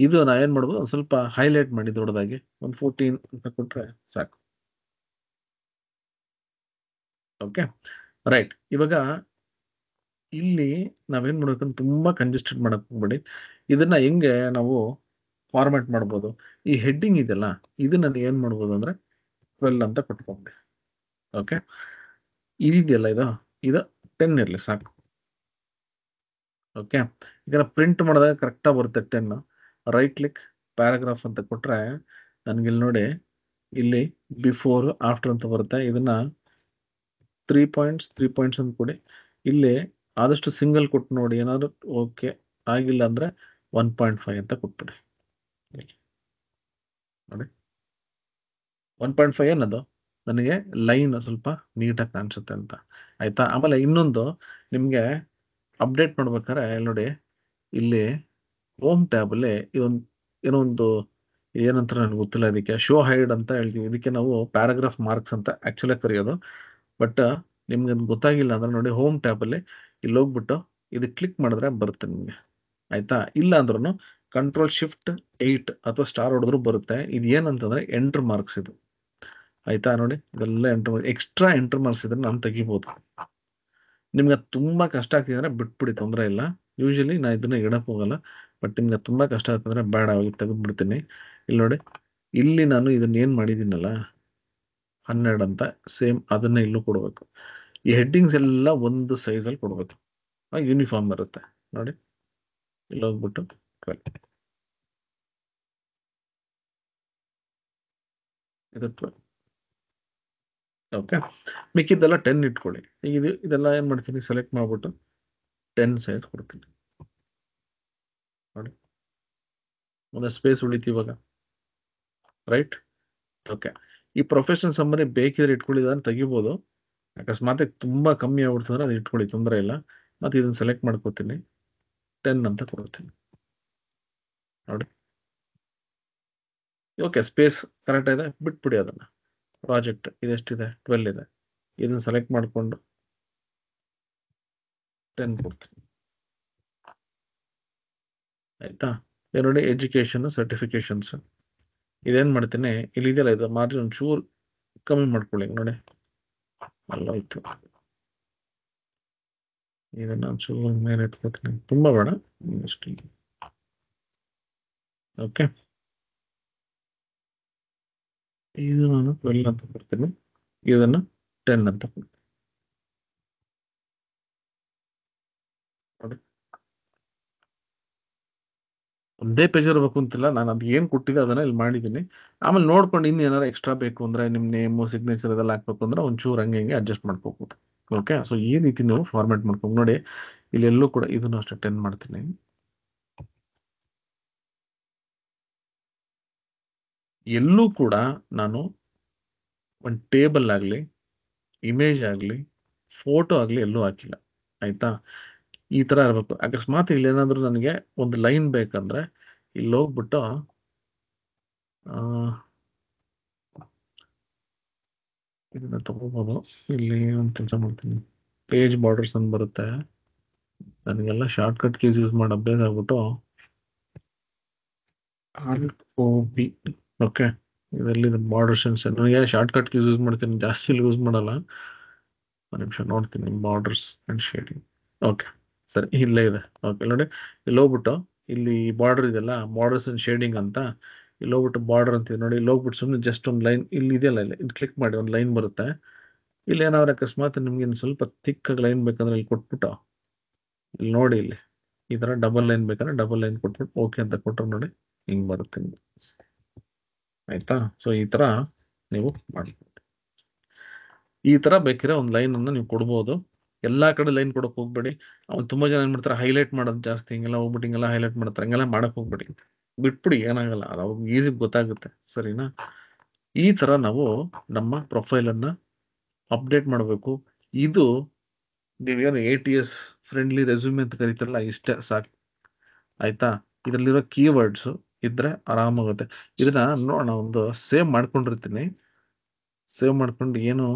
ಇದು ನಾ ಏನು ಮಾಡ್ಬೋದು, ಒಂದು ಸ್ವಲ್ಪ ಹೈಲೈಟ್ ಮಾಡಿ ದೊಡ್ಡದಾಗಿ ಒಂದು 14 ಅಂತ ಕೊಟ್ಟರೆ ಸಾಕು. Okay, right. ಇವಾಗ ಇಲ್ಲಿ ನಾವೇನು ಮಾಡ್ಬೇಕಂತ ತುಂಬ ಕಂಜೆಸ್ಟೆಡ್ ಮಾಡಕ್ ಹೋಗ್ಬೇಡಿ. ಇದನ್ನ ಹೆಂಗೆ ನಾವು ಫಾರ್ಮ್ಯಾಟ್ ಮಾಡ್ಬೋದು, ಈ ಹೆಡ್ಡಿಂಗ್ ಇದೆಯಲ್ಲ ಇದನ್ನ ಏನು ಮಾಡ್ಬೋದು ಅಂದರೆ 12 ಅಂತ ಕೊಟ್ಕೊಂಡೆ. ಓಕೆ, ಇದೆಯಲ್ಲ ಇದು 10 ಇರಲಿ ಸಾಕು. ಓಕೆ, ಈಗ ಪ್ರಿಂಟ್ ಮಾಡಿದಾಗ ಕರೆಕ್ಟಾಗಿ ಬರುತ್ತೆ 10. ರೈಟ್ ಕ್ಲಿಕ್ ಪ್ಯಾರಾಗ್ರಾಫ್ ಅಂತ ಕೊಟ್ಟರೆ ನನಗಿಲ್ಲಿ ನೋಡಿ, ಇಲ್ಲಿ ಬಿಫೋರ್ ಆಫ್ಟರ್ ಅಂತ ಬರುತ್ತೆ. ಇದನ್ನ 3 ಪಾಯಿಂಟ್ಸ್ ಅಂತ ಕೊಡಿ. ಇಲ್ಲಿ ಆದಷ್ಟು ಸಿಂಗಲ್ ಕೊಟ್ಟು ನೋಡಿ. ಏನಾದರೂ ಓಕೆ ಆಗಿಲ್ಲ ಅಂದರೆ 1.5 ಅಂತ ಕೊಟ್ಬಿಡಿ. ನೋಡಿ 1.5 ಏನದು, ನನಗೆ ಲೈನ್ ಸ್ವಲ್ಪ ನೀಟಾಗಿ ಕಾಣಿಸುತ್ತೆ ಅಂತ, ಆಯ್ತಾ? ಆಮೇಲೆ ಇನ್ನೊಂದು ನಿಮಗೆ ಅಪ್ಡೇಟ್ ಮಾಡ್ಬೇಕಾದ್ರೆ ನೋಡಿ, ಇಲ್ಲಿ ಹೋಮ್ ಟ್ಯಾಬಲ್ಲಿ ಇದೊಂದು ಏನೋ ಒಂದು ಏನಂತಾರೆ ನನಗೆ ಗೊತ್ತಿಲ್ಲ, ಇದಕ್ಕೆ ಶೋ ಹೈಡ್ ಅಂತ ಹೇಳ್ತೀವಿ. ಇದಕ್ಕೆ ನಾವು ಪ್ಯಾರಾಗ್ರಾಫ್ ಮಾರ್ಕ್ಸ್ ಅಂತ ಆ್ಯಕ್ಚುಲಾಗಿ ಕರೆಯೋದು. ಬಟ್ ನಿಮ್ಗೆ ಅದು ಗೊತ್ತಾಗಿಲ್ಲ ಅಂದರೆ ನೋಡಿ, ಹೋಮ್ ಟ್ಯಾಬಲ್ಲಿ ಇಲ್ಲಿ ಹೋಗ್ಬಿಟ್ಟು ಇದು ಕ್ಲಿಕ್ ಮಾಡಿದ್ರೆ ಬರುತ್ತೆ ನಿಮಗೆ, ಆಯ್ತಾ? ಇಲ್ಲ ಅಂದ್ರೂ Ctrl+Shift+8 ಅಥವಾ ಸ್ಟಾರ್ ಹೊಡೆದ್ರು ಬರುತ್ತೆ. ಇದು ಏನಂತಂದರೆ ಎಂಟ್ರ್ ಮಾರ್ಕ್ಸ್ ಇದು, ಆಯ್ತಾ? ನೋಡಿ ಇದೆಲ್ಲ ಎಕ್ಸ್ಟ್ರಾ ಎಂಟ್ರ್ ಮಾರ್ಕ್ಸ್ ಇದ್ರೆ ನಾನು ತೆಗಿಬೋದು. ನಿಮ್ಗೆ ಅದು ತುಂಬ ಕಷ್ಟ ಆಗ್ತಿದೆ ಅಂದರೆ ಬಿಟ್ಬಿಡಿ, ತೊಂದರೆ ಇಲ್ಲ. ಯೂಶಲಿ ನಾನು ಇದನ್ನ ಇಡಕ್ಕೆ ಹೋಗಲ್ಲ. ಬಟ್ ನಿಮ್ಗೆ ತುಂಬ ಕಷ್ಟ ಆಗ್ತಂದರೆ ಬೇಡ, ಅವಾಗ ತೆಗೆದುಬಿಡ್ತೀನಿ. ಇಲ್ಲಿ ನೋಡಿ, ಇಲ್ಲಿ ನಾನು ಇದನ್ನ ಏನು ಮಾಡಿದ್ದೀನಲ್ಲ 12 ಅಂತ, ಸೇಮ್ ಅದನ್ನೇ ಇಲ್ಲೂ ಕೊಡಬೇಕು. ಈ ಹೆಡ್ಡಿಂಗ್ಸ್ ಎಲ್ಲ ಒಂದು ಸೈಜಲ್ಲಿ ಕೊಡಬೇಕು, ಯೂನಿಫಾರ್ಮ್ ಬರುತ್ತೆ. ನೋಡಿ ಇಲ್ಲಿ ಹೋಗ್ಬಿಟ್ಟು 12, ಇದು 12. ಓಕೆ, ಮಿಕ್ಕಿದ್ದೆಲ್ಲ 10 ಇಟ್ಕೊಳ್ಳಿ. ಈಗ ಇದೆಲ್ಲ ಏನು ಮಾಡ್ತೀನಿ, ಸೆಲೆಕ್ಟ್ ಮಾಡಿಬಿಟ್ಟು 10 ಸೈಜ್ ಕೊಡ್ತೀನಿ. ನೋಡಿ ಒಂದು ಸ್ಪೇಸ್ ಉಳಿತು ಇವಾಗ, ರೈಟ್? ಓಕೆ, ಈ ಪ್ರೊಫೆಷನಲ್ ಸಮ್ಮರಿ ಬೇಕಿದ್ರೆ ಇಟ್ಕೊಳ್ಳಿ, ಅದನ್ನು ತೆಗಿಬೋದು. ಅಕಸ್ಮಾತ್ ತುಂಬ ಕಮ್ಮಿ ಆಗ್ಬಿಡ್ತಂದ್ರೆ ಅದು ಇಟ್ಕೊಳ್ಳಿ, ತೊಂದರೆ ಇಲ್ಲ. ಮತ್ತು ಇದನ್ನು ಸೆಲೆಕ್ಟ್ ಮಾಡ್ಕೋತೀನಿ, 10 ಅಂತ ಕೊಡ್ತೀನಿ. ನೋಡಿ ಓಕೆ, ಸ್ಪೇಸ್ ಕರೆಕ್ಟ್ ಇದೆ, ಬಿಟ್ಬಿಡಿ ಅದನ್ನು. ಪ್ರಾಜೆಕ್ಟ್ ಇದೆಷ್ಟಿದೆ, 12 ಇದೆ. ಇದನ್ನು ಸೆಲೆಕ್ಟ್ ಮಾಡಿಕೊಂಡು 10 ಕೊಡ್ತೀನಿ, ಆಯಿತಾ? ನೋಡಿ ಎಜುಕೇಷನ್ ಸರ್ಟಿಫಿಕೇಷನ್ಸ್ ಇದೇನು ಮಾಡ್ತೀನಿ, ಇಲ್ಲಿ ಇದೆಯಲ್ಲ ಇದು ಮಾರ್ಜಿನ್ ಒಂಚೂರು ಕಮ್ಮಿ ಮಾಡ್ಕೊಳ್ಳಿ. ನೋಡಿ ಅಲ್ಲಾಯ್ತು, ಇದನ್ನ ಒಂಚೂರು ಮೇಲೆ ಎತ್ಕೋತೀನಿ, ತುಂಬ ಬೇಡ ಅಷ್ಟು. ಓಕೆ, ಇದು ನಾನು 12 ಅಂತ ಕೊಡ್ತೀನಿ, ಇದನ್ನು 10 ಅಂತ ಕೊಡ್ತೀನಿ. ನೋಡಿ ಒಂದೇ ಪೇಜ್ ಇರಬೇಕು ಅಂತಿಲ್ಲ, ನಾನು ಅದು ಏನು ಕೊಟ್ಟಿದ್ದೆ ಅದನ್ನ ಇಲ್ಲಿ ಮಾಡಿದ್ದೀನಿ. ಆಮೇಲೆ ನೋಡ್ಕೊಂಡು ಇನ್ನು ಏನಾರು ಎಕ್ಸ್ಟ್ರಾ ಬೇಕು ಅಂದರೆ ನಿಮ್ಮ ನೇಮು ಸಿಗ್ನೇಚರ್ ಇದೆಲ್ಲ ಹಾಕ್ಬೇಕು ಅಂದರೆ ಒಂಚೂರು ಹಂಗೆ ಹಿಂಗೆ ಅಡ್ಜಸ್ಟ್ ಮಾಡ್ಕೋಬೋದು. ಓಕೆ, ಸೊ ಈ ರೀತಿ ನೀವು ಫಾರ್ಮ್ಯಾಟ್ ಮಾಡ್ಕೊಂಡು ನೋಡಿ. ಇಲ್ಲೆಲ್ಲೂ ಕೂಡ ಇದನ್ನು ಅಷ್ಟೇ 10 ಮಾಡ್ತೀನಿ. ಎಲ್ಲೂ ಕೂಡ ನಾನು ಒಂದು ಟೇಬಲ್ ಆಗಲಿ, ಇಮೇಜ್ ಆಗಲಿ, ಫೋಟೋ ಆಗಲಿ ಎಲ್ಲೂ ಹಾಕಿಲ್ಲ, ಆಯಿತಾ? ಈ ಥರ ಇರಬೇಕು. ಅಕಸ್ಮಾತ್ ಇಲ್ಲೇನಾದರೂ ನನಗೆ ಒಂದು ಲೈನ್ ಬೇಕಂದರೆ ಇಲ್ಲಿ ಹೋಗ್ಬಿಟ್ಟು ಇದನ್ನ ತಗೋಬೋದು. ಇಲ್ಲಿ ಒಂದು ಕೆಲಸ ಮಾಡ್ತೀನಿ, ಪೇಜ್ ಬಾರ್ಡರ್ಸ್ ಅಂತ ಬರುತ್ತೆ. ನನಗೆಲ್ಲ ಶಾರ್ಟ್ ಕಟ್ ಕೀಸ್ ಯೂಸ್ ಮಾಡಿ ಅಭ್ಯಾಸ ಆಗ್ಬಿಟ್ಟು Alt OB. ಓಕೆ, ಇದರಲ್ಲಿ ಬಾರ್ಡರ್ ಸೆನ್ಸ್ ನನಗೆ ಶಾರ್ಟ್ ಕಟ್ ಯೂಸ್ ಮಾಡ್ತೀನಿ, ಜಾಸ್ತಿ ಯೂಸ್ ಮಾಡಲ್ಲ. ಒಂದು ನಿಮಿಷ ನೋಡ್ತೀನಿ, ಬಾರ್ಡರ್ಸ್ ಅಂಡ್ ಶೇಡಿಂಗ್. ಓಕೆ, ಸರಿ, ಇಲ್ಲೇ ಇದೆ. ಓಕೆ, ನೋಡಿ, ಇಲ್ಲಿ ಹೋಗ್ಬಿಟ್ಟು ಇಲ್ಲಿ ಬಾರ್ಡರ್ ಇದೆಲ್ಲ, ಬಾರ್ಡರ್ಸ್ ಅಂಡ್ ಶೇಡಿಂಗ್ ಅಂತ. ಇಲ್ಲಿ ಹೋಗ್ಬಿಟ್ಟು ಬಾರ್ಡರ್ ಅಂತಿದೆ ನೋಡಿ, ಇಲ್ಲಿ ಹೋಗ್ಬಿಟ್ಟು ಸುಮ್ಮನೆ ಜಸ್ಟ್ ಒಂದು ಲೈನ್ ಇಲ್ಲಿ ಇದೆಯಲ್ಲ, ಇಲ್ಲಿ ಕ್ಲಿಕ್ ಮಾಡಿ ಒಂದು ಲೈನ್ ಬರುತ್ತೆ. ಇಲ್ಲಿ ಏನಾದ್ರು ಅಕಸ್ಮಾತ್ ನಿಮ್ಗೆ ಇನ್ನು ಸ್ವಲ್ಪ ತಿಕ್ಕಾಗಿ ಲೈನ್ ಬೇಕಂದ್ರೆ ಇಲ್ಲಿ ಕೊಟ್ಬಿಟ್ಟು ಇಲ್ಲಿ ನೋಡಿ, ಇಲ್ಲಿ ಈ ಥರ ಡಬಲ್ ಲೈನ್ ಬೇಕಂದ್ರೆ ಡಬಲ್ ಲೈನ್ ಕೊಟ್ಬಿಟ್ಟು ಓಕೆ ಅಂತ ಕೊಟ್ಟರು ನೋಡಿ, ಹಿಂಗೆ ಬರುತ್ತೆ ನಿಮ್ಗೆ. ಆಯ್ತಾ? ಸೊ ಈ ಥರ ನೀವು ಮಾಡ್ಬೋದು. ಈ ಥರ ಬೇಕಿರೋ ಒಂದು ಲೈನನ್ನು ನೀವು ಕೊಡ್ಬೋದು. ಎಲ್ಲ ಕಡೆ ಲೈನ್ ಕೊಡೋಕೆ ಹೋಗ್ಬೇಡಿ. ಅವ್ನು ತುಂಬ ಜನ ಏನು ಮಾಡ್ತಾರೆ, ಹೈಲೈಟ್ ಮಾಡೋದು ಜಾಸ್ತಿ, ಹಿಂಗೆಲ್ಲ ಹೋಗ್ಬಿಟ್ಟು ಹಿಂಗೆಲ್ಲ ಹೈಲೈಟ್ ಮಾಡ್ತಾರೆ. ಹಂಗೆಲ್ಲ ಮಾಡಕ್ಕೆ ಹೋಗ್ಬೇಡಿ, ಬಿಟ್ಬಿಡಿ, ಏನಾಗಲ್ಲ, ಅದು ಅವ್ರಿಗೆ ಈಸಿ ಗೊತ್ತಾಗುತ್ತೆ. ಸರಿನಾ? ಈ ಥರ ನಾವು ನಮ್ಮ ಪ್ರೊಫೈಲನ್ನು ಅಪ್ಡೇಟ್ ಮಾಡಬೇಕು. ಇದು ನೀವೇನು ATS ಫ್ರೆಂಡ್ಲಿ ರೆಸ್ಯೂಮೆ ಅಂತ ಕರಿತಾರಲ್ಲ, ಇಷ್ಟೇ ಸಾಕು. ಆಯ್ತಾ? ಇದರಲ್ಲಿರೋ ಕೀವರ್ಡ್ಸು ಇದ್ರೆ ಆರಾಮಾಗುತ್ತೆ. ಇದನ್ನ ನೋಡೋಣ, ಒಂದು ಸೇವ್ ಮಾಡ್ಕೊಂಡಿರ್ತೀನಿ. ಸೇವ್ ಮಾಡ್ಕೊಂಡು ಏನು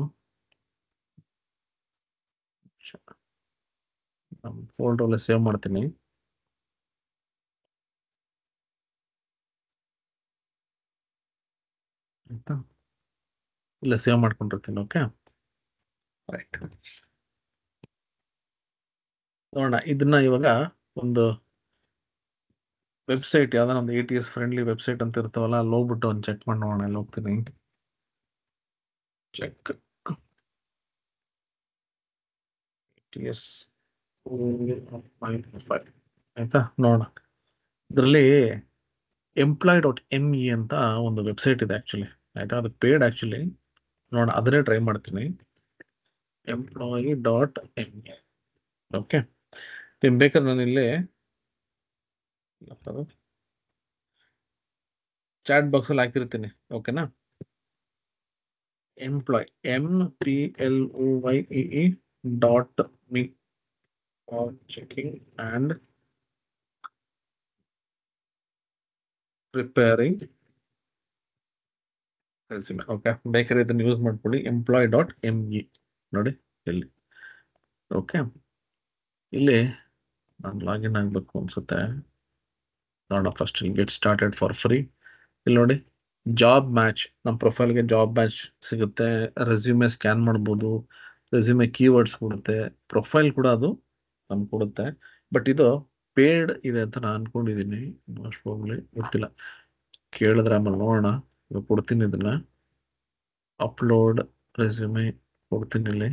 ನಮ್ಮ ಫೋಲ್ಡರಲ್ಲಿ ಸೇವ್ ಮಾಡ್ತೀನಿ. ಆಯ್ತಾ? ಇಲ್ಲ, ಸೇವ್ ಮಾಡ್ಕೊಂಡಿರ್ತೀನಿ. Okay, right. ನೋಡೋಣ, ಇದನ್ನ ಇವಾಗ ಒಂದು ವೆಬ್ಸೈಟ್, ಯಾವ್ದಾರ ಒಂದು ATS ಫ್ರೆಂಡ್ಲಿ ವೆಬ್ಸೈಟ್ ಅಂತ ಇರ್ತಾವಲ್ಲ, ಅಲ್ಲಿ ಹೋಗ್ಬಿಟ್ಟು ಒಂದು ಚೆಕ್ ಮಾಡಿ ನೋಡೋಣ. ಅಲ್ಲಿ ಹೋಗ್ತೀನಿ, ಚೆಕ್ ATS. ಆಯ್ತಾ? ನೋಡೋಣ, ಇದರಲ್ಲಿ employee.me ಅಂತ ಒಂದು ವೆಬ್ಸೈಟ್ ಇದೆ ಆ್ಯಕ್ಚುಲಿ. ಆಯ್ತಾ? ಅದು ಪೇಡ್ ಆ್ಯಕ್ಚುಲಿ. ನೋಡೋಣ, ಅದನ್ನೇ ಟ್ರೈ ಮಾಡ್ತೀನಿ. employee.me. ಓಕೆ, ನಿಮ್ಗೆ ಬೇಕಾದ್ರೆ ನಾನು ಇಲ್ಲಿ ಚಾಟ್ ಬಾಕ್ಸಲ್ಲಿ ಹಾಕಿರ್ತೀನಿ. ಓಕೆನಾ? Employ employee.me for checking and preparing resume. Okay, ಬೇಕಾದ್ರೆ ಇದನ್ನು ಯೂಸ್ ಮಾಡ್ಕೊಳ್ಳಿ, employee.me. ನೋಡಿ ಇಲ್ಲಿ. ಓಕೆ, ಇಲ್ಲಿ ನಾನು ಲಾಗಿನ್ ಆಗಬೇಕು ಅನ್ಸುತ್ತೆ. ನೋಡೋಣ, ಫಸ್ಟ್ ಇಲ್ಲಿ ಗೆಟ್ ಸ್ಟಾರ್ಟೆಡ್ ಫಾರ್ ಫ್ರೀ. ಇಲ್ಲಿ ನೋಡಿ, ಜಾಬ್ ಮ್ಯಾಚ್, ನಮ್ಮ ಪ್ರೊಫೈಲ್ಗೆ ಜಾಬ್ ಮ್ಯಾಚ್ ಸಿಗುತ್ತೆ. ರೆಸ್ಯೂಮೆ ಸ್ಕ್ಯಾನ್ ಮಾಡ್ಬೋದು, ರೆಸ್ಯೂಮೆ ಕೀವರ್ಡ್ಸ್ ಕೊಡುತ್ತೆ, ಪ್ರೊಫೈಲ್ ಕೂಡ ಅದು ನಮ್ಗೆ ಕೊಡುತ್ತೆ. ಬಟ್ ಇದು ಪೇಡ್ ಇದೆ ಅಂತ ನಾನು ಅನ್ಕೊಂಡಿದ್ದೀನಿ. ಮೋಸ್ಟ್ ಪ್ರಾಬಬ್ಲಿ ಗೊತ್ತಿಲ್ಲ, ಕೇಳಿದ್ರೆ ಆಮೇಲೆ ನೋಡೋಣ. ಇವಾಗ ಕೊಡ್ತೀನಿ, ಇದನ್ನ ಅಪ್ಲೋಡ್ ರೆಸ್ಯೂಮೆ ಕೊಡ್ತೀನಿ. ಇಲ್ಲಿ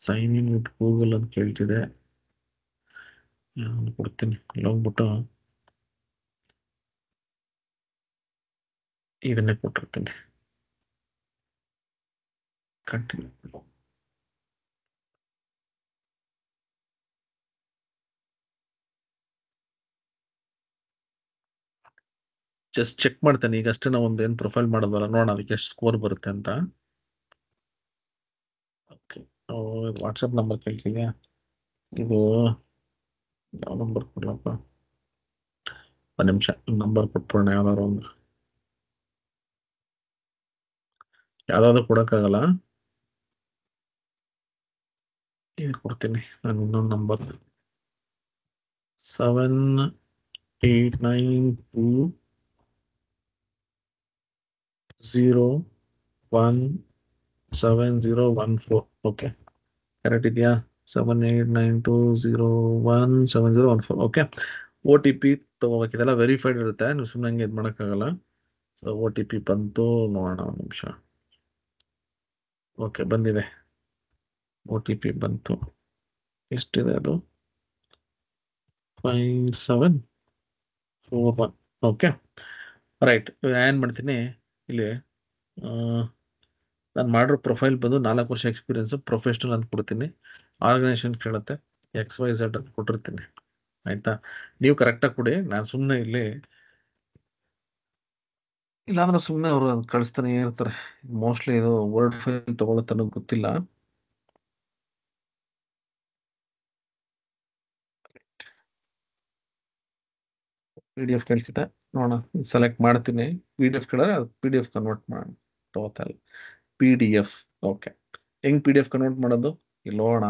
ಸೈನ್ ಇನ್ ವಿತ್ ಗೂಗಲ್ ಅಂತ ಕೇಳ್ತಿದೆ, ಕೊಡ್ತೀನಿ. ಇಲ್ಲಿ ಹೋಗ್ಬಿಟ್ಟು ಇದನ್ನೇ ಕೊಟ್ಟಿರ್ತೀನಿ, ಕಂಟಿನ್ಯೂ. ಜಸ್ಟ್ ಚೆಕ್ ಮಾಡ್ತೇನೆ ಈಗಷ್ಟೇ. ನಾವು ಒಂದು ಏನು ಪ್ರೊಫೈಲ್ ಮಾಡೋದಲ್ಲ, ನೋಡೋಣ ಅದಕ್ಕೆ ಎಷ್ಟು ಸ್ಕೋರ್ ಬರುತ್ತೆ ಅಂತ. ಓಕೆ, ವಾಟ್ಸಪ್ ನಂಬರ್ ಕೇಳ್ತಿದ್ಯಾ? ಇದು ಯಾವ ನಂಬರ್ ಕೊಡ್ಲಪ್ಪ? ಒಂದು ನಿಮಿಷ, ನಂಬರ್ ಕೊಟ್ಬಿಡೋಣ. ಯಾವ್ದಾದ್ರು ಒಂದು, ಯಾವ್ದಾದ್ರು ಕೊಡೋಕ್ಕಾಗಲ್ಲ, ಇದು ಕೊಡ್ತೀನಿ ನಾನು. ಇನ್ನೊಂದು ನಂಬರ್ 7892017014. ಓಕೆ, ಕರೆಕ್ಟ್ ಇದೆಯಾ? 7892017014. ಓಕೆ, OTP ತಗೋಬೇಕು. ಇದೆಲ್ಲ ವೆರಿಫೈಡ್ ಇರುತ್ತೆ, ನೀವು ಸುಮ್ಮನೆ ಹಂಗೆ ಇದು ಮಾಡೋಕ್ಕಾಗಲ್ಲ. ಸೊ OTP ಬಂತು, ನೋಡೋಣ ಒಂದು ನಿಮಿಷ. ಓಕೆ, ಬಂದಿದೆ, OTP ಬಂತು. ಎಷ್ಟಿದೆ ಅದು? 5741. Okay, right. ಏನು ಮಾಡ್ತೀನಿ, ಇಲ್ಲಿ ನಾನು ಮಾಡಿರೋ ಪ್ರೊಫೈಲ್ ಬಂದು 4 ವರ್ಷ ಎಕ್ಸ್ಪೀರಿಯನ್ಸು, ಪ್ರೊಫೆಷ್ನಲ್ ಅಂತ ಕೊಡ್ತೀನಿ. ಆರ್ಗನೈಸೇಷನ್ ಕೇಳುತ್ತೆ, XYZ ಅಂತ ಕೊಟ್ಟಿರ್ತೀನಿ. ಆಯಿತಾ? ನೀವು ಕರೆಕ್ಟಾಗಿ ಕೊಡಿ. ನಾನು ಸುಮ್ಮನೆ ಇಲ್ಲಿ, ಇಲ್ಲಾಂದ್ರೆ ಸುಮ್ಮನೆ ಅವರು ಕಳಿಸ್ತಾನೆ ಇರ್ತಾರೆ. ಮೋಸ್ಟ್ಲಿ ಇದು ವರ್ಡ್ ಫೈಲ್ ತಗೊಳುತ್ತೆ ಅನ್ನೋದು ಗೊತ್ತಿಲ್ಲ. PDF ಕಳಿಸಿದೆ, ನೋಡೋಣ, ಸೆಲೆಕ್ಟ್ ಮಾಡ್ತೀನಿ. PDF ಕಡೆ PDF ಕನ್ವರ್ಟ್ ಮಾಡೋಣ. ತಗೋತಾ ಇಲ್ಲ. PDF. ಓಕೆ, ಹೆಂಗ್ PDF ಕನ್ವರ್ಟ್ ಮಾಡೋದು ಇಲ್ಲಿ ನೋಡೋಣ.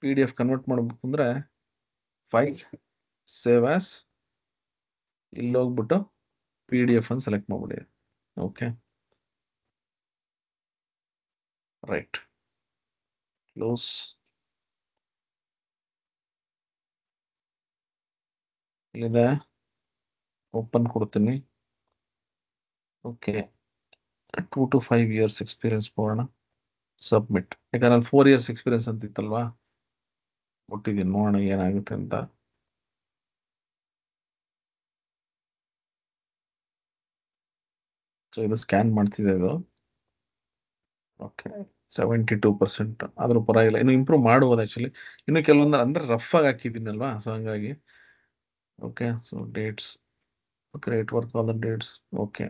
PDF ಕನ್ವರ್ಟ್ ಮಾಡಬೇಕು ಅಂದ್ರೆ ಫೈಲ್, ಸೇವ್ ಆಸ್, ಇಲ್ಲಿ ಹೋಗ್ಬಿಟ್ಟು PDF ಅನ್ನು ಸೆಲೆಕ್ಟ್ ಮಾಡ್ಬಿಡಿ. Okay, right, close. ಇಲ್ಲಿದೆ, ಓಪನ್ ಕೊಡ್ತೀನಿ. ಓಕೆ, 2 to 5 years ಎಕ್ಸ್ಪೀರಿಯನ್ಸ್ ಕೊಡೋಣ. ಸಬ್ಮಿಟ್. ಯಾಕಂದ್ರೆ ಅಲ್ಲಿ 4 years ಎಕ್ಸ್ಪೀರಿಯನ್ಸ್ ಅಂತ ಇತ್ತಲ್ವಾ, ಕೊಟ್ಟಿದ್ದೀನಿ. ನೋಡೋಣ ಏನಾಗುತ್ತೆ ಅಂತ. ಸೊ ಇದು ಸ್ಕ್ಯಾನ್ ಮಾಡ್ತಿದೆ ಇದು. ಓಕೆ, 72%. ಆದ್ರೂ ಪರವಾಗಿಲ್ಲ, ಇನ್ನು ಇಂಪ್ರೂವ್ ಮಾಡ್ಬೋದು ಆಕ್ಚುಲಿ. ಇನ್ನು ಕೆಲವೊಂದು ಅಂದ್ರೆ ರಫ್ ಆಗಿ ಹಾಕಿದ್ದೀನಲ್ವಾ, ಸೊ ಹಂಗಾಗಿ. Okay, so dates, great work all the dates. Okay,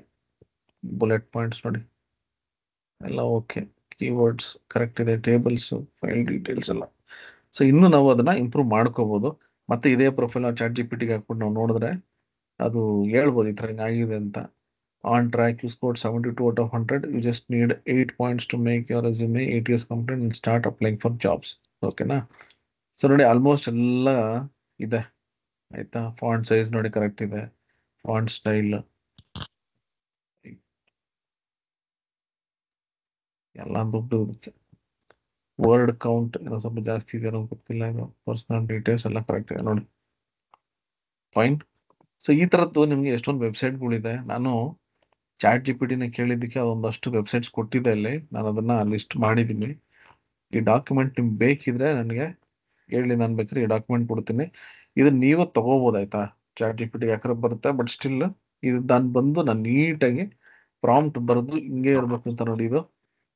bullet points ನೋಡಿ ಎಲ್ಲ ಓಕೆ, ಕೀವರ್ಡ್ಸ್ ಕರೆಕ್ಟ್ ಇದೆ, ಟೇಬಲ್ಸ್, ಫೈಲ್ ಡೀಟೇಲ್ಸ್ ಎಲ್ಲ. ಸೊ ಇನ್ನು ನಾವು ಅದನ್ನ ಇಂಪ್ರೂವ್ ಮಾಡ್ಕೋಬಹುದು. ಮತ್ತೆ ಇದೇ ಪ್ರೊಫೈಲ್ ನಾವು ChatGPT ಹಾಕ್ಬಿಟ್ಟು ನಾವು ನೋಡಿದ್ರೆ ಅದು ಹೇಳ್ಬೋದು ಈ ಥರ ಹಿಂಗಾಗಿದೆ ಅಂತ. On track, you scored 72 out of 100. You just need 8 points to make your resume ATS complete and start applying for jobs. ಓಕೆನಾ? ಸೊ ನೋಡಿ, ಆಲ್ಮೋಸ್ಟ್ ಎಲ್ಲ ಇದೆ ಆಯ್ತಾ. ಫಾಂಟ್ ಸೈಜ್ ನೋಡಿ ಕರೆಕ್ಟ್ ಇದೆ, ಫಾಂಟ್ ಸ್ಟೈಲ್ ಎಲ್ಲ ದುಡ್ಡು. ವರ್ಡ್ ಕೌಂಟ್ ಏನೋ ಸ್ವಲ್ಪ ಜಾಸ್ತಿ ಇದೆ, ಗೊತ್ತಿಲ್ಲ. ಇದು ಪರ್ಸನಲ್ ಡೀಟೇಲ್ಸ್ ಎಲ್ಲ ಕರೆಕ್ಟ್ ಇದೆ ನೋಡಿ, ಫೈನ್. ಸೊ ಈ ಥರದ್ದು ನಿಮಗೆ ಎಷ್ಟೊಂದು ವೆಬ್ಸೈಟ್ಗಳಿದೆ. ನಾನು ChatGPT ಕೇಳಿದ್ದಕ್ಕೆ ಅದೊಂದಷ್ಟು ವೆಬ್ಸೈಟ್ಸ್ ಕೊಟ್ಟಿದೆ ಇಲ್ಲಿ, ನಾನು ಅದನ್ನ ಲಿಸ್ಟ್ ಮಾಡಿದ್ದೀನಿ. ಈ ಡಾಕ್ಯುಮೆಂಟ್ ನಿಮ್ಗೆ ಬೇಕಿದ್ರೆ ನನಗೆ ಹೇಳಿ, ನಾನು ಬೇಕಾದ್ರೆ ಈ ಡಾಕ್ಯುಮೆಂಟ್ ಕೊಡ್ತೀನಿ. ಇದನ್ನ ನೀವು ತಗೋಬೋದು ಆಯ್ತಾ. ChatGPT ಯಾಕಂದ್ರೆ ಬರುತ್ತೆ, ಬಟ್ ಸ್ಟಿಲ್ ಇದು ನಾನು ಬಂದು ನಾನು ನೀಟಾಗಿ ಪ್ರಾಂಪ್ಟ್ ಬರೆದು ಹಿಂಗೆ ಇರ್ಬೇಕು ಅಂತ ನೋಡಿ.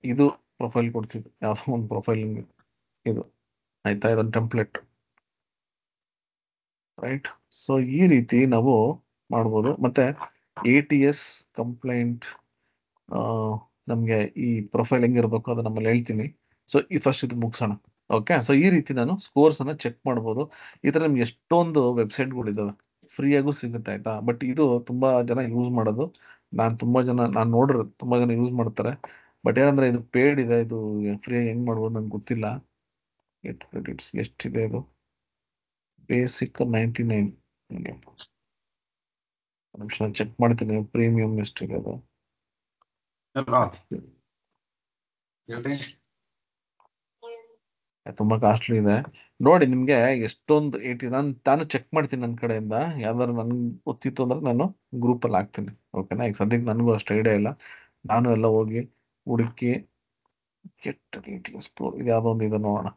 ಇದು ಪ್ರೊಫೈಲ್ ಕೊಡ್ತಿದ್ದು, ಯಾವುದೋ ಒಂದು ಪ್ರೊಫೈಲ್ ಇದು ಆಯ್ತಾ, ಇದೊಂದು ಟೆಂಪ್ಲೆಟ್, ರೈಟ್. ಸೊ ಈ ರೀತಿ ನಾವು ಮಾಡ್ಬೋದು. ಮತ್ತೆ ATS ಕಂಪ್ಲೇಂಟ್ ನಮಗೆ ಈ ಪ್ರೊಫೈಲ್ ಹೆಂಗಿರ್ಬೇಕು ಅದು ನಮ್ಮಲ್ಲಿ ಹೇಳ್ತೀನಿ. ಸೊ ಈ ಫಸ್ಟ್ ಇದು ಮುಗಿಸೋಣ. ಓಕೆ, ಸೊ ಈ ರೀತಿ ನಾನು ಸ್ಕೋರ್ಸ್ ಅನ್ನ ಚೆಕ್ ಮಾಡ್ಬೋದು. ಈ ತರ ನಿಮ್ಗೆ ಎಷ್ಟೊಂದು ವೆಬ್ಸೈಟ್ಗಳಿದ್ದಾವೆ, ಫ್ರೀಯಾಗೂ ಸಿಗುತ್ತೆ ಆಯ್ತಾ. ಬಟ್ ಇದು ತುಂಬಾ ಜನ ಯೂಸ್ ಮಾಡೋದು, ನಾನು ನೋಡಿರೋ ತುಂಬಾ ಜನ ಯೂಸ್ ಮಾಡ್ತಾರೆ. ಬಟ್ ಏನಂದ್ರೆ ಇದು ಪೇಡ್ ಇದೆ, ಇದು ಫ್ರೀಯಾಗಿ ಹೆಂಗ್ ಮಾಡ್ಬೋದು ನಂಗೆ ಗೊತ್ತಿಲ್ಲ. ಕ್ರೆಡಿಟ್ಸ್ ಎಷ್ಟಿದೆ ಇದು, ಬೇಸಿಕ್ 99. ನಿಮಿಷ ಚೆಕ್ ಮಾಡ್ತೀನಿ ಪ್ರೀಮಿಯಂ ಎಷ್ಟಿದೆ ಅದು. ತುಂಬಾ ಕಾಸ್ಟ್ಲಿ ಇದೆ ನೋಡಿ. ನಿಮ್ಗೆ ಎಷ್ಟೊಂದು ನಾನು ಚೆಕ್ ಮಾಡ್ತೀನಿ ನನ್ನ ಕಡೆಯಿಂದ. ಯಾವ್ದಾದ್ರು ನನ್ಗೆ ಗೊತ್ತಿತ್ತು ಅಂದ್ರೆ ನಾನು ಗ್ರೂಪ್ ಅಲ್ಲಿ ಹಾಕ್ತೀನಿ. ಓಕೆನಾ? ಈಗ ಸದ್ಯಕ್ಕೆ ನನಗೂ ಅಷ್ಟು ಐಡಿಯಾ ಇಲ್ಲ. ನಾನು ಎಲ್ಲ ಹೋಗಿ ಹುಡುಕಿ ಇದು ಯಾವ್ದೋ ಒಂದು ಇದೆ ನೋಡೋಣ.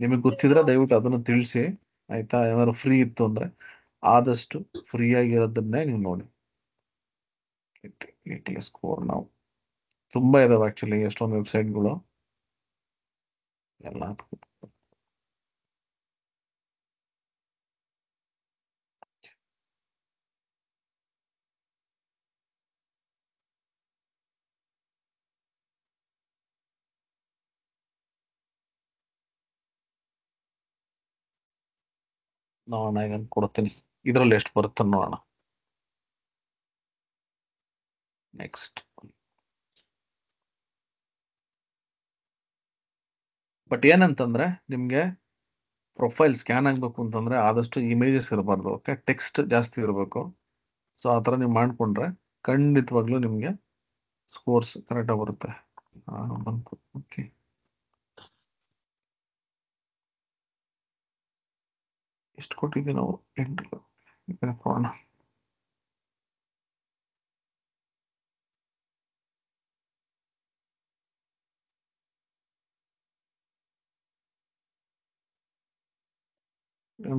ನಿಮಗೆ ಗೊತ್ತಿದ್ರೆ ದಯವಿಟ್ಟು ಅದನ್ನು ತಿಳಿಸಿ ಆಯ್ತಾ. ಏನಾದ್ರು ಫ್ರೀ ಇತ್ತು ಅಂದ್ರೆ ಆದಷ್ಟು ಫ್ರೀ ಆಗಿರೋದನ್ನೇ ನೀವು ನೋಡಿ. ATS ಸ್ಕೋರ್ ನಾವು ತುಂಬಾ ಇದಾವೆ ಆಕ್ಚುಲಿ, ಎಷ್ಟೊಂದು ವೆಬ್ಸೈಟ್ಗಳು ಎಲ್ಲ. ನೋಡೋಣ, ಇದನ್ನು ಕೊಡ್ತೀನಿ, ಇದರಲ್ಲಿ ಎಷ್ಟು ಬರುತ್ತೆ ನೋಡೋಣ. ನೆಕ್ಸ್ಟ್. ಬಟ್ ಏನಂತಂದ್ರೆ ನಿಮ್ಗೆ ಪ್ರೊಫೈಲ್ ಸ್ಕ್ಯಾನ್ ಆಗ್ಬೇಕು ಅಂತಂದ್ರೆ ಆದಷ್ಟು ಇಮೇಜಸ್ ಇರಬಾರ್ದು. ಓಕೆ, ಟೆಕ್ಸ್ಟ್ ಜಾಸ್ತಿ ಇರಬೇಕು. ಸೊ ಆ ಥರ ನೀವು ಮಾಡ್ಕೊಂಡ್ರೆ ಖಂಡಿತವಾಗ್ಲೂ ನಿಮ್ಗೆ ಸ್ಕೋರ್ಸ್ ಕರೆಕ್ಟಾಗಿ ಬರುತ್ತೆ. ಬಂತು. ಓಕೆ, ಎಷ್ಟು ಕೊಟ್ಟಿದ್ದೀವಿ ನಾವು? 8 ಕೊಡೋಣ.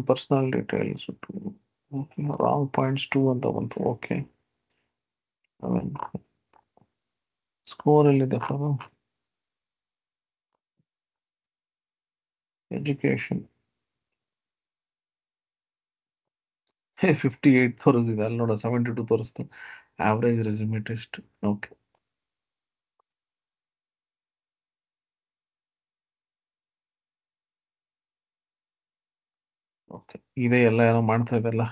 ಪರ್ಸನಲ್ ಡೀಟೇಲ್ಸ್ ರಾಂಗ್ ಪಾಯಿಂಟ್ಸ್ 2 ಅಂತ ಬಂತು. ಓಕೆ, ಸ್ಕೋರ್ ಎಲ್ಲಿದೆ? ಎಜುಕೇಶನ್ 58 ತೋರಿಸಿದೆ, ಅಲ್ಲಿ ನೋಡ 72 ತೋರಿಸ್ತು. Average resume test. Okay, okay, ಇದೇ ಎಲ್ಲ ಏನೋ ಮಾಡ್ತಾ ಇದೆಲ್ಲ.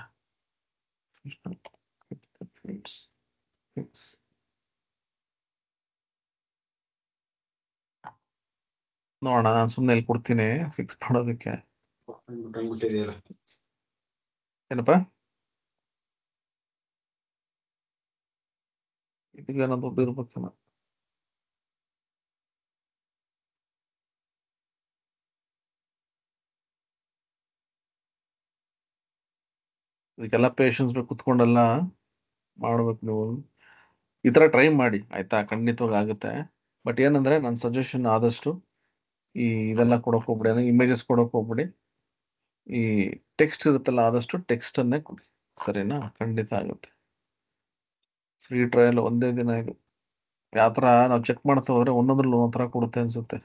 ನೋಡೋಣ, ನಾನು ಸುಮ್ಮನೆ ಇಲ್ಲಿ ಕೊಡ್ತೀನಿ ಫಿಕ್ಸ್ ಮಾಡೋದಕ್ಕೆ. ಏನಪ್ಪ ಇದಕ್ಕೇನೋ ದುಡ್ಡು ಇರ್ಬೇಕೇನೋ. ಇದಕ್ಕೆಲ್ಲ ಪೇಷನ್ಸ್ ಕುತ್ಕೊಂಡೆಲ್ಲ ಮಾಡ್ಬೇಕು ನೀವು. ಈ ಥರ ಟ್ರೈ ಮಾಡಿ ಆಯ್ತಾ, ಖಂಡಿತವಾಗಿ ಆಗುತ್ತೆ. ಬಟ್ ಏನಂದ್ರೆ ನನ್ನ ಸಜೆಷನ್ ಆದಷ್ಟು ಇದೆಲ್ಲ ಕೊಡೋಕೆ ಹೋಗ್ಬಿಡಿ, ಇಮೇಜಸ್ ಕೊಡೋಕೆ ಹೋಗ್ಬಿಡಿ. ಈ ಟೆಕ್ಸ್ಟ್ ಇರುತ್ತಲ್ಲ, ಆದಷ್ಟು ಟೆಕ್ಸ್ಟ್ ಅನ್ನೇ ಕೊಡಿ, ಸರಿನಾ? ಖಂಡಿತ ಆಗುತ್ತೆ. ಫ್ರೀ ಟ್ರಯಲ್ ಒಂದೇ ದಿನ ಇದು. ಯಾವ ಥರ ನಾವು ಚೆಕ್ ಮಾಡ್ತಾ ಹೋದ್ರೆ ಒಂದೊಂದ್ರಲ್ಲಿ ಒಂದೊಂದ್ ಥರ ಕೊಡುತ್ತೆ ಅನ್ಸುತ್ತೆ.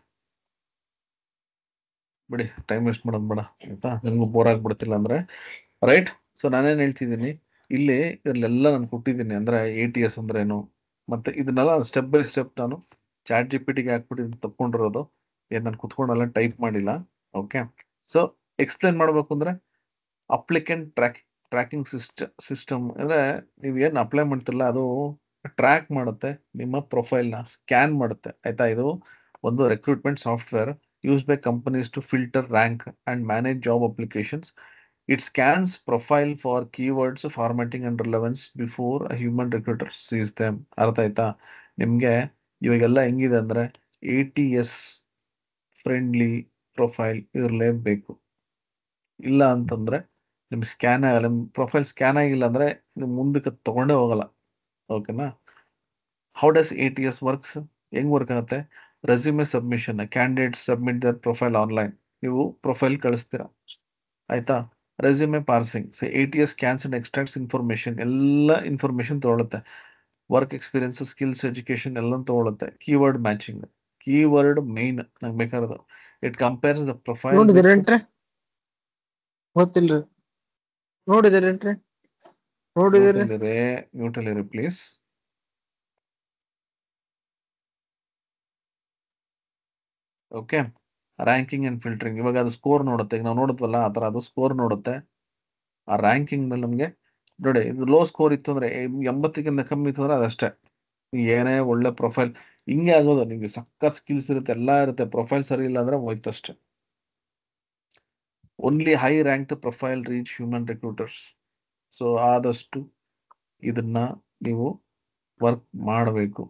ಬಿಡಿ, ಟೈಮ್ ವೇಸ್ಟ್ ಮಾಡೋದು ಬೇಡ ಆಯ್ತಾ, ನಿಮ್ಗೂ ಬೋರ್ ಆಗ್ಬಿಡ್ತಿಲ್ಲ ಅಂದ್ರೆ. ರೈಟ್. ಸೊ ನಾನೇನು ಹೇಳ್ತಿದ್ದೀನಿ ಇಲ್ಲಿ, ಇದ್ರಲ್ಲೆಲ್ಲ ನಾನು ಕೊಟ್ಟಿದ್ದೀನಿ ಅಂದ್ರೆ ATS ಅಂದ್ರೇನು, ಮತ್ತೆ ಇದನ್ನೆಲ್ಲ ಸ್ಟೆಪ್ ಬೈ ಸ್ಟೆಪ್ ನಾನು ChatGPT-ಗೆ ಹಾಕ್ಬಿಟ್ಟು ತಪ್ಕೊಂಡಿರೋದು, ಏನು ನಾನು ಕುತ್ಕೊಂಡೆಲ್ಲ ಟೈಪ್ ಮಾಡಿಲ್ಲ. ಓಕೆ, ಸೊ ಎಕ್ಸ್ಪ್ಲೇನ್ ಮಾಡಬೇಕು ಅಂದ್ರೆ ಅಪ್ಲಿಕೆಂಟ್ ಟ್ರ್ಯಾಕಿಂಗ್ ಸಿಸ್ಟಮ್ ಅಂದ್ರೆ ನೀವು ಏನು ಅಪ್ಲೈ ಮಾಡ್ತಿರಲ್ಲ ಅದು ಟ್ರ್ಯಾಕ್ ಮಾಡುತ್ತೆ, ನಿಮ್ಮ ಪ್ರೊಫೈಲ್ನ ಸ್ಕ್ಯಾನ್ ಮಾಡುತ್ತೆ ಆಯ್ತಾ. ಇದು ಒಂದು recruitment software used by companies to filter, rank, and manage job applications. It scans profile for keywords, formatting, and relevance before a human recruiter sees them. ಅರ್ಥ ಆಯ್ತಾ ನಿಮಗೆ? ಇವಾಗೆಲ್ಲ ಹೆಂಗಿದೆ ಅಂದ್ರೆ ATS ಫ್ರೆಂಡ್ಲಿ ಪ್ರೊಫೈಲ್ ಇರಲೇಬೇಕು. ಇಲ್ಲ ಅಂತಂದ್ರೆ ನಿಮ್ಗೆ ಸ್ಕ್ಯಾನ್ ಆಗಲ್ಲ, ನಿಮ್ಮ ಪ್ರೊಫೈಲ್ ಸ್ಕ್ಯಾನ್ ಆಗಿಲ್ಲ ಅಂದ್ರೆ ನೀವು ಮುಂದಕ್ಕೆ ತಗೊಂಡೇ ಹೋಗಲ್ಲ. ಓಕೆನಾ? How does ATS works? ಹೆಂಗ್ ವರ್ಕ್ ಆಗುತ್ತೆ? Resume submission, candidate submit their profile online. ನೀವು ಪ್ರೊಫೈಲ್ ಕಳಿಸ್ತೀರಾ ಆಯ್ತಾ. Resume parsing, ATS scans and extracts information, ಎಲ್ಲ ಇನ್ಫಾರ್ಮೇಶನ್ ತಗೊಳುತ್ತೆ. ವರ್ಕ್ ಎಕ್ಸ್ಪೀರಿಯನ್ಸ್, ಸ್ಕಿಲ್ಸ್, ಎಜುಕೇಶನ್ ಎಲ್ಲ ತಗೊಳುತ್ತೆ. ಕೀವರ್ಡ್ ಮ್ಯಾಚಿಂಗ್, ಕೀವರ್ಡ್ ಮೇನ್ ನಂಗೆ ಬೇಕಾಗಿರೋದು. It compares the profile. ನೋಡಿದಿರೇನ್ರಿ? ಗೊತ್ತಿಲ್ರಿ. ನೋಡಿದಿರೇನ್ರಿ? ನೋಡಿದಿರಿ? ಮ್ಯೂಟಲ್ಲಿರಿ please. Okay, ranking and filtering. ಇವಾಗ ಅದು ಸ್ಕೋರ್ ನೋಡುತ್ತೆ, ಈಗ ನಾವು ನೋಡುತ್ತವಲ್ಲ ಆ ಥರ ಅದು ಸ್ಕೋರ್ ನೋಡುತ್ತೆ. ಆ ರ್ಯಾಂಕಿಂಗ್ ಮೇಲೆ ನಮಗೆ ನೋಡಿ, ಇದು ಲೋ ಸ್ಕೋರ್ ಇತ್ತು ಅಂದ್ರೆ 80ಕ್ಕಿಂತ ಕಮ್ಮಿ ಇತ್ತು ಅಂದ್ರೆ ಅದಷ್ಟೇ. ಏನೇ ಒಳ್ಳೆ ಪ್ರೊಫೈಲ್ ಹಿಂಗೆ ಆಗೋದು. ನಿಮಗೆ ಸಖತ್ ಸ್ಕಿಲ್ಸ್ ಇರುತ್ತೆ, ಎಲ್ಲ ಇರುತ್ತೆ, ಪ್ರೊಫೈಲ್ ಸರಿ ಇಲ್ಲ ಅಂದ್ರೆ ಹೋಯ್ತಷ್ಟೇ. Only high ranked profile reach human recruiters. So ಆದಷ್ಟು ಇದನ್ನ ನೀವು ವರ್ಕ್ ಮಾಡಬೇಕು.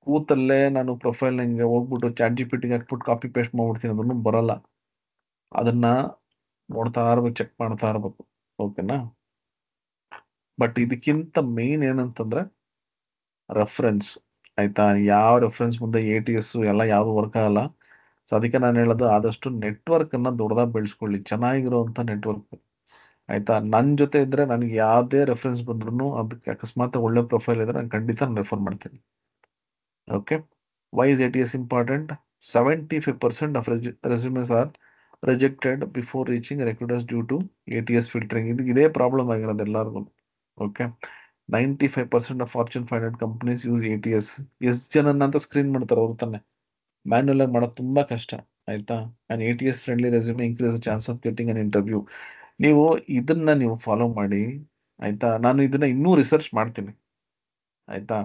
ಕೂತಲ್ಲೇ ನಾನು ಪ್ರೊಫೈಲ್ ಹಿಂಗೆ ಹೋಗ್ಬಿಟ್ಟು ChatGPT-ಗೆ ಹಾಕ್ಬಿಟ್ಟು ಕಾಪಿ ಪೇಸ್ಟ್ ಮಾಡ್ಬಿಡ್ತೀನಿ, ಅದನ್ನು ಬರಲ್ಲ. ಅದನ್ನ ನೋಡ್ತಾ ಇರ್ಬೇಕು, ಚೆಕ್ ಮಾಡ್ತಾ ಇರ್ಬೇಕು. ಓಕೆನಾ? ಬಟ್ ಇದಕ್ಕಿಂತ ಮೇನ್ ಏನಂತಂದ್ರೆ ರೆಫರೆನ್ಸ್ ಆಯ್ತಾ. ಯಾವ ರೆಫರೆನ್ಸ್ ಮುಂದೆ ATS ಎಲ್ಲ ಯಾವುದು ವರ್ಕ್ ಆಗಲ್ಲ. ಸೊ ಅದಕ್ಕೆ ನಾನು ಹೇಳೋದು ಆದಷ್ಟು ನೆಟ್ವರ್ಕ್ ಅನ್ನ ದೊಡ್ಡದಾಗಿ ಬೆಳೆಸ್ಕೊಳ್ಳಿ, ಚೆನ್ನಾಗಿರುವಂತ ನೆಟ್ವರ್ಕ್ ಆಯ್ತಾ. ನನ್ನ ಜೊತೆ ಇದ್ರೆ ನನಗೆ ಯಾವುದೇ ರೆಫರೆನ್ಸ್ ಬಂದ್ರು ಅದಕ್ಕೆ ಅಕಸ್ಮಾತ್ ಒಳ್ಳೆ ಪ್ರೊಫೈಲ್ ಇದ್ರೆ ನಾನು ಖಂಡಿತ ರೆಫರ್ ಮಾಡ್ತೀನಿ. Okay, why is ATS important? 75% of resumes are rejected before reaching recruiters due to ATS filtering. ಇದೇ ಪ್ರಾಬ್ಲಮ್ ಆಗಿರೋದು ಎಲ್ಲರಿಗೂ. Okay, 95% of fortune 500 companies use ATS. ಎಷ್ಟು ಜನನ ಅಂತ ಸ್ಕ್ರೀನ್ ಮಾಡ್ತಾರೆ ಅವ್ರು ತಾನೆ, ಮ್ಯಾನ್ಯಲ್ ಆಗಿ ಮಾಡೋದು ತುಂಬಾ ಕಷ್ಟ ಆಯ್ತಾ. And ATS friendly resume increase chance of getting an interview. ನೀವು ಇದನ್ನ ನೀವು ಫಾಲೋ ಮಾಡಿ ಆಯ್ತಾ. ನಾನು ಇದನ್ನ ಇನ್ನೂ ರಿಸರ್ಚ್ ಮಾಡ್ತೀನಿ ಆಯ್ತಾ.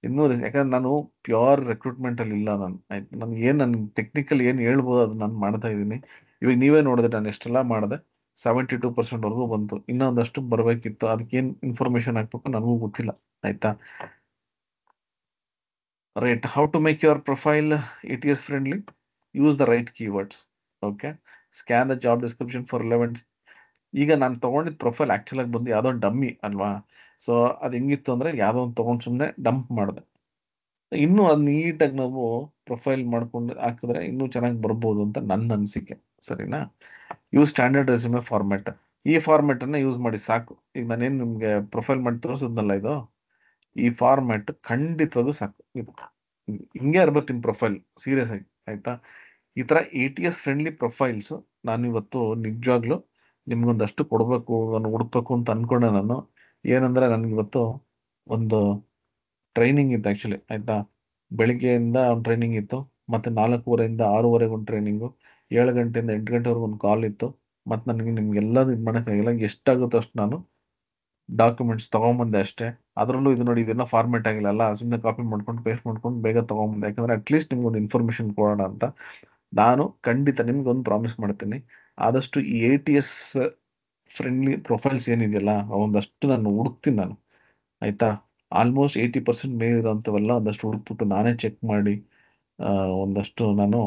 ಯಾಕಂದ್ರೆ ನಾನು ಪ್ಯೂರ್ ರೆಕ್ರೂಟ್ಮೆಂಟ್ ಅಲ್ಲಿ ಇಲ್ಲ. ನಾನು ಆಯ್ತು, ನನ್ಗೆ ಏನು ನನ್ನ ಟೆಕ್ನಿಕಲ್ ಏನು ಹೇಳ್ಬೋದು ಅದು ನಾನು ಮಾಡ್ತಾ ಇದ್ದೀನಿ. ಇವಾಗ ನೀವೇ ನೋಡಿದ್ರೆ ನಾನು ಎಷ್ಟೆಲ್ಲ ಮಾಡಿದೆ, 72% ವರೆಗೂ ಬಂತು. ಇನ್ನೊಂದಷ್ಟು ಬರಬೇಕಿತ್ತು, ಅದಕ್ಕೇನು ಇನ್ಫಾರ್ಮೇಶನ್ ಹಾಕ್ಬೇಕು ನನಗೂ ಗೊತ್ತಿಲ್ಲ ಆಯ್ತಾ. Right, how to make your profile ATS friendly? Use the right keywords. Okay, scan the job description for relevant. ಈಗ ನಾನು ತೊಗೊಂಡಿದ್ದ ಪ್ರೊಫೈಲ್ ಆ್ಯಕ್ಚುಲಾಗಿ ಬಂದು ಯಾವುದೋ ಡಮ್ಮಿ ಅಲ್ವಾ. ಸೊ ಅದು ಹೆಂಗಿತ್ತು ಅಂದರೆ ಯಾವುದೋ ಒಂದು ತೊಗೊಂಡು ಸುಮ್ಮನೆ ಡಂಪ್ ಮಾಡಿದೆ. ಇನ್ನೂ ಅದು ನೀಟಾಗಿ ನಾವು ಪ್ರೊಫೈಲ್ ಮಾಡ್ಕೊಂಡು ಹಾಕಿದ್ರೆ ಇನ್ನೂ ಚೆನ್ನಾಗಿ ಬರ್ಬೋದು ಅಂತ ನನ್ನ ಅನಿಸಿಕೆ, ಸರಿನಾ? Use standard resume format. ಈ ಫಾರ್ಮ್ಯಾಟನ್ನು ಯೂಸ್ ಮಾಡಿ ಸಾಕು. ಈಗ ನಾನೇನು ನಿಮಗೆ ಪ್ರೊಫೈಲ್ ಮಾಡಿ ತೋರಿಸಿದ್ನಲ್ಲ, ಇದು ಈ ಫಾರ್ಮ್ಯಾಟ್ ಖಂಡಿತವಾಗೂ ಸಾಕು. ಹಿಂಗೆ ಇರ್ಬೇಕು ನಿಮ್ಮ ಪ್ರೊಫೈಲ್, ಸೀರಿಯಸ್ ಆಗಿ ಆಯಿತಾ. ಈ ಥರ ATS ಫ್ರೆಂಡ್ಲಿ ಪ್ರೊಫೈಲ್ಸು ನಾನು ಇವತ್ತು ನಿಜವಾಗ್ಲೂ ನಿಮ್ಗೊಂದಷ್ಟು ಕೊಡಬೇಕು, ನಾನು ಹುಡುಕ್ಬೇಕು ಅಂತ ಅಂದ್ಕೊಂಡೆ ನಾನು. ಏನಂದರೆ ನನಗಿವತ್ತು ಒಂದು ಟ್ರೈನಿಂಗ್ ಇತ್ತು ಆ್ಯಕ್ಚುಲಿ ಆಯಿತಾ. ಬೆಳಿಗ್ಗೆಯಿಂದ ಒಂದು ಟ್ರೈನಿಂಗ್ ಇತ್ತು, ಮತ್ತು 4:30 ಇಂದ 6:30 ಒಂದು ಟ್ರೈನಿಂಗು, 7 ಗಂಟೆಯಿಂದ 8 ಗಂಟೆವರೆಗೂ ಒಂದು ಕಾಲ್ ಇತ್ತು. ಮತ್ತು ನನಗೆ ನಿಮ್ಗೆಲ್ಲದು ಇದು ಮಾಡೋಕ್ಕಾಗಿಲ್ಲ, ಎಷ್ಟಾಗುತ್ತೋ ಅಷ್ಟು ನಾನು ಡಾಕ್ಯುಮೆಂಟ್ಸ್ ತೊಗೊಂಬಂದೆ ಅಷ್ಟೇ. ಅದರಲ್ಲೂ ಇದು ನೋಡಿ, ಇದೆಲ್ಲ ಫಾರ್ಮೇಟ್ ಆಗಿಲ್ಲ ಅಲ್ಲ, ಸುಮ್ಮನೆ ಕಾಪಿ ಮಾಡ್ಕೊಂಡು ಪೇಸ್ಟ್ ಮಾಡ್ಕೊಂಡು ಬೇಗ ತೊಗೊಂಬಂದೆ, ಯಾಕಂದರೆ ಅಟ್ಲೀಸ್ಟ್ ನಿಮ್ಗೊಂದು ಇನ್ಫಾರ್ಮೇಷನ್ ಕೊಡೋಣ ಅಂತ. ನಾನು ಖಂಡಿತ ನಿಮ್ಗೊಂದು ಪ್ರಾಮಿಸ್ ಮಾಡ್ತೀನಿ, ಆದಷ್ಟು ಈ ATS ಫ್ರೆಂಡ್ಲಿ ಪ್ರೊಫೈಲ್ಸ್ ಏನಿದೆಯಲ್ಲ ಒಂದಷ್ಟು ನಾನು ಹುಡುಕ್ತೀನಿ ನಾನು, ಆಯಿತಾ. ಆಲ್ಮೋಸ್ಟ್ 80% ಮೇಲಿರೋಂಥವೆಲ್ಲ ಒಂದಷ್ಟು ಹುಡುಕ್ಬಿಟ್ಟು ನಾನೇ ಚೆಕ್ ಮಾಡಿ ಒಂದಷ್ಟು ನಾನು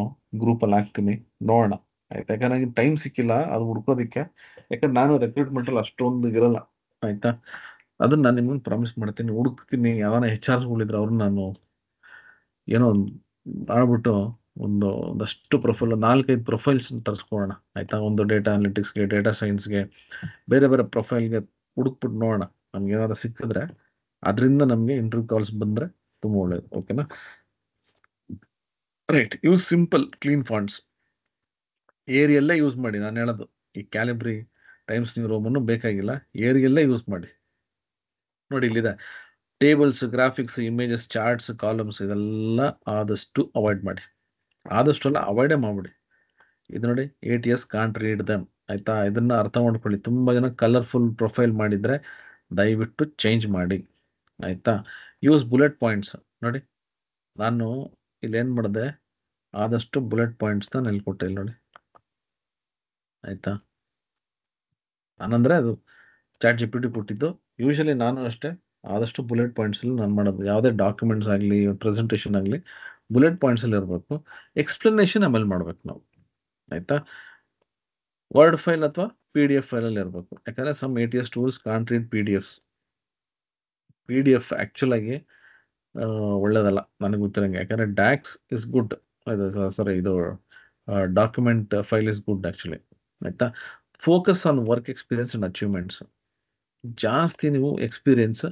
ಗ್ರೂಪಲ್ಲಿ ಹಾಕ್ತೀನಿ, ನೋಡೋಣ ಆಯ್ತಾ. ಯಾಕಂದ್ರೆ ನನಗೆ ಟೈಮ್ ಸಿಕ್ಕಿಲ್ಲ ಅದು ಹುಡ್ಕೋದಕ್ಕೆ, ಯಾಕಂದ್ರೆ ನಾನು ರೆಕ್ರೂಟ್ಮೆಂಟಲ್ಲಿ ಅಷ್ಟೊಂದು ಇರಲ್ಲ, ಆಯಿತಾ. ಅದನ್ನು ನಾನು ನಿಮ್ಗೆ ಪ್ರಾಮಿಸ್ ಮಾಡ್ತೀನಿ, ಹುಡುಕ್ತೀನಿ. ಯಾವನ HRಸ್ಗಳಿದ್ರೆ ಅವ್ರನ್ನ ನಾನು ಏನೋ ಒಂದು ಮಾಡ್ಬಿಟ್ಟು ಒಂದಷ್ಟು ಪ್ರೊಫೈಲ್ 4-5 ಪ್ರೊಫೈಲ್ಸ್ ತರಿಸ್ಕೊಳ್ಳೋಣ, ಆಯಿತಾ. ಒಂದು ಡೇಟಾ ಅನಾಲಿಟಿಕ್ಸ್ಗೆ, ಡೇಟಾ ಸೈನ್ಸ್ಗೆ, ಬೇರೆ ಬೇರೆ ಪ್ರೊಫೈಲ್ಗೆ ಹುಡುಕ್ಬಿಟ್ಟು ನೋಡೋಣ. ನಮ್ಗೆ ಏನಾದ್ರು ಸಿಕ್ಕಿದ್ರೆ ಅದರಿಂದ ನಮಗೆ ಇಂಟರ್ವ್ಯೂ ಕಾಲ್ಸ್ ಬಂದರೆ ತುಂಬ ಒಳ್ಳೇದು, ಓಕೆನಾ. Right, use simple clean fonts, ಏರಿಯಲ್ಲೇ ಯೂಸ್ ಮಾಡಿ. ನಾನು ಹೇಳೋದು ಈ ಕ್ಯಾಲಿಬ್ರಿ, ಟೈಮ್ಸ್ ನ್ಯೂ ರೋಮನ್ನು ಬೇಕಾಗಿಲ್ಲ, ಏರಿಯಲ್ಲೇ ಯೂಸ್ ಮಾಡಿ. ನೋಡಿ ಇಲ್ಲಿದೆ tables, graphics, images, charts, columns, ಇದೆಲ್ಲ ಆದಷ್ಟು ಅವಾಯ್ಡ್ ಮಾಡಿ. ಆದಷ್ಟು ಅಲ್ಲ, ಅವಾಯ್ಡೇ ಮಾಡಿಬಿಡಿ. ಇದು ನೋಡಿ ATS ಕಾಂಟ್ ರೀಡ್ ದೆಮ್, ಆಯಿತಾ. ಇದನ್ನು ಅರ್ಥ ಮಾಡ್ಕೊಳ್ಳಿ. ತುಂಬ ಜನ ಕಲರ್ಫುಲ್ ಪ್ರೊಫೈಲ್ ಮಾಡಿದರೆ ದಯವಿಟ್ಟು ಚೇಂಜ್ ಮಾಡಿ, ಆಯಿತಾ. Use bullet points. ನೋಡಿ ನಾನು ಇಲ್ಲೇನು ಮಾಡಿದೆ, ಆದಷ್ಟು ಬುಲೆಟ್ ಪಾಯಿಂಟ್ಸ್ನ ನೆಲ್ಕೊಟ್ಟೆ ಇಲ್ಲಿ ನೋಡಿ, ಆಯಿತಾ. ನಾನಂದರೆ ಅದು ChatGPT ಕೊಟ್ಟಿದ್ದು. ಯೂಶಲಿ ನಾನು ಅಷ್ಟೇ ಆದಷ್ಟು ಬುಲೆಟ್ ಪಾಯಿಂಟ್ಸಲ್ಲಿ ನಾನು ಮಾಡೋದು. ಯಾವುದೇ ಡಾಕ್ಯುಮೆಂಟ್ಸ್ ಆಗಲಿ, ಪ್ರೆಸೆಂಟೇಷನ್ ಆಗಲಿ, ಬುಲೆಟ್ ಪಾಯಿಂಟ್ಸಲ್ಲಿ ಇರಬೇಕು. ಎಕ್ಸ್ಪ್ಲನೇಷನ್ ಆಮೇಲೆ ಮಾಡಬೇಕು ನಾವು, ಆಯಿತಾ. ವರ್ಡ್ ಫೈಲ್ ಅಥವಾ PDF ಫೈಲಲ್ಲಿ ಇರಬೇಕು. ಯಾಕಂದರೆ some ATS tools can't read PDF ಆ್ಯಕ್ಚುಲಾಗಿ ಒಳ್ಳೆಯದಲ್ಲ ನನಗೆ ಗೊತ್ತಿರೋಂಗೆ. ಯಾಕಂದರೆ DAX ಇಸ್ ಗುಡ್, ಇದು document file is good actually, ಆಯಿತಾ. Focus on work experience and achievements. ಜಾಸ್ತಿ ನೀವು ಎಕ್ಸ್ಪೀರಿಯನ್ಸ್,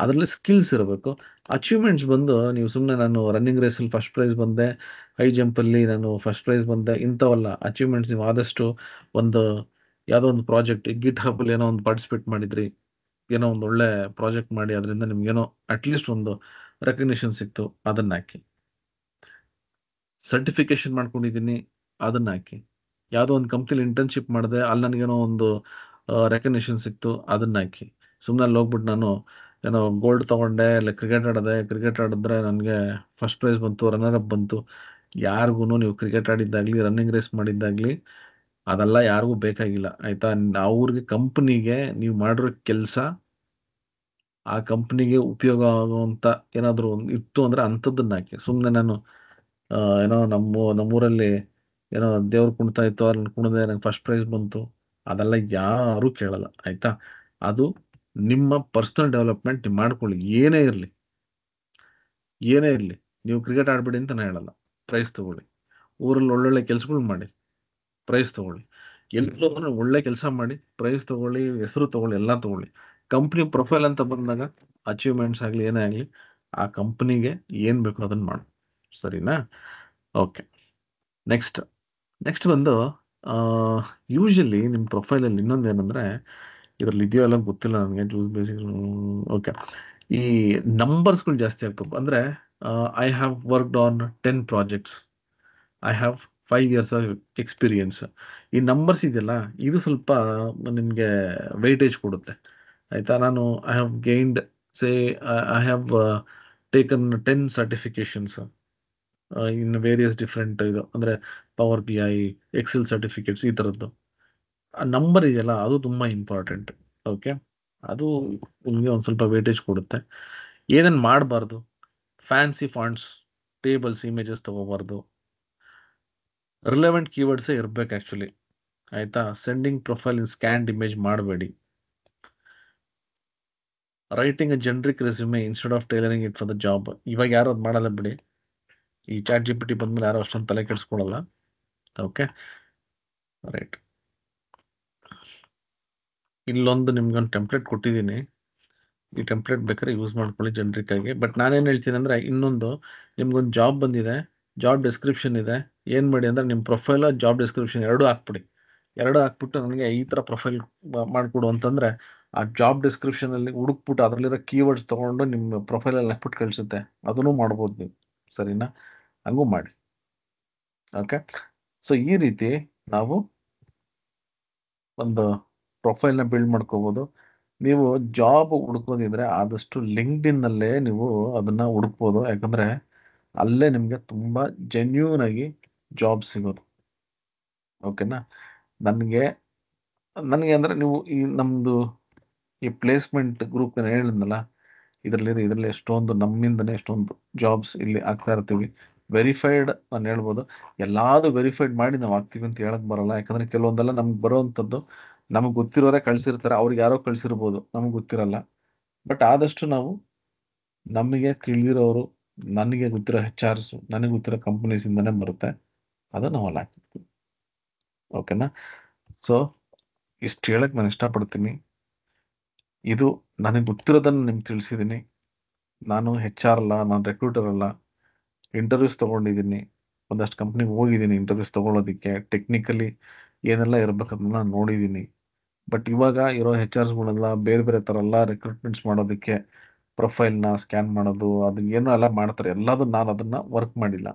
ಅದರಲ್ಲಿ ಸ್ಕಿಲ್ಸ್ ಇರಬೇಕು. ಅಚೀವ್ಮೆಂಟ್ಸ್ ಬಂದು ನೀವು ಸುಮ್ಮನೆ ನಾನು ರನ್ನಿಂಗ್ ರೇಸಲ್ಲಿ ಫಸ್ಟ್ ಪ್ರೈಸ್ ಬಂದೆ, ಹೈ ಜಂಪಲ್ಲಿ ನಾನು ಫಸ್ಟ್ ಪ್ರೈಸ್ ಬಂದೆ, ಇಂಥವಲ್ಲ ಅಚೀವ್ಮೆಂಟ್ಸ್. ನೀವು ಆದಷ್ಟು ಯಾವುದೋ ಒಂದು ಪ್ರಾಜೆಕ್ಟ್ ಗಿಟ್ ಹಬ್ಬಲ್ಲಿ ಏನೋ ಒಂದು ಪಾರ್ಟಿಸಿಪೇಟ್ ಮಾಡಿದ್ರಿ, ಏನೋ ಒಂದು ಒಳ್ಳೆ ಪ್ರಾಜೆಕ್ಟ್ ಮಾಡಿ ಅದರಿಂದ ನಿಮ್ಗೇನೋ ಅಟ್ಲೀಸ್ಟ್ ಒಂದು ರೆಕಗ್ನಿಷನ್ ಸಿಕ್ತು, ಅದನ್ನು ಹಾಕಿ. ಸರ್ಟಿಫಿಕೇಷನ್ ಮಾಡ್ಕೊಂಡಿದ್ದೀನಿ, ಅದನ್ನು ಹಾಕಿ. ಯಾವುದೋ ಒಂದು ಕಂಪ್ನಿಲಿ ಇಂಟರ್ನ್ಶಿಪ್ ಮಾಡಿದೆ, ಅಲ್ಲಿ ನನಗೇನೋ ಒಂದು ರೆಕಗ್ನಿಷನ್ ಸಿಕ್ತು, ಅದನ್ನು ಹಾಕಿ. ಸುಮ್ಮನೆ ಅಲ್ಲಿ ಹೋಗ್ಬಿಟ್ಟು ನಾನು ಏನೋ ಗೋಲ್ಡ್ ತೊಗೊಂಡೆ, ಇಲ್ಲ ಕ್ರಿಕೆಟ್ ಆಡಿದ್ರೆ ನನಗೆ ಫಸ್ಟ್ ಪ್ರೈಸ್ ಬಂತು, ರನ್ನರ್ ಅಪ್ ಬಂತು. ಯಾರಿಗೂ ನೀವು ಕ್ರಿಕೆಟ್ ಆಡಿದ್ದಾಗಲಿ, ರನ್ನಿಂಗ್ ರೇಸ್ ಮಾಡಿದ್ದಾಗಲಿ ಅದೆಲ್ಲ ಯಾರಿಗೂ ಬೇಕಾಗಿಲ್ಲ, ಆಯಿತಾ. ಅವ್ರಿಗೆ ಕಂಪ್ನಿಗೆ ನೀವು ಮಾಡಿರೋ ಕೆಲಸ, ಆ ಕಂಪ್ನಿಗೆ ಉಪಯೋಗ ಆಗುವಂಥ ಏನಾದರೂ ಒಂದು ಇತ್ತು ಅಂದರೆ ಅಂಥದ್ದನ್ನು ಹಾಕಿ. ಸುಮ್ಮನೆ ನಾನು ಏನೋ ನಮ್ಮೂರಲ್ಲಿ ಏನೋ ದೇವ್ರು ಕುಣಿತಾ ಇತ್ತು, ಅಲ್ಲಿ ಕುಣಿದೆ, ನಂಗೆ ಫಸ್ಟ್ ಪ್ರೈಸ್ ಬಂತು, ಅದೆಲ್ಲ ಯಾರೂ ಕೇಳಲ್ಲ, ಆಯಿತಾ. ಅದು ನಿಮ್ಮ ಪರ್ಸ್ನಲ್ ಡೆವಲಪ್ಮೆಂಟ್ ನೀವು ಮಾಡ್ಕೊಳ್ಳಿ. ಏನೇ ಇರಲಿ, ನೀವು ಕ್ರಿಕೆಟ್ ಆಡಬೇಡಿ ಅಂತ ನಾನು ಹೇಳಲ್ಲ, ಪ್ರೈಸ್ ತೊಗೊಳ್ಳಿ. ಊರಲ್ಲಿ ಒಳ್ಳೊಳ್ಳೆ ಕೆಲಸಗಳು ಮಾಡಿ, ಪ್ರೈಸ್ ತೊಗೊಳ್ಳಿ. ಎಲ್ಲೋ ಒಳ್ಳೆ ಕೆಲಸ ಮಾಡಿ, ಪ್ರೈಸ್ ತೊಗೊಳ್ಳಿ, ಹೆಸರು ತೊಗೊಳ್ಳಿ, ಎಲ್ಲ ತೊಗೊಳ್ಳಿ. ಕಂಪ್ನಿ ಪ್ರೊಫೈಲ್ ಅಂತ ಬಂದಾಗ ಅಚೀವ್ಮೆಂಟ್ಸ್ ಆಗಲಿ, ಏನೇ ಆಗಲಿ, ಆ ಕಂಪ್ನಿಗೆ ಏನು ಬೇಕೋ ಅದನ್ನು ಮಾಡು, ಸರಿನಾ. ಓಕೆ, ನೆಕ್ಸ್ಟ್ ಬಂದು ಯೂಶಲಿ ನಿಮ್ಮ ಪ್ರೊಫೈಲಲ್ಲಿ ಇನ್ನೊಂದು ಏನಂದರೆ, ಇದರಲ್ಲಿ ಇದೆಯೋ ಎಲ್ಲ ಗೊತ್ತಿಲ್ಲ ನನಗೆ, ಜ್ಯೂಸ್ ಬೇಸಿಕ್. ಓಕೆ, ಈ ನಂಬರ್ಸ್ಗಳು ಜಾಸ್ತಿ ಆಗಬೇಕು. ಅಂದರೆ I have worked on 10 projects, I have 5 years of experience. ಈ ನಂಬರ್ಸ್ ಇದೆಯಲ್ಲ, ಇದು ಸ್ವಲ್ಪ ನಿಮಗೆ ವೆಯ್ಟೇಜ್ ಕೊಡುತ್ತೆ, ಆಯಿತಾ. ನಾನು I have gained I have taken 10 certifications in various different, ಇದು ಅಂದರೆ ಪವರ್ BI, ಎಕ್ಸೆಲ್ ಸರ್ಟಿಫಿಕೇಟ್ಸ್, ಈ ಥರದ್ದು. ಆ ನಂಬರ್ ಇದೆಯಲ್ಲ, ಅದು ತುಂಬ ಇಂಪಾರ್ಟೆಂಟ್, ಓಕೆ. ಅದು ನಿಮಗೆ ಒಂದು ಸ್ವಲ್ಪ ವೇಟೇಜ್ ಕೊಡುತ್ತೆ. ಏನೇನು ಮಾಡಬಾರ್ದು, ಫ್ಯಾನ್ಸಿ ಫಾಂಟ್ಸ್, ಟೇಬಲ್ಸ್, ಇಮೇಜಸ್ ತೊಗೋಬಾರ್ದು. ರಿಲೆವೆಂಟ್ ಕೀವರ್ಡ್ಸೇ ಇರಬೇಕು ಆ್ಯಕ್ಚುಲಿ, ಆಯಿತಾ. Sending profile in scanned image ಮಾಡಬೇಡಿ. Writing a generic resume instead of tailoring it for the job. ಇವಾಗ ಯಾರು ಅದು ಮಾಡಲ್ಲ ಬಿಡಿ, ಈ ChatGPT ಬಂದಮೇಲೆ ಯಾರು ಅಷ್ಟೊಂದು ತಲೆ ಕೆಡಿಸ್ಕೊಳ್ಳಲ್ಲ, ಓಕೆ. ರೈಟ್, ಇಲ್ಲೊಂದು ನಿಮ್ಗೊಂದು ಟೆಂಪ್ಲೇಟ್ ಕೊಟ್ಟಿದ್ದೀನಿ, ಈ ಟೆಂಪ್ಲೇಟ್ ಬೇಕಾದ್ರೆ ಯೂಸ್ ಮಾಡ್ಕೊಳ್ಳಿ ಜೆನ್ರಿಕ್ ಆಗಿ. ಬಟ್ ನಾನೇನು ಹೇಳ್ತೀನಿ ಅಂದರೆ, ಇನ್ನೊಂದು ನಿಮ್ಗೊಂದು ಜಾಬ್ ಬಂದಿದೆ, ಜಾಬ್ ಡಿಸ್ಕ್ರಿಪ್ಷನ್ ಇದೆ, ಏನು ಮಾಡಿ ಅಂದರೆ ನಿಮ್ಮ ಪ್ರೊಫೈಲು ಜಾಬ್ ಡಿಸ್ಕ್ರಿಪ್ಷನ್ ಎರಡೂ ಹಾಕ್ಬಿಡಿ. ಎರಡೂ ಹಾಕ್ಬಿಟ್ಟು ನನಗೆ ಈ ಥರ ಪ್ರೊಫೈಲ್ ಮಾಡಿಕೊಡು ಅಂತಂದರೆ, ಆ ಜಾಬ್ ಡಿಸ್ಕ್ರಿಪ್ಷನಲ್ಲಿ ಹುಡುಕ್ಬಿಟ್ಟು ಅದರಲ್ಲಿರೋ ಕೀವರ್ಡ್ಸ್ ತೊಗೊಂಡು ನಿಮ್ಮ ಪ್ರೊಫೈಲಲ್ಲಿ ಹಾಕ್ಬಿಟ್ಟು ಕಳಿಸುತ್ತೆ. ಅದನ್ನು ಮಾಡ್ಬೋದು ನೀವು, ಸರಿನಾ. ಹಂಗೂ ಮಾಡಿ, ಓಕೆ. ಸೊ ಈ ರೀತಿ ನಾವು ಒಂದು ಪ್ರೊಫೈಲ್ನ ಬಿಲ್ಡ್ ಮಾಡ್ಕೋಬೋದು. ನೀವು ಜಾಬ್ ಹುಡ್ಕೋದಿದ್ರೆ ಆದಷ್ಟು ಲಿಂಕ್ಡ್ಇನ್ನಲ್ಲೇ ನೀವು ಅದನ್ನು ಹುಡುಕ್ಬೋದು. ಯಾಕಂದರೆ ಅಲ್ಲೇ ನಿಮಗೆ ತುಂಬ ಜೆನ್ಯೂನ್ ಆಗಿ ಜಾಬ್ ಸಿಗೋದು. ಓಕೆನಾ? ನನಗೆ ಅಂದರೆ ನೀವು ಈ ನಮ್ಮದು ಈ ಪ್ಲೇಸ್ಮೆಂಟ್ ಗ್ರೂಪ್ ನಾನು ಹೇಳಿದ್ನಲ್ಲ, ಇದರಲ್ಲಿ ಎಷ್ಟೊಂದು ನಮ್ಮಿಂದನೇ ಎಷ್ಟೊಂದು ಜಾಬ್ಸ್ ಇಲ್ಲಿ ಆಗ್ತಾ ಇರ್ತೀವಿ. ವೆರಿಫೈಡ್ ನಾನು ಹೇಳ್ಬೋದು, ಎಲ್ಲಾದು ವೆರಿಫೈಡ್ ಮಾಡಿ ನಾವು ಆಗ್ತೀವಿ ಅಂತ ಹೇಳಕ್ ಬರಲ್ಲ. ಯಾಕಂದರೆ ಕೆಲವೊಂದೆಲ್ಲ ನಮ್ಗೆ ಬರೋವಂಥದ್ದು ನಮಗೆ ಗೊತ್ತಿರೋರೇ ಕಳಿಸಿರ್ತಾರೆ, ಅವ್ರಿಗೆ ಯಾರೋ ಕಳಿಸಿರ್ಬೋದು, ನಮಗೆ ಗೊತ್ತಿರಲ್ಲ. ಬಟ್ ಆದಷ್ಟು ನಾವು ನಮಗೆ ತಿಳಿದಿರೋರು, ನನಗೆ ಗೊತ್ತಿರೋ HR ನನಗೆ ಗೊತ್ತಿರೋ ಕಂಪನೀಸಿಂದನೇ ಬರುತ್ತೆ, ಅದು ನಾವು ಅಲ್ಲಿ ಹಾಕ್ತಿರ್ತೀವಿ. ಓಕೆನಾ? ಸೊ ಇಷ್ಟು ಹೇಳಕ್ಕೆ ನಾನು ಇಷ್ಟಪಡ್ತೀನಿ. ಇದು ನನಗೆ ಗೊತ್ತಿರೋದನ್ನು ನಿಮ್ಗೆ ತಿಳಿಸಿದ್ದೀನಿ. ನಾನು HR ಅಲ್ಲ, ನಾನು ರೆಕ್ರೂಟರ್ ಅಲ್ಲ. ಇಂಟರ್ವ್ಯೂಸ್ ತೊಗೊಂಡಿದ್ದೀನಿ, ಒಂದಷ್ಟು ಕಂಪ್ನಿಗೆ ಹೋಗಿದ್ದೀನಿ ಇಂಟರ್ವ್ಯೂಸ್ ತೊಗೊಳೋದಕ್ಕೆ. ಟೆಕ್ನಿಕಲಿ ಏನೆಲ್ಲ ಇರಬೇಕಂತ ನಾನು ನೋಡಿದ್ದೀನಿ. ಬಟ್ ಇವಾಗ ಇರೋ HRಸ್ಗಳೆಲ್ಲ ಬೇರೆ ಬೇರೆ ಥರ ಎಲ್ಲ ರಿಕ್ರೂಟ್ಮೆಂಟ್ಸ್ ಮಾಡೋದಕ್ಕೆ ಪ್ರೊಫೈಲ್ನ ಸ್ಕ್ಯಾನ್ ಮಾಡೋದು, ಅದನ್ನ ಏನೋ ಎಲ್ಲ ಮಾಡ್ತಾರೆ. ಎಲ್ಲದೂ ನಾನು ಅದನ್ನು ವರ್ಕ್ ಮಾಡಿಲ್ಲ.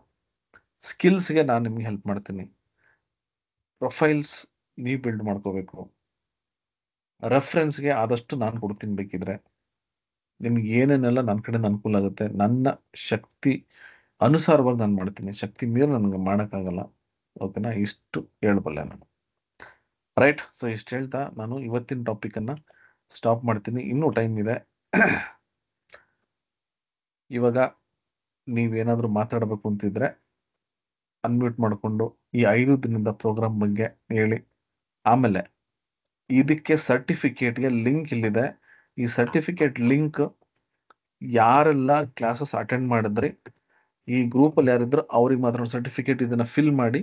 ಸ್ಕಿಲ್ಸ್ಗೆ ನಾನು ನಿಮ್ಗೆ ಹೆಲ್ಪ್ ಮಾಡ್ತೀನಿ. ಪ್ರೊಫೈಲ್ಸ್ ನೀವು ಬಿಲ್ಡ್ ಮಾಡ್ಕೋಬೇಕು. ರೆಫರೆನ್ಸ್ಗೆ ಆದಷ್ಟು ನಾನು ಕೊಡ್ತೀನಿ. ಬೇಕಿದ್ರೆ ನಿಮ್ಗೆ ಏನೇನೆಲ್ಲ ನನ್ನ ಕಡೆಯಿಂದ ಅನುಕೂಲ ಆಗುತ್ತೆ, ನನ್ನ ಶಕ್ತಿ ಅನುಸಾರವಾಗಿ ನಾನು ಮಾಡ್ತೀನಿ. ಶಕ್ತಿ ಮೀರಿ ನನಗೆ ಮಾಡೋಕ್ಕಾಗಲ್ಲ. ಓಕೆನಾ? ಇಷ್ಟು ಹೇಳಬಲ್ಲೆ ನಾನು. ರೈಟ್. ಸೊ ಇಷ್ಟು ಹೇಳ್ತಾ ನಾನು ಇವತ್ತಿನ ಟಾಪಿಕನ್ನು ಸ್ಟಾಪ್ ಮಾಡ್ತೀನಿ. ಇನ್ನೂ ಟೈಮ್ ಇದೆ. ಇವಾಗ ನೀವೇನಾದರೂ ಮಾತಾಡಬೇಕು ಅಂತಿದ್ರೆ ಅನ್ಮ್ಯೂಟ್ ಮಾಡಿಕೊಂಡು ಈ 5 ದಿನದ ಪ್ರೋಗ್ರಾಮ್ ಬಗ್ಗೆ ಹೇಳಿ. ಆಮೇಲೆ ಇದಕ್ಕೆ ಸರ್ಟಿಫಿಕೇಟ್ಗೆ ಲಿಂಕ್ ಇಲ್ಲಿದೆ. ಈ ಸರ್ಟಿಫಿಕೇಟ್ ಲಿಂಕ್ ಯಾರೆಲ್ಲ ಕ್ಲಾಸಸ್ ಅಟೆಂಡ್ ಮಾಡಿದ್ರಿ, ಈ ಗ್ರೂಪಲ್ಲಿ ಯಾರಿದ್ರು ಅವ್ರಿಗೆ ಮಾತ್ರ ಸರ್ಟಿಫಿಕೇಟ್ ಇದನ್ನು ಫಿಲ್ ಮಾಡಿ.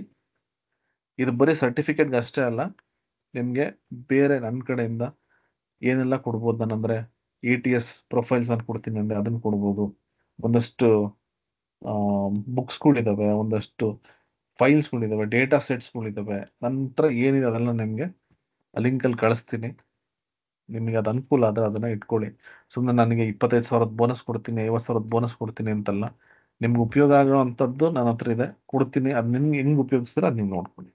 ಇದು ಬರೀ ಸರ್ಟಿಫಿಕೇಟ್ಗೆ ಅಷ್ಟೇ ಅಲ್ಲ, ನಿಮಗೆ ಬೇರೆ ನನ್ನ ಕಡೆಯಿಂದ ಏನೆಲ್ಲ ಕೊಡ್ಬೋದು ನಾನಂದರೆ ATS ಪ್ರೊಫೈಲ್ಸ್ ನಾನು ಕೊಡ್ತೀನಿ ಅಂದರೆ ಅದನ್ನು ಕೊಡ್ಬೋದು. ಒಂದಷ್ಟು ಬುಕ್ಸ್ಗಳಿದ್ದಾವೆ, ಒಂದಷ್ಟು ಫೈಲ್ಸ್ಗಳಿದ್ದಾವೆ, ಡೇಟಾ ಸೆಟ್ಸ್ಗಳಿದ್ದಾವೆ. ನಂತರ ಏನಿದೆ ಅದೆಲ್ಲ ನಿಮಗೆ ಲಿಂಕಲ್ಲಿ ಕಳಿಸ್ತೀನಿ. ನಿಮಗೆ ಅದು ಅನುಕೂಲ ಆದರೆ ಅದನ್ನು ಇಟ್ಕೊಳ್ಳಿ. ಸುಮ್ಮನೆ ನನಗೆ 25,000 ಬೋನಸ್ ಕೊಡ್ತೀನಿ, 50,000 ಬೋನಸ್ ಕೊಡ್ತೀನಿ ಅಂತಲ್ಲ. ನಿಮ್ಗೆ ಉಪಯೋಗ ಆಗೋ ಅಂಥದ್ದು ನನ್ನ ಹತ್ರ ಇದೆ, ಕೊಡ್ತೀನಿ. ಅದು ನಿಮ್ಗೆ ಹೆಂಗೆ ಉಪಯೋಗಿಸ್ತೀರ ಅದು ನೀವು ನೋಡ್ಕೊಳ್ಳಿ.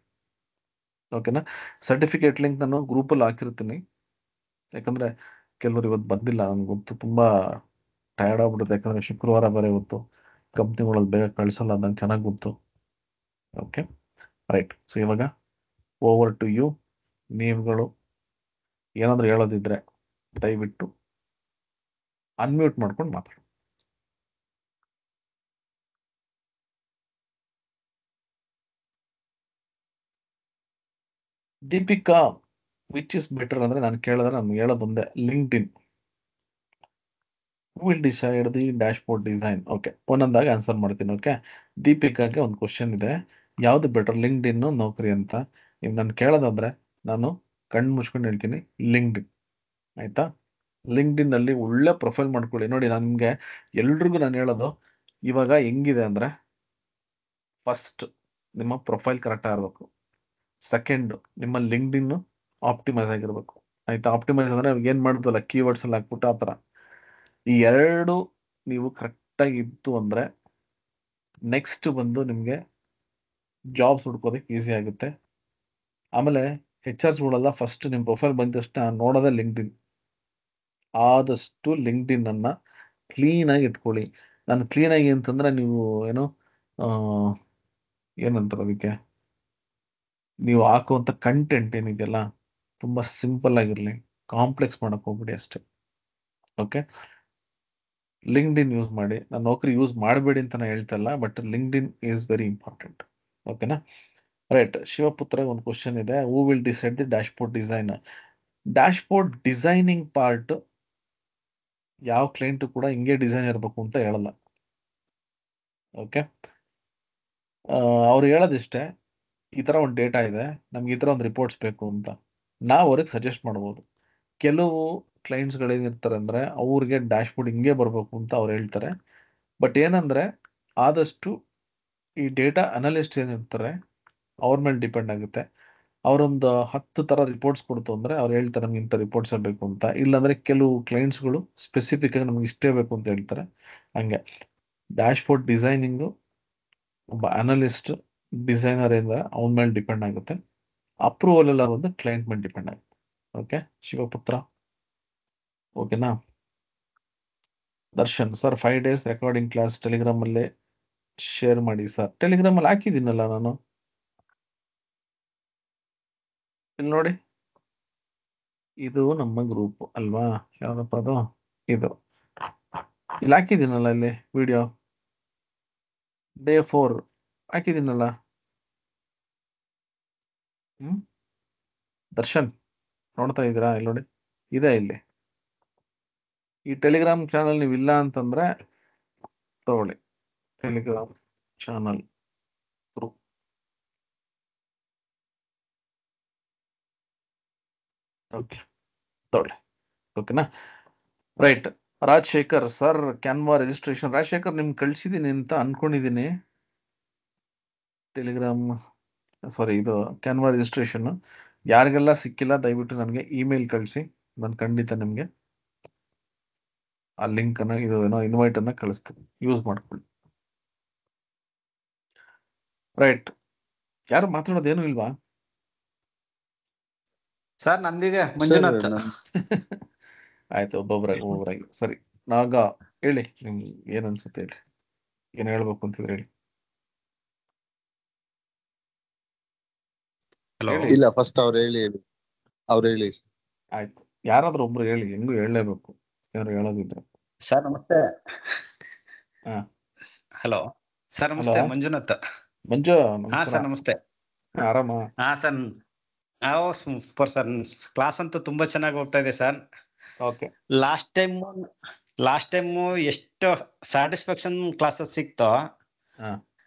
ಓಕೆನಾ? ಸರ್ಟಿಫಿಕೇಟ್ ಲಿಂಕ್ ನಾನು ಗ್ರೂಪಲ್ಲಿ ಹಾಕಿರ್ತೀನಿ. ಯಾಕಂದರೆ ಕೆಲವರು ಇವತ್ತು ಬಂದಿಲ್ಲ, ನನಗೆ ಗೊತ್ತು, ತುಂಬ ಟಯರ್ಡ್ ಆಗ್ಬಿಡುತ್ತೆ. ಯಾಕಂದರೆ ಶುಕ್ರವಾರ ಬೇರೆ ಇವತ್ತು ಕಂಪ್ನಿಗಳಲ್ಲಿ ಬೇಗ ಕಳಿಸಲ್ಲ, ನಂಗೆ ಚೆನ್ನಾಗಿ ಗೊತ್ತು. Okay, right. ಸೊ ಇವಾಗ ಓವರ್ ಟು ಯು. ನೀವುಗಳು ಏನಾದರೂ ಹೇಳೋದಿದ್ರೆ ದಯವಿಟ್ಟು ಅನ್ಮ್ಯೂಟ್ ಮಾಡ್ಕೊಂಡು ಮಾತಾಡಿ. ದೀಪಿಕಾ, ವಿಚ್ ಇಸ್ ಬೆಟರ್ ಅಂದರೆ ನಾನು ಕೇಳಿದ್ರೆ ನಮ್ಗೆ ಹೇಳೋದೊಂದೇ, LinkedIn. Will decide the dashboard design. Okay, ಒಂದೊಂದಾಗಿ ಆನ್ಸರ್ ಮಾಡ್ತೀನಿ. ಓಕೆ, ದೀಪಿಕಾಗೆ ಒಂದು ಕ್ವಶನ್ ಇದೆ, ಯಾವುದು ಬೆಟರ್, ಲಿಂಕ್ಡ್ಇನ್ ನೌಕರಿ ಅಂತ. ನೀವು ನಾನು ಕೇಳೋದಾದ್ರೆ ನಾನು ಕಣ್ಣು ಮುಚ್ಕೊಂಡು ಹೇಳ್ತೀನಿ ಲಿಂಕ್ಡ್ಇನ್. ಆಯಿತಾ? ಲಿಂಕ್ಡ್ಇನ್ನಲ್ಲಿ ಒಳ್ಳೆ ಪ್ರೊಫೈಲ್ ಮಾಡ್ಕೊಳ್ಳಿ. ನೋಡಿ, ನಾನು ನಿಮಗೆ ಎಲ್ರಿಗೂ ನಾನು ಹೇಳೋದು ಇವಾಗ ಹೆಂಗಿದೆ ಅಂದರೆ, ಫಸ್ಟ್ ನಿಮ್ಮ ಪ್ರೊಫೈಲ್ ಕರೆಕ್ಟಾಗಿ ಇರಬೇಕು. ಸೆಕೆಂಡು, ನಿಮ್ಮ ಲಿಂಕ್ಡ್ಇನ್ ಆಪ್ಟಿಮೈಸ್ ಆಗಿರಬೇಕು. ಆಯಿತಾ? ಆಪ್ಟಿಮೈಸ್ ಅಂದರೆ ಏನು ಮಾಡಿದ್ವಲ್ಲ, ಕೀವರ್ಡ್ಸ್ ಎಲ್ಲ ಹಾಕ್ಬಿಟ್ಟು ಆ ಥರ. ಈ ಎರಡು ನೀವು ಕರೆಕ್ಟಾಗಿ ಇತ್ತು ಅಂದರೆ ನೆಕ್ಸ್ಟ್ ಬಂದು ನಿಮಗೆ ಜಾಬ್ಸ್ ಹುಡ್ಕೋದಕ್ಕೆ ಈಸಿ ಆಗುತ್ತೆ. ಆಮೇಲೆ HRಸ್ಗಳೆಲ್ಲ ಫಸ್ಟ್ ನಿಮ್ಮ ಪ್ರೊಫೈಲ್ ಬಂದ ತಕ್ಷಣ ನೋಡೋದೇ ಲಿಂಕ್ಡ್ಇನ್. ಆದಷ್ಟು ಲಿಂಕ್ಡ್ಇನ್ನನ್ನು ಕ್ಲೀನಾಗಿ ಇಟ್ಕೊಳ್ಳಿ. ನಾನು ಕ್ಲೀನಾಗಿ ಅಂತಂದರೆ ನೀವು ಏನೋ ಏನಂತಾರೆ ಅದಕ್ಕೆ, ನೀವು ಹಾಕುವಂಥ ಕಂಟೆಂಟ್ ಏನಿದೆಯಲ್ಲ ತುಂಬ ಸಿಂಪಲ್ ಆಗಿರಲಿ, ಕಾಂಪ್ಲೆಕ್ಸ್ ಮಾಡೋಕ್ಕೆ ಹೋಗ್ಬಿಡಿ ಅಷ್ಟೇ. ಓಕೆ, ಲಿಂಕ್ಡ್ಇನ್ ಯೂಸ್ ಮಾಡಿ. ನಾನು ನೌಕರಿ ಯೂಸ್ ಮಾಡಬೇಡಿ ಅಂತ ನಾನು ಹೇಳ್ತಾ ಇಲ್ಲ, but LinkedIn is very important. ಓಕೆನಾ? ರೈಟ್. ಶಿವಪುತ್ರ ಒಂದು ಕ್ವಶನ್ ಇದೆ, who will decide the dashboard design. Dashboard designing part ಯಾವ ಕ್ಲೈಂಟು ಕೂಡ ಹಿಂಗೆ ಡಿಸೈನ್ ಇರಬೇಕು ಅಂತ ಹೇಳಲ್ಲ. ಓಕೆ, ಅವ್ರು ಹೇಳೋದಿಷ್ಟೇ, ಈ ಥರ ಒಂದು ಡೇಟಾ ಇದೆ, ನಮ್ಗೆ ಈ ಥರ ಒಂದು ರಿಪೋರ್ಟ್ಸ್ ಬೇಕು ಅಂತ ನಾವು ಅವ್ರಿಗೆ ಸಜೆಸ್ಟ್ ಮಾಡ್ಬೋದು. ಕೆಲವು ಕ್ಲೈಂಟ್ಸ್ಗಳೇನಿರ್ತಾರೆ ಅಂದರೆ ಅವ್ರಿಗೆ ಡ್ಯಾಶ್ಬೋರ್ಡ್ ಹಿಂಗೆ ಬರಬೇಕು ಅಂತ ಅವ್ರು ಹೇಳ್ತಾರೆ. ಬಟ್ ಏನಂದರೆ ಆದಷ್ಟು ಈ ಡೇಟಾ ಅನಲಿಸ್ಟ್ ಏನಿರ್ತಾರೆ ಅವ್ರ ಮೇಲೆ ಡಿಪೆಂಡ್ ಆಗುತ್ತೆ. ಅವರೊಂದು 10 ಥರ ರಿಪೋರ್ಟ್ಸ್ ಕೊಡ್ತು ಅಂದರೆ ಅವ್ರು ಹೇಳ್ತಾರೆ ನಮ್ಗೆ ಇಂಥ ರಿಪೋರ್ಟ್ಸೇ ಬೇಕು ಅಂತ. ಇಲ್ಲಾಂದರೆ ಕೆಲವು ಕ್ಲೈಂಟ್ಸ್ಗಳು ಸ್ಪೆಸಿಫಿಕ್ಕಾಗಿ ನಮ್ಗೆ ಇಷ್ಟೇ ಬೇಕು ಅಂತ ಹೇಳ್ತಾರೆ. ಹಂಗೆ ಡ್ಯಾಶ್ಬೋರ್ಡ್ ಡಿಸೈನಿಂಗು ಒಬ್ಬ ಅನಲಿಸ್ಟ್ ಡಿಸೈನರ್ ಇಂದ ಅವನ ಮೇಲೆ ಡಿಪೆಂಡ್ ಆಗುತ್ತೆ. ಅಪ್ರೂವಲ್ ಎಲ್ಲ ಒಂದು ಕ್ಲೈಂಟ್ ಮೇಲೆ ಡಿಪೆಂಡ್ ಆಗುತ್ತೆ. ಓಕೆ ಶಿವಪುತ್ರ, ಓಕೆನಾ? Darshan sir 5 days recording class Telegram ಅಲ್ಲೇ ಶೇರ್ ಮಾಡಿ ಸರ್. ಟೆಲಿಗ್ರಾಮ್ ಅಲ್ಲಿ ಹಾಕಿದ್ದೀನಲ್ಲ ನಾನು, ಇಲ್ಲಿ ನೋಡಿ, ಇದು ನಮ್ಮ ಗ್ರೂಪ್ ಅಲ್ವಾ? ಯಾವ್ದಪ್ಪ ಅದು? ಇದು ಇಲ್ಲಿ ಹಾಕಿದ್ದೀನಲ್ಲ, ಇಲ್ಲಿ ವಿಡಿಯೋ ಡೇ 4 ಹಾಕಿದ್ದೀನಲ್ಲ. ದರ್ಶನ್ ನೋಡ್ತಾ ಇದ್ದೀರಾ? ಇಲ್ಲಿ ನೋಡಿ, ಇದೆ ಇಲ್ಲಿ. ಈ ಟೆಲಿಗ್ರಾಮ್ ಚಾನಲ್ ನೀವು ಇಲ್ಲ ಅಂತಂದ್ರೆ ತಗೊಳ್ಳಿ, ಟೆಲಿಗ್ರಾಮ್ ಚಾನಲ್ ಗ್ರೂಪ್. ಓಕೆ ತಗೊಳ್ಳಿ, ಓಕೆನಾ? Right. Rajashekar sir Canva registration. Rajashekar ನಿಮ್ಗೆ ಕಳ್ಸಿದ್ದೀನಿ ಅಂತ ಅನ್ಕೊಂಡಿದ್ದೀನಿ. ಟೆಲಿಗ್ರಾಮ್ ಸಾರಿ, ಇದು ಕ್ಯಾನ್ವಾ ರಿಜಿಸ್ಟ್ರೇಷನ್ ಯಾರಿಗೆಲ್ಲ ಸಿಕ್ಕಿಲ್ಲ ದಯವಿಟ್ಟು ನನಗೆ ಇಮೇಲ್ ಕಳಿಸಿ, ನಾನು ಖಂಡಿತ ನಿಮಗೆ ಆ ಲಿಂಕ್ ಅನ್ನ, ಇದು ಏನೋ ಇನ್ವೈಟ್ ಅನ್ನ ಕಳಿಸ್ತೀನಿ, ಯೂಸ್ ಮಾಡ್ಕೊಳ್ಳಿ. ರೈಟ್. ಯಾರು ಮಾತಾಡೋದೇನು ಇಲ್ವಾ? ಸರ್ ನಂದಿದೆ ಮಂಜುನಾಥ್. ಆಯ್ತು, ಒಬ್ಬೊಬ್ಬರಾಗಿ ಸರಿ. ನಾಗ ಹೇಳಿ, ನಿಮ್ಗೆ ಏನ್ ಅನ್ಸುತ್ತೆ ಹೇಳಿ, ಏನ್ ಹೇಳ್ಬೇಕು ಅಂತಿದ್ರೆ ಹೇಳಿ. ಇಲ್ಲ, ಫಸ್ಟ್ ಅವ್ರು ಹೇಳಿ. ಆಯ್ತು, ಯಾರಾದ್ರೂ ಒಬ್ರು ಹೇಳಿ, ಹೆಂಗೂ ಹೇಳಲೇಬೇಕು, ಯಾರು ಹೇಳೋದಿದ್ರೆ. ಸರ್ ನಮಸ್ತೆ. ಹಾ ಹಲೋ ಸರ್ ನಮಸ್ತೆ. Hello. ಮಂಜುನಾಥ್. ಮಂಜು ಹಾ ನಮಸ್ಕಾರ. ಸರ್ ನಮಸ್ತೆ. ಆರಾಮ? ಹಾ ಸರ್, ಸೂಪರ್ ಸರ್. ಕ್ಲಾಸ್ ಅಂತೂ ತುಂಬಾ ಚೆನ್ನಾಗಿ ಹೋಗ್ತಾ ಇದೆ ಸರ್. ಓಕೆ. ಲಾಸ್ಟ್ ಟೈಮ್ ಎಷ್ಟು ಸ್ಯಾಟಿಸ್ಫ್ಯಾಕ್ಷನ್ ಕ್ಲಾಸಸ್ ಸಿಕ್ತೋ, ಹಾ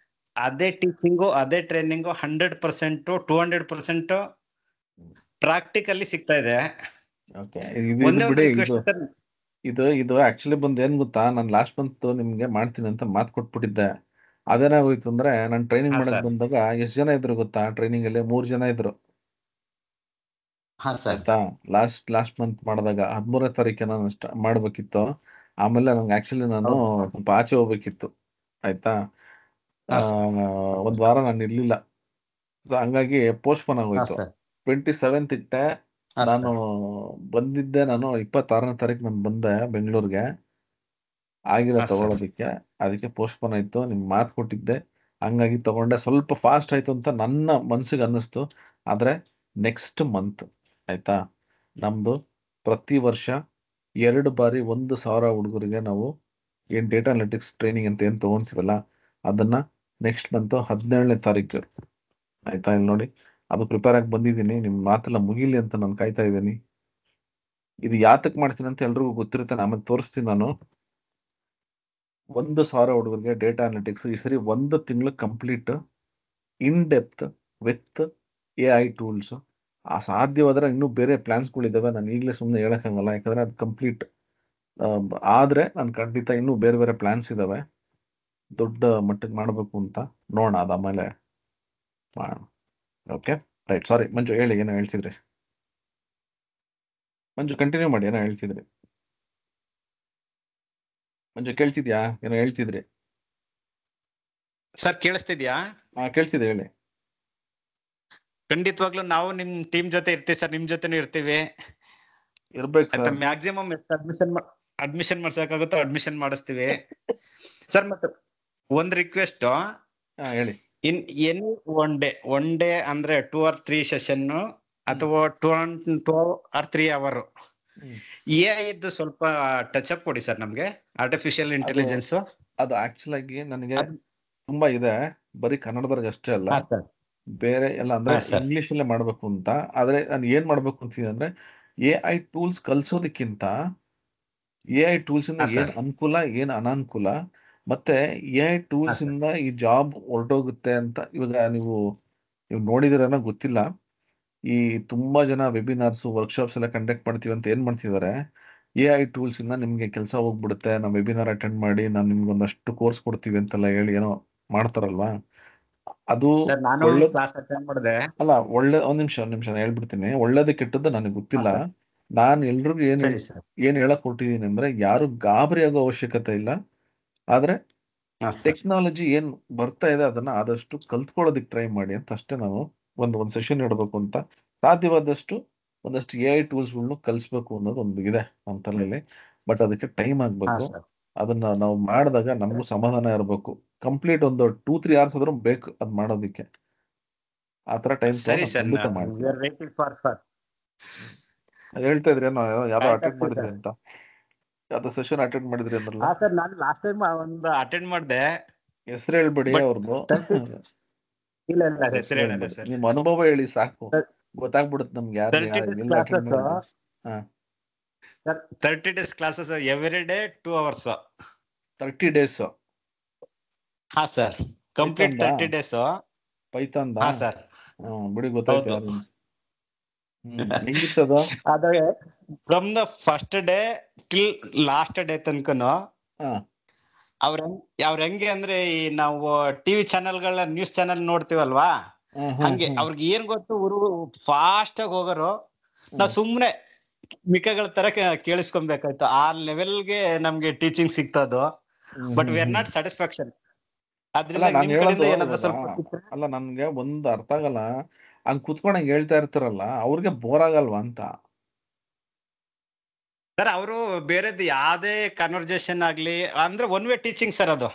ಅದೇ ಟೀಚಿಂಗು, ಅದೇ ಟ್ರೈನಿಂಗು 100%, 200% ಪ್ರಾಕ್ಟಿಕಲಿ ಸಿಗ್ತಾ ಇದೆ. ಓಕೆ. ಇದು ಒಂದೇ ಒಂದು ಬಿಡಿ, ರಿಕ್ವೆಸ್ಟ್ ಸರ್. ಇದು ಆಕ್ಚುಲಿ ಬಂದು ಏನ್ ಗೊತ್ತಾ, ನಾನು ಲಾಸ್ಟ್ ಮಂತ್ ನಿಮ್ಗೆ ಮಾಡ್ತೀನಿ ಅಂತ ಮಾತು ಕೊಟ್ಬಿಟ್ಟಿದ್ದೆ. ಅದೇನಾಗೋಯ್ತು ಅಂದ್ರೆ, ನಾನು ಟ್ರೈನಿಂಗ್ ಹಾ ಮಾಡಕ್ ಸರ್. ಬಂದಾಗ ಎಷ್ಟು ಜನ ಇದ್ರು ಗೊತ್ತಾ? ಟ್ರೈನಿಂಗ್ ಅಲ್ಲಿ 3 ಜನ ಇದ್ರು. ಹಾ ಸರ್. ಆಯ್ತಾ? ಲಾಸ್ಟ್ ಮಂತ್ ಮಾಡಿದಾಗ 13ನೇ ತಾರೀಕೆ ನಾನು ಮಾಡ್ಬೇಕಿತ್ತು. ಆಮೇಲೆ ನಂಗೆ ಆಕ್ಚುಲಿ ನಾನು ಹೌದು. ಸ್ವಲ್ಪ ಆಚೆ ಹೋಗ್ಬೇಕಿತ್ತು. ಆಯ್ತಾ? ಹಾ ಸರ್. ಒಂದ್ ವಾರ ನಾನು ಇರ್ಲಿಲ್ಲ. ಸೊ ಹಂಗಾಗಿ ಪೋಸ್ಟ್ಪೋನ್ ಹಾ ಆಗೋಯ್ತು. ಸರ್. 27th ಇಟ್ಟೆ. ಹಾ ನಾನು ಸರ್. ಬಂದಿದ್ದೆ, ನಾನು 26ನೇ ತಾರೀಕು ನಾನು ಬಂದೆ ಬೆಂಗಳೂರಿಗೆ, ಆಗಿಲ್ಲ ಹಾ ಸರ್. ತಗೊಳೋದಕ್ಕೆ. ಅದಕ್ಕೆ ಪೋಸ್ಟ್ಪೋನ್ ಆಯ್ತು. ನಿಮ್ಗೆ ಮಾತು ಕೊಟ್ಟಿದ್ದೆ, ಹಂಗಾಗಿ ತಗೊಂಡೆ. ಸ್ವಲ್ಪ ಫಾಸ್ಟ್ ಆಯ್ತು ಅಂತ ನನ್ನ ಮನ್ಸಿಗೆ ಅನ್ನಿಸ್ತು. ಆದ್ರೆ ನೆಕ್ಸ್ಟ್ ಮಂತ್, ಆಯ್ತಾ, ನಮ್ದು ಪ್ರತಿ ವರ್ಷ 2 ಬಾರಿ 1,000 ಹುಡುಗರಿಗೆ ನಾವು ಏನ್ ಡೇಟಾ ಅನಾಲಿಟಿಕ್ಸ್ ಟ್ರೈನಿಂಗ್ ಅಂತ ಏನ್ ತಗೊಂತೀವಲ್ಲ, ಅದನ್ನ ನೆಕ್ಸ್ಟ್ ಮಂತ್ 17ನೇ ತಾರೀಕು, ಆಯ್ತಾ? ಇಲ್ಲಿ ನೋಡಿ, ಅದು ಪ್ರಿಪೇರ್ ಆಗಿ ಬಂದಿದ್ದೀನಿ. ನಿಮ್ ಮಾತೆಲ್ಲ ಮುಗಿಲಿ ಅಂತ ನಾನು ಕಾಯ್ತಾ ಇದ್ದೀನಿ. ಇದು ಯಾತಕ್ ಮಾಡ್ತೀನಿ ಅಂತ ಎಲ್ರಿಗೂ ಗೊತ್ತಿರುತ್ತೆ, ಆಮೇಲೆ ತೋರಿಸ್ತೀನಿ ನಾನು. 1,000 ಹುಡುಗರಿಗೆ ಡೇಟಾ ಅನಾಲಿಟಿಕ್ಸ್ ಈ ಸರಿ 1 ತಿಂಗಳು complete in depth with AI tools. ಸಾಧ್ಯವಾದ್ರೆ ಇನ್ನೂ ಬೇರೆ ಪ್ಲಾನ್ಸ್ಗಳಿದ್ದಾವೆ, ನಾನು ಈಗಲೇ ಸುಮ್ಮನೆ ಹೇಳಕ್ಕಾಗಲ್ಲ, ಯಾಕಂದ್ರೆ ಅದು ಕಂಪ್ಲೀಟ್ ಆದ್ರೆ ನಾನು ಖಂಡಿತ ಇನ್ನೂ ಬೇರೆ ಬೇರೆ ಪ್ಲಾನ್ಸ್ ಇದಾವೆ, ದೊಡ್ಡ ಮಟ್ಟಕ್ಕೆ ಮಾಡಬೇಕು ಅಂತ. ನೋಡೋಣ, ಅದಾದ್ಮೇಲೆ ಮಾಡೋಣ. Okay right. ಸಾರಿ ಮಂಜು, ಹೇಳಿ, ಏನೋ ಹೇಳ್ತಿದ್ರಿ. ಮಂಜು ಕಂಟಿನ್ಯೂ ಮಾಡಿ, ಏನೋ ಹೇಳ್ತಿದ್ರಿ. ಮಂಜು ಕೇಳ್ತಿದ್ಯಾ? ಏನೋ ಹೇಳ್ತಿದ್ರಿ. ಸರ್ ಕೇಳಿಸ್ತಿದ್ಯಾ? ಕೇಳ್ತಿದೆ, ಹೇಳಿ. ಖಂಡಿತವಾಗ್ಲೂ ನಾವು ನಿಮ್ ಟೀಮ್ ಜೊತೆ ಇರ್ತೀವಿ ಸರ್, ನಿಮ್ ಜೊತೆನೂ ಇರ್ತೀವಿ. ಇರ್ಬೇಕು ಆಯ್ತಾ? ಸರ್. ಮ್ಯಾಕ್ಸಿಮಮ್ ಅಡ್ಮಿಷನ್ ಮಾಡ್ಸಕ್ಕಾಗುತ್ತೋ ಅಡ್ಮಿಷನ್ ಮಾಡಿಸ್ತೀವಿ ಸರ್. ಮತ್ತೆ ಒಂದ್ ರಿಕ್ವೆಸ್ಟ್, ಹೇಳಿ. ಇನ್ ಎನಿ ಒನ್ ಡೇ ಅಂದ್ರೆ 2 or 3 ಸೆಷನ್ ಅಥವಾ 2 or 3 hour AI ಇದ್ದು ಸ್ವಲ್ಪ ಟಚ್ ಅಪ್ ಕೊಡಿ ಸರ್ ನಮ್ಗೆ, ಆರ್ಟಿಫಿಷಿಯಲ್ ಇಂಟೆಲಿಜೆನ್ಸ್. ಅದು ಆಕ್ಚುಲ್ ಆಗಿ ನನಗೆ ತುಂಬಾ ಇದೆ, ಬರೀ ಕನ್ನಡದವ್ರಿಗೆ ಅಷ್ಟೇ ಅಲ್ಲ, ಬೇರೆ ಎಲ್ಲ ಅಂದ್ರೆ ಇಂಗ್ಲಿಷ್ ಅಲ್ಲೇ ಮಾಡ್ಬೇಕು ಅಂತ. ಆದ್ರೆ ನಾನು ಏನ್ ಮಾಡ್ಬೇಕು ಅಂತೀನಿ ಅಂದ್ರೆ, AI ಟೂಲ್ಸ್ ಕಲ್ಸೋದಕ್ಕಿಂತ AI ಟೂಲ್ಸ್ ಇಂದ ಏನ್ ಅನುಕೂಲ, ಏನ್ ಅನಾನುಕೂಲ, ಮತ್ತೆ AI ಟೂಲ್ಸ್ ಇಂದ ಈ ಜಾಬ್ ಹೊರಟೋಗುತ್ತೆ ಅಂತ. ಇವಾಗ ನೀವು ನೋಡಿದಿರೇನೋ ಗೊತ್ತಿಲ್ಲ, ಈ ತುಂಬಾ ಜನ ವೆಬಿನಾರ್ಸ್, ವರ್ಕ್ಶಾಪ್ಸ್ ಎಲ್ಲ ಕಂಡಕ್ಟ್ ಮಾಡ್ತೀವಿ ಅಂತ ಏನ್ ಮಾಡ್ತಿದ್ದಾರೆ, AI ಟೂಲ್ಸ್ ಇಂದ ನಿಮ್ಗೆ ಕೆಲಸ ಹೋಗ್ಬಿಡುತ್ತೆ, ನಾವು ವೆಬಿನಾರ್ ಅಟೆಂಡ್ ಮಾಡಿ ನಾವು ನಿಮ್ಗೆ ಒಂದಷ್ಟು ಕೋರ್ಸ್ ಕೊಡ್ತೀವಿ ಅಂತೆಲ್ಲ ಹೇಳಿ ಏನೋ ಮಾಡ್ತಾರಲ್ವಾ. ಅದು ಒಳ್ಳೆ ಅಲ್ಲ, ಒಂದ್ ನಿಮಿಷ ಹೇಳ್ಬಿಡ್ತೀನಿ. ಒಳ್ಳೇದು ಕೆಟ್ಟದ್ದು ನನಗೆ ಗೊತ್ತಿಲ್ಲ. ನಾನು ಎಲ್ರಿಗೂ ಏನ್ ಹೇಳಕ್ ಕೊಟ್ಟಿದ್ದೀನಿ ಅಂದ್ರೆ, ಯಾರು ಗಾಬರಿ ಆಗೋ ಅವಶ್ಯಕತೆ ಇಲ್ಲ. ಆದ್ರೆ ಟೆಕ್ನಾಲಜಿ ಏನ್ ಬರ್ತಾ ಇದೆ ಅದನ್ನ ಆದಷ್ಟು ಕಲ್ತ್ಕೊಳ್ಳೋದಕ್ಕೆ ಟ್ರೈ ಮಾಡಿ ಅಂತ ಅಷ್ಟೇ ನಾವು ಒಂದು ಸೆಷನ್ ಇಡಬೇಕು ಅಂತ. ಸಾಧ್ಯವಾದಷ್ಟು ಒಂದಷ್ಟು AI ಟೂಲ್ಸ್ಗಳನ್ನು ಕಲಿಸ್ಬೇಕು ಅನ್ನೋದು ಒಂದು ಇದೆ ನಮ್ಮ ತಲೆಯಲ್ಲಿ. ಬಟ್ ಅದಕ್ಕೆ ಟೈಮ್ ಹಾ ಆಗ್ಬೇಕು. ಸರ್ ಅದನ್ನ ನಾವು ಮಾಡಿದಾಗ ನಮಗೂ ಸಮಾಧಾನ ಇರಬೇಕು. ಕಂಪ್ಲೀಟ್ ಒಂದು 2-3 hours ಆದ್ರೂ ಬೇಕು ಅದ್ ಮಾಡೋದಕ್ಕೆ. ಆ ತರ ಟೈಮ್ ಸರಿ ತಗೊಂಡು ಸರ್ ಖಂಡಿತ ವಿ ಮಾಡ್ತೀನಿ. Are waiting for sir. ಹೇಳ್ತಾ ಇದ್ರಿ ಯಾವ್ದೋ ಅಟೆಂಡ್ ಕಾಯ್ತಾಗ್ತೀವಿ ಮಾಡಿದ್ರಿ ಸರ್. ಅಂತ, ಯಾವ್ದೋ ಸೆಷನ್ ಅಟೆಂಡ್ ಮಾಡಿದ್ರಿ ಅಂದ್ರಲ್ಲ, ಹಾ ಸರ್ ನಾನು ಲಾಸ್ಟ್ ಟೈಮ್ ಒಂದು ಅಟೆಂಡ್ ಮಾಡಿದೆ. ಹೆಸರು ಹೇಳ್ಬೇಡಿ ಬಟ್ ಅವ್ರದ್ದು. ಇಲ್ಲ ಇಲ್ಲ ಹೆಸರು ಹೆಸರು ಹೇಳಲ್ಲ ಹೇಳ್ಬೇಡಿ, ಸರ್. ನಿಮ್ ಅನುಭವ ಹೇಳಿ ಸಾಕು, ಗೊತ್ತಾಗ್ಬಿಡುತ್ತೆ ನಮ್ಗೆ ಯಾರು 30 days ಎಲ್ಲಿ ಅಟೆಂಡ್ ಕ್ಲಾಸಸ್ ಮಾಡಿದ್ರಿ. ಹಾ, sir 30 days classes every day 2 hours. 30 days ಹಾ ಸರ್ ಕಂಪ್ಲೀಟ್ ಪೈಥಾನ್ದಾ 30 days. ಪೈಥಾನ್ದಾ ಹಾ ಸರ್ ಬಿಡಿ ಗೊತ್ತಾಯ್ತು ಹೌದು. ಯಾರು. ಹೆಂಗಿತ್ತದ? ಅದೇ from the first day till last day ತನಕನು ಹಾ ಅವ್ರ ಹೆಂಗೆ ಅಂದ್ರೆ ಈ ನಾವು ಟಿವಿ ಚಾನೆಲ್ಗಳ ನ್ಯೂಸ್ ಚಾನೆಲ್ ನೋಡ್ತೀವಲ್ವಾ, ಹಂಗೆ ಅವ್ರಿಗೆ ಏನ್ ಗೊತ್ತು ಊರು ಫಾಸ್ಟ್ ಆಗಿ ಹೋಗೋರು. ನಾವ್ ಸುಮ್ನೆ ಮಿಕ್ಕಗಳ ತರ ಕೇಳಿಸ್ಕೊಬೇಕಾಯ್ತು. ಆ ಲೆವೆಲ್ಗೆ ನಮ್ಗೆ ಟೀಚಿಂಗ್ ಸಿಗ್ತದ್ದು. But we are not satisfaction. ಅಲ್ಲ ಅದ್ರಿಂದ ನಾನು ನಿಮ್ ಹೇಳೋದು ಕಡೆಯಿಂದ ಏನಾದ್ರು ಇವಾಗ, ಸ್ವಲ್ಪ ಸಿಕ್ಕ್ರೆ? ಅಲ್ಲ ನನ್ಗೆ ಒಂದು ಅರ್ಥ ಆಗಲ್ಲ, ಹಂಗ್ ಕುತ್ಕೊಂಡಂಗ್ ಹೇಳ್ತಾ ಇರ್ತಾರಲ್ಲ ಅವ್ರಿಗೆ ಬೋರ್ ಆಗಲ್ವಾ ಅಂತ. ಸರ್ ಅವರು ಬೇರೆದ್ ಯಾವ್ದೇ ಕನ್ವರ್ಜೇಷನ್ ಆಗ್ಲಿ ಅಂದ್ರೆ ಒನ್ ವೇ ಟೀಚಿಂಗ್ ಸರ್ ಅದು.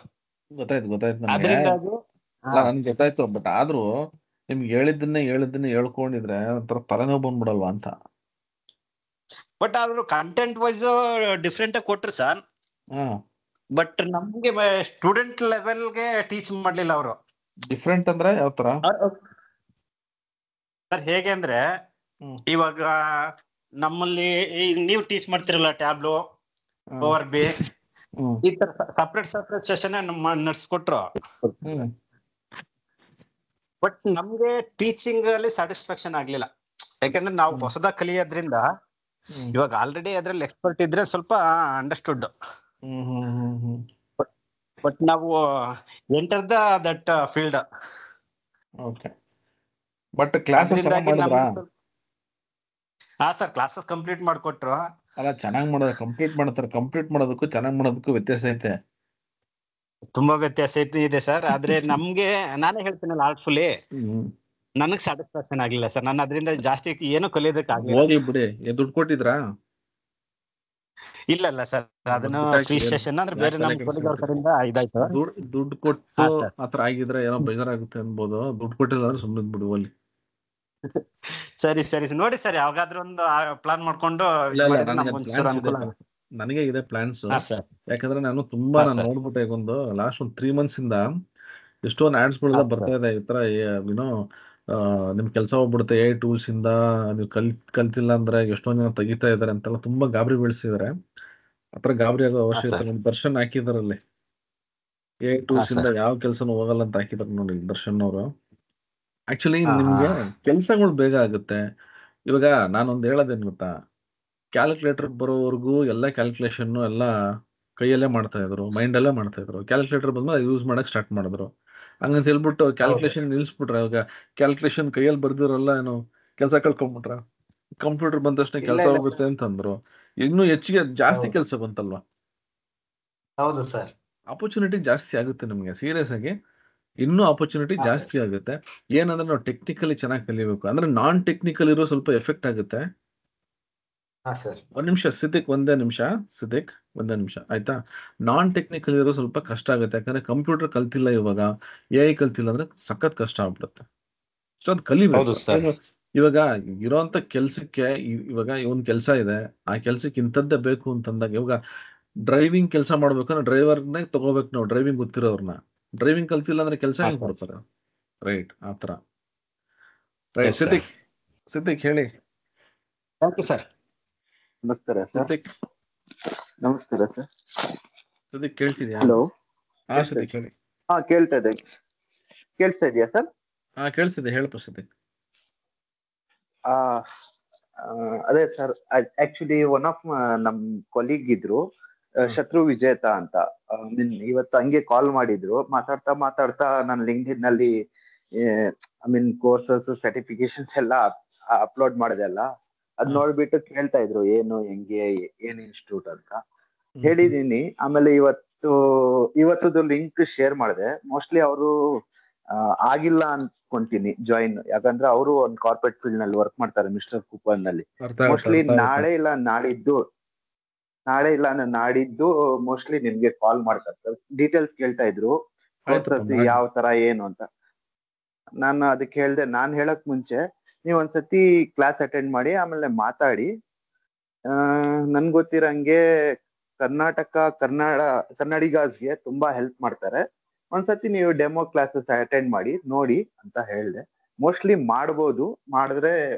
ಗೊತ್ತಾಯ್ತು ನನ್ಗೆ. ಅದರಿಂದಾಗಿ ಅಲ್ಲ ನನ್ಗೆ ಗೊತ್ತಾಯ್ತು, ಬಟ್ ಆದ್ರೂ ನಿಮ್ಗೆ ಹೇಳಿದ್ದನ್ನೇ ಹೇಳ್ಕೊಂಡಿದ್ರೆ ಒಂಥರ ತಲೆನೋವು ಬಂದ್ಬಿಡಲ್ವಾ ಅಂತ. ಬಟ್ ಅವರು ಕಂಟೆಂಟ್ ವೈಸ್ ಡಿಫ್ರೆಂಟ್ ಆಗಿ ಕೊಟ್ರು ಸರ್. ಹಾ, ಬಟ್ ನಮ್ಗೆ ಸ್ಟೂಡೆಂಟ್ ಲೆವೆಲ್ಗೆ ಟೀಚ್ ಮಾಡ್ಲಿಲ್ಲ ಅವರು. ಡಿಫ್ರೆಂಟ್ ಅಂದ್ರೆ ಯಾವ ತರ? ಸರ್ ಹೇಗೆ ಅಂದ್ರೆ ಇವಾಗ ನಮ್ಮಲ್ಲಿ ಈಗ ನೀವು ಟೀಚ್ ಮಾಡ್ತಿರಲ್ಲ ಟ್ಯಾಬ್ಲು, ಪವರ್ ಬಿ, ಈ ತರ ಸಪ್ರೇಟ್ ಸೆಷನ್ ನಡ್ಸ್ಕೊಟ್ರು. ಬಟ್ ನಮ್ಗೆ ಟೀಚಿಂಗ್ ಅಲ್ಲಿ ಸ್ಯಾಟಿಸ್ಫ್ಯಾಕ್ಷನ್ ಆಗ್ಲಿಲ್ಲ. ಯಾಕಂದ್ರೆ ನಾವು ಹೊಸದಾಗಿ ಕಲಿಯೋದ್ರಿಂದ ಇವಾಗ ಆಲ್ರೆಡಿ ಅದ್ರಲ್ಲಿ ಎಕ್ಸ್ಪರ್ಟ್ ಇದ್ರೆ ಸ್ವಲ್ಪ ಅಂಡರ್ಸ್ಟುಡ್. ಬಟ್ ನಾವು enter that field. Okay, but classes ಚೆನ್ನಾಗಿ ಮಾಡಿದ್ರಾ? ಹಾ ಸರ್ ಕ್ಲಾಸಸ್ ಕಂಪ್ಲೀಟ್ ಮಾಡ್ಕೊಟ್ರು. ಅಲ್ಲ ಚೆನ್ನಾಗಿ ಮಾಡೋದು, ಕಂಪ್ಲೀಟ್ ಮಾಡೋದಕ್ಕೂ ಚೆನ್ನಾಗಿ ಮಾಡೋದಕ್ಕೂ ವ್ಯತ್ಯಾಸ ಐತೆ. ತುಂಬಾ ವ್ಯತ್ಯಾಸ ಇದೆ ಸರ್. ಆದ್ರೆ ನಮ್ಗೆ ನಾನೇ ಹೇಳ್ತೀನಲ್ಲ ಆರ್ಟ್ಫುಲಿ ನನಗ್ ಸ್ಯಾಟಿಸ್ಫ್ಯಾಕ್ಷನ್ ಆಗ್ಲಿಲ್ಲ ಸರ್. ನಾನು ಅದರಿಂದ ಜಾಸ್ತಿ ಏನು ಕಲಿಯೋದಕ್ಕೆ ಆಗ್ಲಿಲ್ಲ. ಹೋಗ್ಲಿ ಬಿಡಿ, ದುಡ್ಡು ಕೊಟ್ಟಿದ್ರಾ? ಇಲ್ಲ ಸರ್, ಅದನ್ನು ಫ್ರೀ ಸೆಷನ್ ಅಂದ್ರೆ ಬೇರೆ ನಮ್ ಕಡೆಯಿಂದ ಇದಾಯ್ತು. ದುಡ್ಡು ಕೊಟ್ಟು ಆತರ ಆಗಿದ್ರೆ ಏನೋ ಬೇಜಾರಾಗುತ್ತೆ ಅನ್ಬೋದು. ದುಡ್ಡು ಕೊಟ್ಟಿಲ್ಲ ಅಂದ್ರೆ ಸುಮ್ಮನೆ ಬಿಡು ಹೋಗ್ಲಿ. ಸರಿ ನೋಡಿ ಸರ್, ಯಾವಾಗಾದ್ರೂ ಒಂದು ಪ್ಲಾನ್ ಮಾಡ್ಕೊಂಡು ನನಗೆ ಇದೆ ಪ್ಲಾನ್ಸ್. ಯಾಕಂದ್ರೆ ನಾನು ತುಂಬಾ ನೋಡ್ಬಿಟ್ಟೆ, ಒಂದು ಲಾಸ್ಟ್ 3 months ಇಂದ ಎಷ್ಟೊಂದು ಆಡ್ಸ್ಗಳೆಲ್ಲ ಬರ್ತಾ ಇದೆ ಈ ತರ. ಏನೋ ನಿಮ್ ಕೆಲಸ ಹೋಗ್ಬಿಡುತ್ತೆ AI ಟೂಲ್ಸ್ ಇಂದ, ನೀವು ಕಲ್ತಿಲ್ಲ ಅಂದ್ರೆ ಎಷ್ಟೊಂದ್ ಜನ ತೆಗಿತಾ ಇದಾರೆ ಅಂತೆಲ್ಲ ತುಂಬಾ ಗಾಬರಿ ಬೀಳ್ಸಿದಾರೆ. ಆತರ ಗಾಬರಿ ಆಗೋ ಅವಶ್ಯಕತೆ. ಒಂದು ದರ್ಶನ್ ಹಾಕಿದಾರಲ್ಲಿ AI ಟೂಲ್ಸ್ ಇಂದ ಯಾವ ಕೆಲ್ಸನೂ ಹೋಗಲ್ಲ ಅಂತ ಹಾಕಿದಾರೆ ನೋಡಿ ದರ್ಶನ್ ಅವರು. ಆಕ್ಚುಲಿ ನಿಮ್ಗೆ ಕೆಲ್ಸಗಳು ಬೇಗ ಆಗುತ್ತೆ. ಇವಾಗ ನಾನೊಂದು ಹೇಳೋದೇನ್ ಗೊತ್ತಾ, ಕ್ಯಾಲ್ಕುಲೇಟರ್ ಬರೋವರೆಗೂ ಎಲ್ಲ ಕ್ಯಾಲ್ಕುಲೇಷನ್ ಎಲ್ಲ ಕೈಯಲ್ಲೇ ಮಾಡ್ತಾ ಇದ್ರು, ಮೈಂಡಲ್ಲೇ ಮಾಡ್ತಾ ಇದ್ರು. ಕ್ಯಾಲ್ಕುಲೇಟರ್ ಬಂದ್ಮೇಲೆ ಯೂಸ್ ಮಾಡಕ್ ಸ್ಟಾರ್ಟ್ ಮಾಡಿದ್ರು. ಹಂಗಂತ ಹೇಳ್ಬಿಟ್ಟು ಕ್ಯಾಲ್ಕುಲೇಷನ್ ನಿಲ್ಸ್ಬಿಟ್ರೆ, ಇವಾಗ ಕ್ಯಾಲ್ಕುಲೇಷನ್ ಕೈಯಲ್ಲಿ ಬರ್ದಿರಲ್ಲ ಏನೋ ಕೆಲಸ ಕಳ್ಕೊಂಡ್ಬಿಟ್ರ. ಕಂಪ್ಯೂಟರ್ ಬಂದ ತಕ್ಷಣ ಕೆಲಸ ಹೋಗುತ್ತೆ ಅಂತಂದ್ರು. ಇನ್ನೂ ಹೆಚ್ಚಿಗೆ ಜಾಸ್ತಿ ಕೆಲಸ ಬಂತಲ್ವಾ? ಹೌದು ಸರ್, ಆಪರ್ಚುನಿಟಿ ಜಾಸ್ತಿ ಆಗುತ್ತೆ ನಿಮ್ಗೆ. ಸೀರಿಯಸ್ ಆಗಿ ಇನ್ನೂ ಆಪರ್ಚುನಿಟಿ ಜಾಸ್ತಿ ಆಗುತ್ತೆ. ಏನಂದ್ರೆ ನಾವು ಟೆಕ್ನಿಕಲಿ ಚೆನ್ನಾಗಿ ಕಲಿಬೇಕು. ಅಂದ್ರೆ ನಾನ್ ಟೆಕ್ನಿಕಲ್ ಇರೋ ಸ್ವಲ್ಪ ಎಫೆಕ್ಟ್ ಆಗುತ್ತೆ. ಒಂದ್ ನಿಮಿಷ ಸಿದ್ದಿಕ್, ಒಂದೇ ನಿಮಿಷ ಆಯ್ತಾ? ನಾನ್ ಟೆಕ್ನಿಕಲ್ ಇರೋ ಸ್ವಲ್ಪ ಕಷ್ಟ ಆಗುತ್ತೆ. ಯಾಕಂದ್ರೆ ಕಂಪ್ಯೂಟರ್ ಕಲ್ತಿಲ್ಲ, ಇವಾಗ AI ಕಲ್ತಿಲ್ಲ ಅಂದ್ರೆ ಸಖತ್ ಕಷ್ಟ ಆಗ್ಬಿಡುತ್ತೆ. ಸೊ ಅದ್ ಕಲಿಬೇಕು. ಇವಾಗ ಇರೋಂತ ಕೆಲ್ಸಕ್ಕೆ ಇವಾಗ ಒಂದ್ ಕೆಲ್ಸ ಇದೆ, ಆ ಕೆಲ್ಸಕ್ಕೆ ಇಂಥದ್ದೇ ಬೇಕು ಅಂತಂದಾಗ, ಇವಾಗ ಡ್ರೈವಿಂಗ್ ಕೆಲಸ ಮಾಡ್ಬೇಕಂದ್ರೆ ಡ್ರೈವರ್ನೇ ತಗೋಬೇಕು ನಾವು, ಡ್ರೈವಿಂಗ್ ಗೊತ್ತಿರೋರ್ನ. ಡ್ರೈವಿಂಗ್ ಕಲ್ತಿಲ್ಲ ಅಂದ್ರೆ ಕೆಲಸ ಹೆಂಗ್ ಕೊಡ್ತಾರೆ? ರೈಟ್, ಆತರ. ರೈಟ್, ಸಿದ್ದಿಕ್ ಹೇಳಿ. ಸರ್ ನಮಸ್ಕಾರ ಸರ್. ನಮಸ್ಕಾರ ಸರ್. ಸಿದ್ದಿಕ್ ಕೇಳ್ತಿದ್ಯಾ? ಹಲೋ. ಹಾ ಸಿದ್ದಿಕ್ ಹೇಳಿ. ಕೇಳ್ತಾ ಇದೆಯಾ ಸರ್? ಕೇಳಿಸ್ತಿದೆ, ಹೇಳಪ್ಪ ಸಿದ್ದಿಕ್. ಅದೇ ಸರ್, ಆಕ್ಚುಲಿ ಒನ್ ಆಫ್ ನಮ್ ಕೊಲೀಗ್ ಇದ್ರು, ಶತ್ರು ವಿಜೇತ ಅಂತ. ಇವತ್ತು ಹಂಗೆ ಕಾಲ್ ಮಾಡಿದ್ರು. ಮಾತಾಡ್ತಾ ನಾನು ಲಿಂಕ್ಡ್ಇನ್ ನಲ್ಲಿ ಕೋರ್ಸಸ್, ಸರ್ಟಿಫಿಕೇಶನ್ಸ್ ಎಲ್ಲ ಅಪ್ಲೋಡ್ ಮಾಡಿದೆ ಅಲ್ಲ, ಅದ್ ನೋಡ್ಬಿಟ್ಟು ಕೇಳ್ತಾ ಇದ್ರು ಏನು ಹೆಂಗೆ, ಏನ್ ಇನ್ಸ್ಟಿಟ್ಯೂಟ್ ಅಂತ ಹೇಳಿದೀನಿ. ಆಮೇಲೆ ಇವತ್ತದು ಲಿಂಕ್ ಶೇರ್ ಮಾಡಿದೆ. ಮೋಸ್ಟ್ಲಿ ಅವರು ಆಗಿಲ್ಲ ಅನ್ಕೊಂತೀನಿ ಜಾಯಿನ್. ಯಾಕಂದ್ರೆ ಅವರು ಒಂದು ಕಾರ್ಪೊರೇಟ್ ಫೀಲ್ಡ್ ನಲ್ಲಿ ವರ್ಕ್ ಮಾಡ್ತಾರೆ ಮಿಸ್ಟರ್ ಕೂಪರ್ ನಲ್ಲಿ. ಮೋಸ್ಟ್ಲಿ ನಾಳೆ ಇಲ್ಲ ನಾಡಿದ್ದು ಮೋಸ್ಟ್ಲಿ ನಿಮ್ಗೆ ಕಾಲ್ ಮಾಡ್ತಾರೆ ಸರ್. ಡೀಟೇಲ್ಸ್ ಕೇಳ್ತಾ ಇದ್ರು, ಪ್ರೋಸೆಸ್ ಯಾವ ತರ ಏನು ಅಂತ. ನಾನು ಅದಕ್ಕೆ ಹೇಳ್ದೆ, ನಾನ್ ಹೇಳಕ್ ಮುಂಚೆ ನೀವ್ ಒಂದ್ಸತಿ ಕ್ಲಾಸ್ ಅಟೆಂಡ್ ಮಾಡಿ ಆಮೇಲೆ ಮಾತಾಡಿ. ನನ್ ಗೊತ್ತಿರಂಗೆ ಕನ್ನಡಿಗರ್ಸ್ಗೆ ತುಂಬಾ ಹೆಲ್ಪ್ ಮಾಡ್ತಾರೆ. ಒಂದ್ಸತಿ ನೀವು ಡೆಮೋ ಕ್ಲಾಸಸ್ ಅಟೆಂಡ್ ಮಾಡಿ ನೋಡಿ ಅಂತ ಹೇಳ್ದೆ. ಮೋಸ್ಟ್ಲಿ ಮಾಡ್ಬೋದು, ಮಾಡಿದ್ರೆ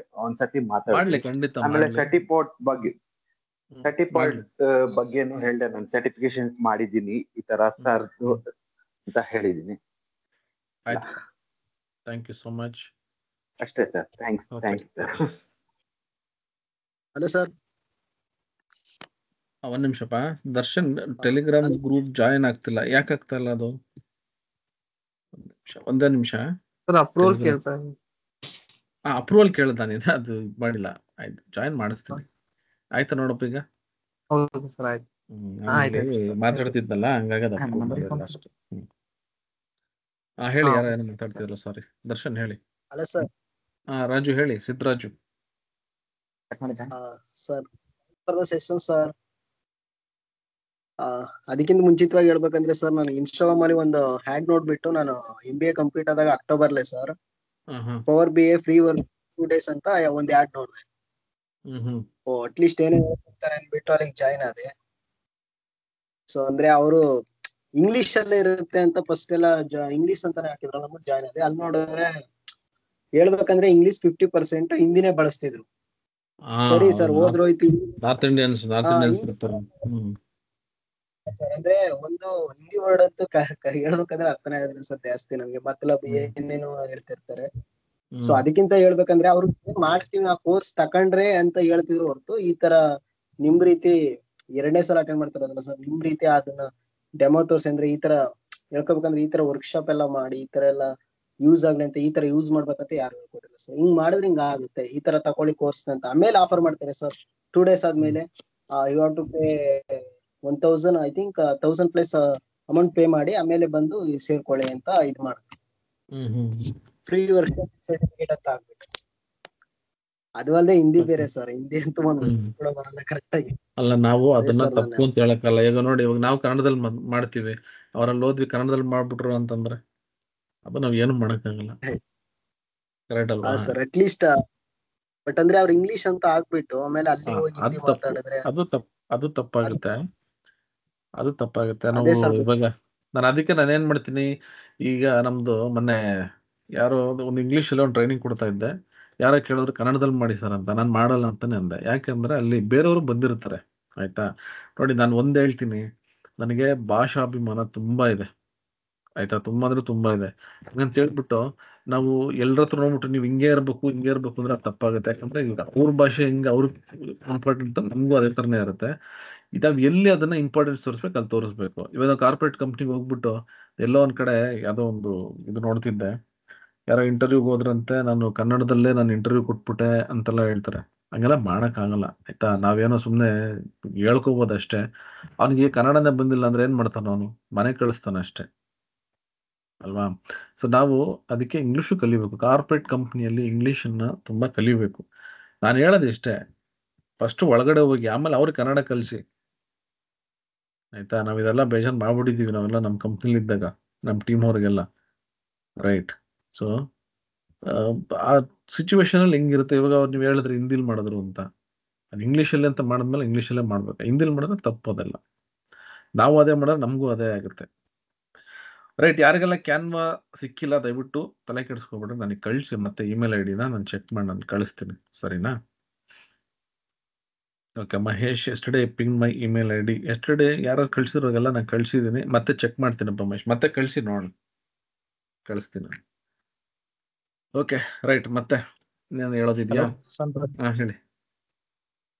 ಒಂದ್ಸತಿ ಮಾತಾಡಿ. ಆಮೇಲೆ ಸರ್ಟಿಫಿಕೇಟ್ ಬಗ್ಗೆನು ಹೇಳ್ದೆ, ನಾನು ಸರ್ಟಿಫಿಕೇಶನ್ ಮಾಡಿದ್ದೀನಿ ಈ ತರ ಸರ್ದು ಅಂತ ಹೇಳಿದೀನಿ. Thank you so much. ಅಷ್ಟೇ sir. Thanks sir. Hello sir. ಒಂದ್ ನಿಮಿಷಪ್ಪ ದರ್ಶನ್, ಟೆಲಿಗ್ರಾಮ್ ಗ್ರೂಪ್ ಜಾಯಿನ್ ಆಗ್ತಿಲ್ಲ, ಯಾಕೆ ಆಗ್ತಾ ಇಲ್ಲ ಅದು? ಒಂದೇ ನಿಮಿಷ. ಅಪ್ರೂವಲ್ ಕೇಳ್ದಾನಿದೆ, ಅದು ಮಾಡಿಲ್ಲ. ಆಯ್ತು, ಜಾಯಿನ್ ಮಾಡಿಸ್ತೀನಿ. ಆಯ್ತಾ ನೋಡಪ್ಪ ಈಗ? ಮಾತಾಡ್ತಿದ್ನಲ್ಲ, ಹಂಗಾಗಿ ಅದು ಅಷ್ಟೇ. ಹೇಳಿ, ಯಾರು ಮಾತಾಡ್ತಿದ್ರು? ಸಾರಿ ದರ್ಶನ್ ಹೇಳಿ. Hello sir. ರಾಜು ಹೇಳಿ, ಸಿದ್ದರಾಜು. ಸರ್ ಸೆಷನ್ ಸರ್, ಅದಕ್ಕಿಂತ ಮುಂಚಿತವಾಗಿ ಹೇಳ್ಬೇಕಂದ್ರೆ ಸರ್, ನಾನು ಇನ್ಸ್ಟಾಗ್ರಾಮ್ ಅಲ್ಲಿ ಒಂದು ಹ್ಯಾಡ್ ನೋಡ್ಬಿಟ್ಟು ನಾನು MBA ಕಂಪ್ಲೀಟ್ ಆದಾಗ ಅಕ್ಟೋಬರ್ಲೆ sir power BI free work 2 days ಅಂತ ಒಂದ್ ಆಡ್ ನೋಡಿದೆ. ಅಟ್ಲೀಸ್ಟ್ ಏನೋ ಹೇಳ್ತಾರೆ ಅನ್ಬಿಟ್ಟು ಅಲ್ಲಿಗೆ ಜಾಯಿನ್ ಆದೆ. ಸೊ ಅಂದ್ರೆ ಅವರು ಇಂಗ್ಲಿಷ್ ಅಲ್ಲೇ ಇರುತ್ತೆ ಅಂತ ಫಸ್ಟ್ ಎಲ್ಲ ಇಂಗ್ಲಿಷ್ ಅಂತಾನೆ ಹಾಕಿದ್ರು, ನಮ್ಗೆ ಜಾಯಿನ್ ಆದೆ. ಅಲ್ಲಿ ನೋಡಿದ್ರೆ ಹೇಳ್ಬೇಕಂದ್ರೆ ಇಂಗ್ಲಿಷ್ 50% ಹಿಂದಿನೇ ಬಳಸ್ತಿದ್ರು. ಸರಿ ಸರ್, ಹೋದ್ರೋಯ್ತು. ನಾರ್ತ್ ಇಂಡಿಯನ್ಸ್ ಅಂದ್ರೆ ಒಂದು ಹಿಂದಿ ವರ್ಡ್ ಅಂತೂ ಹೇಳ್ಬೇಕಂದ್ರೆ ಅರ್ಥನೇ ಆಗೋದಿಲ್ಲ ಸರ್ ಜಾಸ್ತಿ ನಮ್ಗೆ. ಮತ್ಲಬ್ ಏನೇನೋ ಹೇಳ್ತಿರ್ತಾರೆ. ಸೊ ಅದಕ್ಕಿಂತ ಹೇಳ್ಬೇಕಂದ್ರೆ ಅವ್ರು ಮಾಡ್ತೀವಿ ಆ ಕೋರ್ಸ್ ತಕೊಂಡ್ರೆ ಅಂತ ಹೇಳ್ತಿದ್ರು ಹೊರತು ಈ ತರ ನಿಮ್ ರೀತಿ 2ನೇ ಸಲ ಅಟೆಂಡ್ ಮಾಡ್ತಾರಲ್ಲ ಸರ್, ನಿಮ್ ರೀತಿ ಅದನ್ನ ಡೆಮೋ ತೋರ್ಸಿ ಅಂದ್ರೆ ಈ ತರ ಹೇಳ್ಕೊಬೇಕಂದ್ರೆ ಈ ತರ ವರ್ಕ್ಶಾಪ್ ಎಲ್ಲ ಮಾಡಿ ಈ ತರ ಎಲ್ಲ ಯೂಸ್ ಆಗ್ಲಿ ಅಂತ ಈ ತರ ಯೂಸ್ ಮಾಡ್ಬೇಕಂತ ಯಾರು ಹೇಳ್ಕೊಟ್ಟಿಲ್ಲ ಸರ್. ಹಿಂಗ್ ಮಾಡಿದ್ರೆ ಹಿಂಗ ಆಗುತ್ತೆ, ಈ ತರ ತಕೊಳ್ಳಿ ಕೋರ್ಸ್ ಅಂತ. ಆಮೇಲೆ ಆಫರ್ ಮಾಡ್ತಾರೆ ಸರ್ 2 days ಆದ್ಮೇಲೆ you have to pay 1000 I think 1000 plus amount pay ಮಾಡಿ ಆಮೇಲೆ ಬಂದು ಸೇರ್ಕೊಳ್ಳಿ ಅಂತ ಇದು ಮಾಡ್ತಾರೆ. ಫ್ರೀ ವರ್ಕ್ ಸರ್ಟಿಫಿಕೇಟ್ ಅಂತ ಆಗ್ಬೇಕು. ಅದು ಅಲ್ಲದೆ ಹಿಂದಿ ಬೇರೆ ಸರ್, ಹಿಂದಿ ಅಂತೂ ಕೂಡ ಬರಲ್ಲ ಕರೆಕ್ಟ್ ಆಗಿ. ಅಲ್ಲ, ನಾವು ಅದನ್ನ ತಪ್ಪು ಅಂತ ಹೇಳಕ್ಕಲ್ಲ. ಈಗ ನೋಡಿ, ಇವಾಗ ನಾವು ಕನ್ನಡದಲ್ಲಿ ಮಾಡ್ತೀವಿ, ಅವರಲ್ಲಿ ಓದ್ವಿ ಕನ್ನಡದಲ್ಲಿ ಮಾಡ್ಬಿಟ್ರು ಅಂತಂದ್ರೆ ಅದು ನಾವ್ ಏನು ಮಾಡಕ್ಕಾಗಲ್ಲ. ಕರೆಕ್ಟ್ ಅಲ್ವಾ ಸರ್? ಅಟ್ಲೀಸ್ಟ್ ಬಟ್ ಅಂದ್ರೆ ಅವ್ರು ಇಂಗ್ಲಿಷ್ ಅಂತ ಆಗ್ಬಿಟ್ಟು ಆಮೇಲೆ ಅಲ್ಲಿ ಹೋಗಿ ಹಿಂದಿ ಮಾತಾಡಿದ್ರೆ ಅದು ತಪ್ಪಾಗುತ್ತೆ. ನಾವು ಇವಾಗ ಅದಕ್ಕೆ ನಾನೇನ್ ಮಾಡ್ತೀನಿ, ಈಗ ನಮ್ದು ಮೊನ್ನೆ ಯಾರೋ ಒಂದು ಇಂಗ್ಲಿಷ್ ಅಲ್ಲಿ ಒಂದು ಟ್ರೈನಿಂಗ್ ಕೊಡ್ತಾ ಇದ್ದೆ. ಯಾರ ಕೇಳಿದ್ರು ಕನ್ನಡದಲ್ಲಿ ಮಾಡಿ ಸರ್ ಅಂತ. ನಾನು ಮಾಡಲ್ಲ ಅಂತಾನೆ ಅಂದೆ. ಯಾಕೆಂದ್ರೆ ಅಲ್ಲಿ ಬೇರೆಯವರು ಬಂದಿರ್ತಾರೆ. ಆಯ್ತಾ, ನೋಡಿ ನಾನು ಒಂದ್ ಹೇಳ್ತೀನಿ, ನನಗೆ ಭಾಷಾಭಿಮಾನ ತುಂಬಾ ಇದೆ. ಆಯ್ತಾ, ತುಂಬಾ ಅಂದ್ರೆ ತುಂಬಾ ಇದೆ ಅಂತ ಹೇಳ್ಬಿಟ್ಟು ನಾವು ಎಲ್ಲರ ಹತ್ರ ನೋಡ್ಬಿಟ್ಟು ನೀವು ಹಿಂಗೆ ಇರ್ಬೇಕು ಅಂದ್ರೆ ಅದು ತಪ್ಪಾಗುತ್ತೆ. ಯಾಕಂದ್ರೆ ಈಗ ಅವ್ರ ಭಾಷೆ ಹಿಂಗೆ ಅವ್ರಿಗೆ ಇಂಪಾರ್ಟೆಂಟ್, ನಮಗೂ ಅದೇ ತರನೇ ಇರುತ್ತೆ. ಇದಾವ್ ಎಲ್ಲಿ ಅದನ್ನ ಇಂಪಾರ್ಟೆನ್ಸ್ ತೋರಿಸ್ಬೇಕು ಅಲ್ಲಿ ತೋರಿಸ್ಬೇಕು. ಇವಾಗ ಕಾರ್ಪೊರೇಟ್ ಕಂಪ್ನಿಗೆ ಹೋಗ್ಬಿಟ್ಟು ಎಲ್ಲೋ ಒಂದ್ ಕಡೆ ಯಾವುದೋ ಒಂದು ಇದು ನೋಡ್ತಿದ್ದೆ, ಯಾರೋ ಇಂಟರ್ವ್ಯೂಗೆ ಹೋದ್ರಂತೆ, ನಾನು ಕನ್ನಡದಲ್ಲೇ ನಾನು ಇಂಟರ್ವ್ಯೂ ಕೊಟ್ಬಿಟ್ಟೆ ಅಂತೆಲ್ಲ ಹೇಳ್ತಾರೆ. ಹಂಗೆಲ್ಲ ಮಾಡಕ್ ಆಗಲ್ಲ. ಆಯ್ತಾ, ನಾವೇನೋ ಸುಮ್ನೆ ಹೇಳ್ಕೋಬಹುದು ಅಷ್ಟೇ. ಅವ್ನಿಗೆ ಕನ್ನಡನೇ ಬಂದಿಲ್ಲ ಅಂದ್ರೆ ಏನ್ ಮಾಡ್ತಾನ ಅವನು? ಮನೆ ಕಳಿಸ್ತಾನ ಅಷ್ಟೇ ಅಲ್ವಾ? ಸೊ ನಾವು ಅದಕ್ಕೆ ಇಂಗ್ಲಿಷು ಕಲಿಬೇಕು. ಕಾರ್ಪೊರೇಟ್ ಕಂಪ್ನಿಯಲ್ಲಿ ಇಂಗ್ಲಿಷ್ ಅನ್ನ ತುಂಬಾ ಕಲಿಬೇಕು. ನಾನು ಹೇಳೋದು ಇಷ್ಟೇ, ಫಸ್ಟ್ ಒಳಗಡೆ ಹೋಗಿ ಆಮೇಲೆ ಅವ್ರಿಗೆ ಕನ್ನಡ ಕಲಿಸಿ. ಆಯ್ತಾ, ನಾವ್ ಇದೆಲ್ಲ ಬೇಜಾನ್ ಮಾಡ್ಬಿಟ್ಟಿದೀವಿ ನಾವೆಲ್ಲ ನಮ್ಮ ಕಂಪ್ನಿಲಿ ಇದ್ದಾಗ, ನಮ್ಮ ಟೀಮ್ ಅವ್ರಿಗೆಲ್ಲ. ರೈಟ್. ಸೊ ಆ ಸಿಚುವೇಶನ್ ಅಲ್ಲಿ ಹೆಂಗಿರುತ್ತೆ, ಇವಾಗ ಅವ್ರು ನೀವು ಹೇಳಿದ್ರೆ ಹಿಂದಿಲ್ ಮಾಡಿದ್ರು ಅಂತ, ಅದು ಇಂಗ್ಲೀಷಲ್ಲಿ ಅಂತ ಮಾಡಿದ್ಮೇಲೆ ಇಂಗ್ಲೀಷಲ್ಲೇ ಮಾಡ್ಬೇಕು. ಹಿಂದಿಲ್ ಮಾಡಿದ್ರೆ ತಪ್ಪೋದಲ್ಲ. ನಾವು ಅದೇ ಮಾಡಿದ್ರೆ ನಮಗೂ ಅದೇ ಆಗುತ್ತೆ. ರೈಟ್. ಯಾರಿಗೆಲ್ಲ ಕ್ಯಾನ್ವಾ ಸಿಕ್ಕಿಲ್ಲ ದಯವಿಟ್ಟು ತಲೆ ಕೆಡಿಸ್ಕೊಬಿಟ್ರೆ ನನಗೆ ಕಳಿಸಿ, ಮತ್ತೆ ಇಮೇಲ್ ID ನ ನಾನು ಚೆಕ್ ಮಾಡಿ ನಾನು ಕಳಿಸ್ತೀನಿ. ಸರಿನಾ? ಓಕೆ. ಮಹೇಶ್, ಎಸ್ಟರ್ಡೇ ಪಿಂಗ್ ಮೈ ಇಮೇಲ್ ID. ಎಸ್ಟರ್ಡೇ ಯಾರು ಕಳ್ಸಿರೋಗೆಲ್ಲ ನಾನು ಕಳ್ಸಿದ್ದೀನಿ, ಮತ್ತೆ ಚೆಕ್ ಮಾಡ್ತೀನಪ್ಪ ಮಹೇಶ್, ಮತ್ತೆ ಕಳಿಸಿ ನೋಡೋಣ, ಕಳಿಸ್ತೀನಿ. Okay, right. ಮತ್ತೆ ನಾನು ಹೇಳೋದಿದ್ಯಾ? ಹೇಳಿ.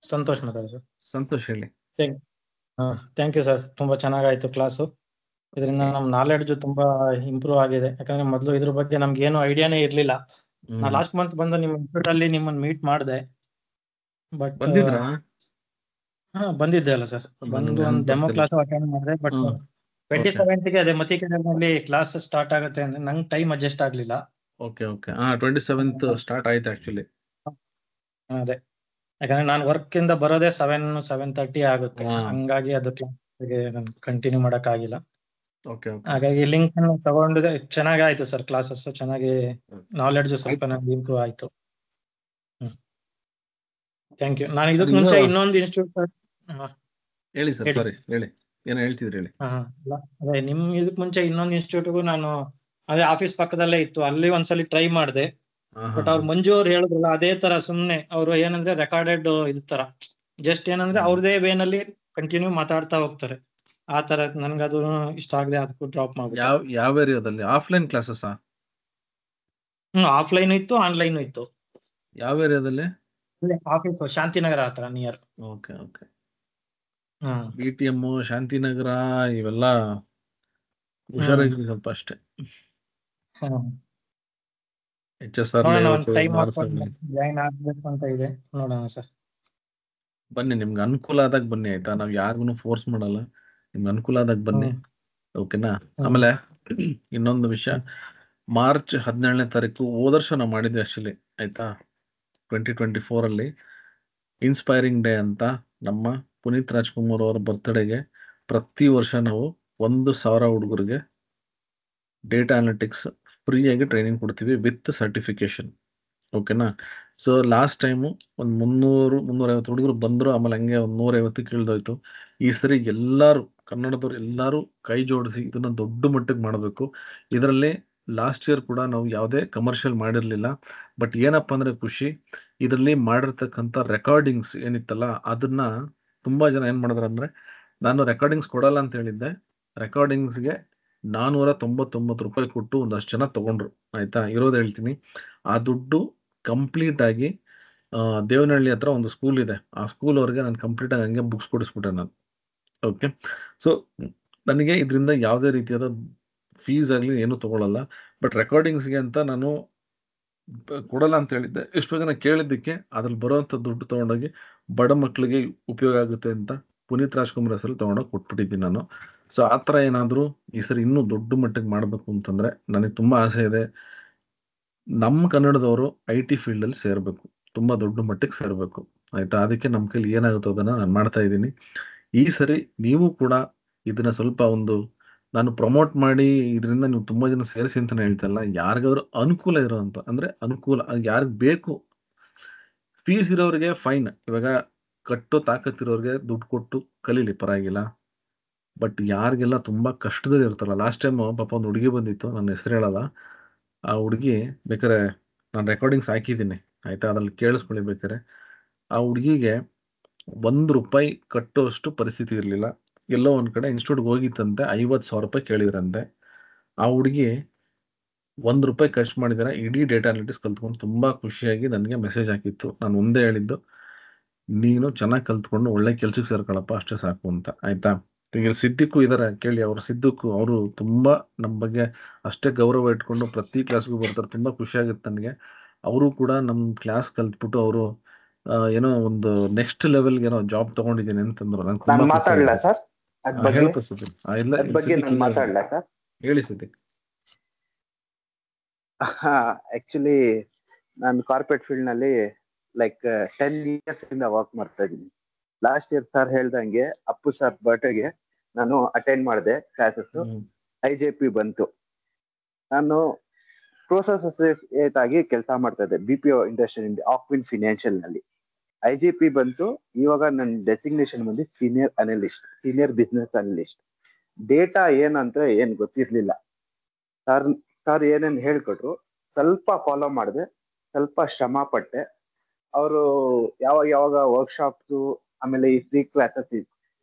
ಸಂತೋಷ್ ಮಾತಾಡಿ ಸರ್. ಸಂತೋಷ್ ಹೇಳಿ. ಥ್ಯಾಂಕ್ ಯು ಸರ್, ತುಂಬಾ ಚೆನ್ನಾಗಾಯ್ತು ಕ್ಲಾಸು. ಇದರಿಂದ ನಮ್ ನಾಲೆಡ್ಜ್ ತುಂಬಾ ಇಂಪ್ರೂವ್ ಆಗಿದೆ. ಯಾಕಂದ್ರೆ ಮೊದಲು ಇದ್ರ ಬಗ್ಗೆ ನಮ್ಗೆ ಏನು ಐಡಿಯಾನೇ ಇರ್ಲಿಲ್ಲ. ನಾ ಲಾಸ್ಟ್ ಮಂತ್ ಬಂದು ನಿಮ್ಮ ಇನ್ಸ್ಟಿಟ್ಯೂಟ್ ಅಲ್ಲಿ ನಿಮ್ಮನ್ನ ಮೀಟ್ ಮಾಡಿದೆ. ಬಟ್ ಬಂದಿದ್ದೆ ಅಲ್ಲ ಸರ್, ಬಂದು ಒಂದು ಡೆಮೋ ಕ್ಲಾಸ್ ಅಟೆಂಡ್ ಮಾಡಿದೆ. ಬಟ್ 27ಗೆ ಅದೇ ಮತಿಕೆರೆಯಲ್ಲಿ ಕ್ಲಾಸ್ ಸ್ಟಾರ್ಟ್ ಆಗುತ್ತೆ ಅಂದ್ರೆ ನಂಗೆ ಟೈಮ್ ಅಡ್ಜಸ್ಟ್ ಆಗ್ಲಿಲ್ಲ. ಓಕೆ ಓಕೆ 27th ಸ್ಟಾರ್ಟ್ ಆಯ್ತು ಆಕ್ಚುಲಿ. ಅದೇ ಯಾಕಂದ್ರೆ ನಾನು ವರ್ಕ್ ಇಂದ ಬರೋದೇ 7:30 ಆಗುತ್ತೆ, ಹಂಗಾಗಿ ಅದು ಕ್ಲಾಸ್ಗೆ ನಾನು ಕಂಟಿನ್ಯೂ ಮಾಡಕ್ ಆಗಿಲ್ಲ. ಓಕೆ ಓಕೆ ಹಾಗಾಗಿ ಲಿಂಕ್ ತಗೊಂಡಿದೆ. ಚೆನ್ನಾಗಾಯ್ತು ಸರ್, ಕ್ಲಾಸಸ್ ಚೆನ್ನಾಗಿ, ನಾಲೆಡ್ಜ್ ಸ್ವಲ್ಪ ನನಗೆ ಇಂಪ್ರೂವ್ ಆಯ್ತು. Thank you. ನಾನು ಇದಕ್ ಮುಂಚೆ ಇನ್ನೊಂದು ಇನ್ಸ್ಟಿಟ್ಯೂಟ್ ಹೇಳಿ ಸರ್, ಸಾರಿ ಹೇಳಿ, ಏನೋ ಹೇಳ್ತಿದ್ರಿ ಹೇಳಿ. ಅದೇ ಇದಕ್ ಮುಂಚೆ ಇನ್ನೊಂದು ಇನ್ಸ್ಟಿಟ್ಯೂಟ್ಗೂ ನಾನು ಅದೇ ಆಫೀಸ್ ಪಕ್ಕದಲ್ಲೇ ಇತ್ತು, ಅಲ್ಲಿ ಒಂದ್ಸಲಿ ಟ್ರೈ ಮಾಡಿದೆ. ಬಟ್ ಅವ್ರು ಮಂಜು ಅವ್ರು ಹೇಳಿದ್ರಲ್ಲ ಅದೇ ತರ ಸುಮ್ನೆ ಅವ್ರು ಏನಂದ್ರೆ ರೆಕಾರ್ಡೆಡ್ ಇದ್ ತರ ಜಸ್ಟ್ ಏನಂದ್ರೆ ಅವ್ರದೇ ವೇನಲ್ಲಿ ಕಂಟಿನ್ಯೂ ಮಾತಾಡ್ತಾ ಹೋಗ್ತಾರೆ. ಆ ತರ ನನ್ಗದು ಇಷ್ಟ ಆಗದೆ ಅದಕ್ಕೂ ಡ್ರಾಪ್ ಮಾಡ್ಬಿಟ್ಟೆ. ಯಾವ ಏರಿಯಾದಲ್ಲಿ ಆಫ್ಲೈನ್ ಕ್ಲಾಸಸ್? ಆಫ್ಲೈನ್ ಇತ್ತು, ಆನ್ಲೈನ್ ಇತ್ತು. ಯಾವ ಏರಿಯಾದಲ್ಲಿ? ಆಫೀಸ್ ಶಾಂತಿನಗರ ಹತ್ರ near. Okay okay. BTM Shantinagar ಇವೆಲ್ಲ ಹುಷಾರಾಗಿ ಸ್ವಲ್ಪ ಅಷ್ಟೇ. HSR ಜಾಯಿನ್ ಆಗ್ಬೇಕು ಅಂತ ಇದೆ, ನೋಡೋಣ ಸರ್. ಬನ್ನಿ, ನಿಮ್ಗೆ ಅನುಕೂಲ ಆದಾಗ ಬನ್ನಿ ಆಯ್ತಾ, ನಾವ್ ಯಾರಿಗೂ ಫೋರ್ಸ್ ಮಾಡಲ್ಲ, ನಿಮ್ಗೆ ಅನುಕೂಲ ಆದಾಗ ಬನ್ನಿ. ಓಕೆನಾ? ಆಮೇಲೆ ಇನ್ನೊಂದು ವಿಷಯ, ಮಾರ್ಚ್ 17ನೇ ತಾರೀಕು ಹೋದ ವರ್ಷ ನಾವು ಮಾಡಿದ್ವಿ ಆಕ್ಚುಲಿ ಆಯ್ತಾ, 2024 ಅಲ್ಲಿ ಇನ್ಸ್ಪೈರಿಂಗ್ ಡೇ ಅಂತ ನಮ್ಮ ಪುನೀತ್ ರಾಜ್ಕುಮಾರ್ ಅವರ ಬರ್ತ್ಡೇಗೆ ಪ್ರತಿ ವರ್ಷ ನಾವು 1,000 ಹುಡುಗರಿಗೆ ಡೇಟಾ ಅನಾಲಿಟಿಕ್ಸ್ ಫ್ರೀಯಾಗಿ ಟ್ರೈನಿಂಗ್ ಕೊಡ್ತೀವಿ ವಿತ್ ಸರ್ಟಿಫಿಕೇಶನ್. ಓಕೆನಾ? ಸೊ ಲಾಸ್ಟ್ ಟೈಮು ಒಂದು 300-350 ಹುಡುಗರು ಬಂದರು, ಆಮೇಲೆ ಹಂಗೆ ಒಂದು 150 ಇಳಿದೋಯ್ತು. ಈ ಸರಿ ಎಲ್ಲರೂ ಕನ್ನಡದವ್ರು ಎಲ್ಲರೂ ಕೈ ಜೋಡಿಸಿ ಇದನ್ನ ದೊಡ್ಡ ಮಟ್ಟಿಗೆ ಮಾಡಬೇಕು. ಇದರಲ್ಲಿ ಲಾಸ್ಟ್ ಇಯರ್ ಕೂಡ ನಾವು ಯಾವುದೇ ಕಮರ್ಷಿಯಲ್ ಮಾಡಿರಲಿಲ್ಲ. ಬಟ್ ಏನಪ್ಪ ಅಂದರೆ ಖುಷಿ, ಇದರಲ್ಲಿ ಮಾಡಿರ್ತಕ್ಕಂಥ ರೆಕಾರ್ಡಿಂಗ್ಸ್ ಏನಿತ್ತಲ್ಲ ಅದನ್ನ ತುಂಬ ಜನ ಏನು ಮಾಡಿದ್ರು ಅಂದರೆ, ನಾನು ರೆಕಾರ್ಡಿಂಗ್ಸ್ ಕೊಡಲ್ಲ ಅಂತ ಹೇಳಿದ್ದೆ, ರೆಕಾರ್ಡಿಂಗ್ಸ್ಗೆ 499 ರೂಪಾಯಿ ಕೊಟ್ಟು ಒಂದಷ್ಟು ಜನ ತೊಗೊಂಡ್ರು ಆಯಿತಾ. ಇರೋದು ಹೇಳ್ತೀನಿ, ಆ ದುಡ್ಡು ಕಂಪ್ಲೀಟ್ ಆಗಿ ದೇವನಹಳ್ಳಿ ಹತ್ರ ಒಂದು ಸ್ಕೂಲ್ ಇದೆ, ಆ ಸ್ಕೂಲ್ ಅವ್ರಿಗೆ ನಾನು ಕಂಪ್ಲೀಟಾಗಿ ಹಂಗೆ ಬುಕ್ಸ್ ಕೊಡಿಸ್ಬಿಟ್ಟೆ ನಾನು. ಓಕೆ, ಸೊ ನನಗೆ ಇದರಿಂದ ಯಾವುದೇ ರೀತಿಯಾದ ಫೀಸ್ ಆಗಲಿ ಏನೂ ತೊಗೊಳ್ಳಲ್ಲ. ಬಟ್ ರೆಕಾರ್ಡಿಂಗ್ಸ್ಗೆ ಅಂತ ನಾನು ಕೊಡಲ್ಲ ಅಂತ ಹೇಳಿದ್ದೆ. ಎಷ್ಟೋ ಜನ ಕೇಳಿದ್ದಕ್ಕೆ ಅದ್ರಲ್ಲಿ ಬರೋವಂಥ ದುಡ್ಡು ತೊಗೊಂಡೋಗಿ ಬಡ ಮಕ್ಕಳಿಗೆ ಉಪಯೋಗ ಆಗುತ್ತೆ ಅಂತ ಪುನೀತ್ ರಾಜ್ಕುಮಾರ್ ಹೆಸರು ತೊಗೊಂಡೋಗಿ ಕೊಟ್ಬಿಟ್ಟಿದ್ದೀನಿ ನಾನು. ಸೊ ಆ ಥರ ಏನಾದರೂ ಈ ಸರಿ ಇನ್ನೂ ದೊಡ್ಡ ಮಟ್ಟಿಗೆ ಮಾಡಬೇಕು ಅಂತಂದರೆ ನನಗೆ ತುಂಬ ಆಸೆ ಇದೆ. ನಮ್ಮ ಕನ್ನಡದವರು IT ಫೀಲ್ಡಲ್ಲಿ ಸೇರಬೇಕು, ತುಂಬ ದೊಡ್ಡ ಮಟ್ಟಿಗೆ ಸೇರಬೇಕು ಆಯಿತಾ. ಅದಕ್ಕೆ ನಮ್ಮ ಕೈಲಿ ಏನಾಗುತ್ತೋ ಅದನ್ನು ನಾನು ಮಾಡ್ತಾ ಇದ್ದೀನಿ. ಈ ಸರಿ ನೀವು ಕೂಡ ಇದನ್ನು ಸ್ವಲ್ಪ ನಾನು ಪ್ರಮೋಟ್ ಮಾಡಿ ಇದರಿಂದ ನೀವು ತುಂಬ ಜನ ಸೇರಿಸಿ ಅಂತ ಹೇಳ್ತಲ್ಲ, ಯಾರಿಗಾದ್ರೂ ಅನುಕೂಲ ಇರೋವಂಥ, ಅಂದರೆ ಅನುಕೂಲ ಯಾರಿಗೆ ಬೇಕು, ಫೀಸ್ ಇರೋರಿಗೆ ಫೈನ್, ಇವಾಗ ಕಟ್ಟೋ ತಾಕತ್ತಿರೋರಿಗೆ ದುಡ್ಡು ಕೊಟ್ಟು ಕಲೀಲಿ ಪರವಾಗಿಲ್ಲ. ಬಟ್ ಯಾರಿಗೆಲ್ಲ ತುಂಬ ಕಷ್ಟದಲ್ಲಿ ಇರ್ತಾರಲ್ಲ, ಲಾಸ್ಟ್ ಟೈಮ್ ಪಾಪ ಒಂದು ಹುಡುಗಿ ಬಂದಿತ್ತು, ನನ್ನ ಹೆಸರು ಹೇಳಲ್ಲ, ಆ ಹುಡುಗಿ ಬೇಕಾದ್ರೆ ನಾನು ರೆಕಾರ್ಡಿಂಗ್ಸ್ ಹಾಕಿದ್ದೀನಿ ಆಯಿತಾ, ಅದ್ರಲ್ಲಿ ಕೇಳಿಸ್ಕೊಳ್ಳಿ ಬೇಕಾರೆ. ಆ ಹುಡುಗಿಗೆ 1 ರೂಪಾಯಿ ಕಟ್ಟೋಷ್ಟು ಪರಿಸ್ಥಿತಿ ಇರಲಿಲ್ಲ. ಎಲ್ಲೋ ಒಂದು ಕಡೆ ಇನ್ಸ್ಟಿಟ್ಯೂಟ್ಗೆ ಹೋಗಿತ್ತಂತೆ, 50,000 ರೂಪಾಯಿ ಕೇಳಿದ್ರಂತೆ. ಆ ಹುಡುಗಿ 1 ರೂಪಾಯಿ ಖರ್ಚು ಮಾಡಿದಾರೆ, ಇಡೀ ಡೇಟಾ ಅನಾಲಿಟಿಕ್ಸ್ ಕಲ್ತ್ಕೊಂಡು ತುಂಬ ಖುಷಿಯಾಗಿ ನನಗೆ ಮೆಸೇಜ್ ಹಾಕಿತ್ತು. ನಾನು ಒಂದೇ ಹೇಳಿದ್ದು, ನೀನು ಚೆನ್ನಾಗಿ ಕಲ್ತ್ಕೊಂಡು ಒಳ್ಳೆ ಕೆಲ್ಸಕ್ಕೆ ಸೇರ್ಕೊಳ್ಳಪ್ಪ, ಅಷ್ಟೇ ಸಾಕು ಅಂತ ಆಯಿತಾ. ಈಗ ಸಿದ್ದಿಕ್ಕೂ ಇದ್ದಾರೆ ಕೇಳಿ, ಸಿದ್ದಕ್ಕೂ ಅವರು ತುಂಬ ನಮ್ಮ ಬಗ್ಗೆ ಅಷ್ಟೇ ಗೌರವ ಇಟ್ಕೊಂಡು ಪ್ರತಿ ಕ್ಲಾಸ್ಗೂ ಬರ್ತಾರೆ, ತುಂಬ ಖುಷಿಯಾಗುತ್ತೆ ನನಗೆ. ಅವರು ಕೂಡ ನಮ್ಮ ಕ್ಲಾಸ್ ಕಲ್ತ್ಬಿಟ್ಟು ಅವರು ಏನೋ ಒಂದು ನೆಕ್ಸ್ಟ್ ಲೆವೆಲ್ಗೆ ಏನೋ ಜಾಬ್ ತಗೊಂಡಿದ್ದೀನಿ ಅಂತಂದ್ರು. ನಾನು ಮಾತಾಡಲ್ಲ ಸರ್ ಅದ್ರ ಬಗ್ಗೆ ನಾನು ಮಾತಾಡಲ್ಲ ಸರ್. ಹೇಳಿ ಸಿದ್ದಿಕ್. ಆಕ್ಚುಲಿ ನಾನು ಕಾರ್ಪೊರೇಟ್ ಫೀಲ್ಡ್ ನಲ್ಲಿ ಲೈಕ್ 10 years ಇಂದ ವರ್ಕ್ ಮಾಡ್ತಾ ಇದ್ದೀನಿ. ಲಾಸ್ಟ್ ಇಯರ್ ಸರ್ ಹೇಳ್ದಂಗೆ ಅಪ್ಪು ಸರ್ ಬರ್ತ್ಡೇಗೆ ನಾನು ಅಟೆಂಡ್ ಮಾಡಿದೆ ಕ್ಲಾಸಸ್. IJP ಬಂತು. ನಾನು ಪ್ರೋಸೆಸ್ ಅಸೋಸಿಯೇಟ್ ಆಗಿ ಕೆಲಸ ಮಾಡ್ತಾ ಇದ್ದೆ BPO ಇಂಡಸ್ಟ್ರಿ ಆಕ್ವಿನ್ ಫಿನಾನ್ಷಿಯಲ್ ನಲ್ಲಿ. IJP ಬಂತು. ಇವಾಗ ನನ್ನ ಡೆಸಿಗ್ನೇಷನ್ ಬಂದು ಸೀನಿಯರ್ ಬಿಸ್ನೆಸ್ ಅನಲಿಸ್ಟ್. ಡೇಟಾ ಏನಂತ ಏನ್ ಗೊತ್ತಿರ್ಲಿಲ್ಲ. ಸರ್ ಏನೇನ್ ಹೇಳ್ಕೊಟ್ರು ಸ್ವಲ್ಪ ಫಾಲೋ ಮಾಡಿದೆ, ಸ್ವಲ್ಪ ಶ್ರಮ ಪಟ್ಟೆ. ಅವರು ಯಾವಾಗ ವರ್ಕ್ಶಾಪ್ಸು ಆಮೇಲೆ ಈ ಫ್ರೀ ಕ್ಲಾಸಸ್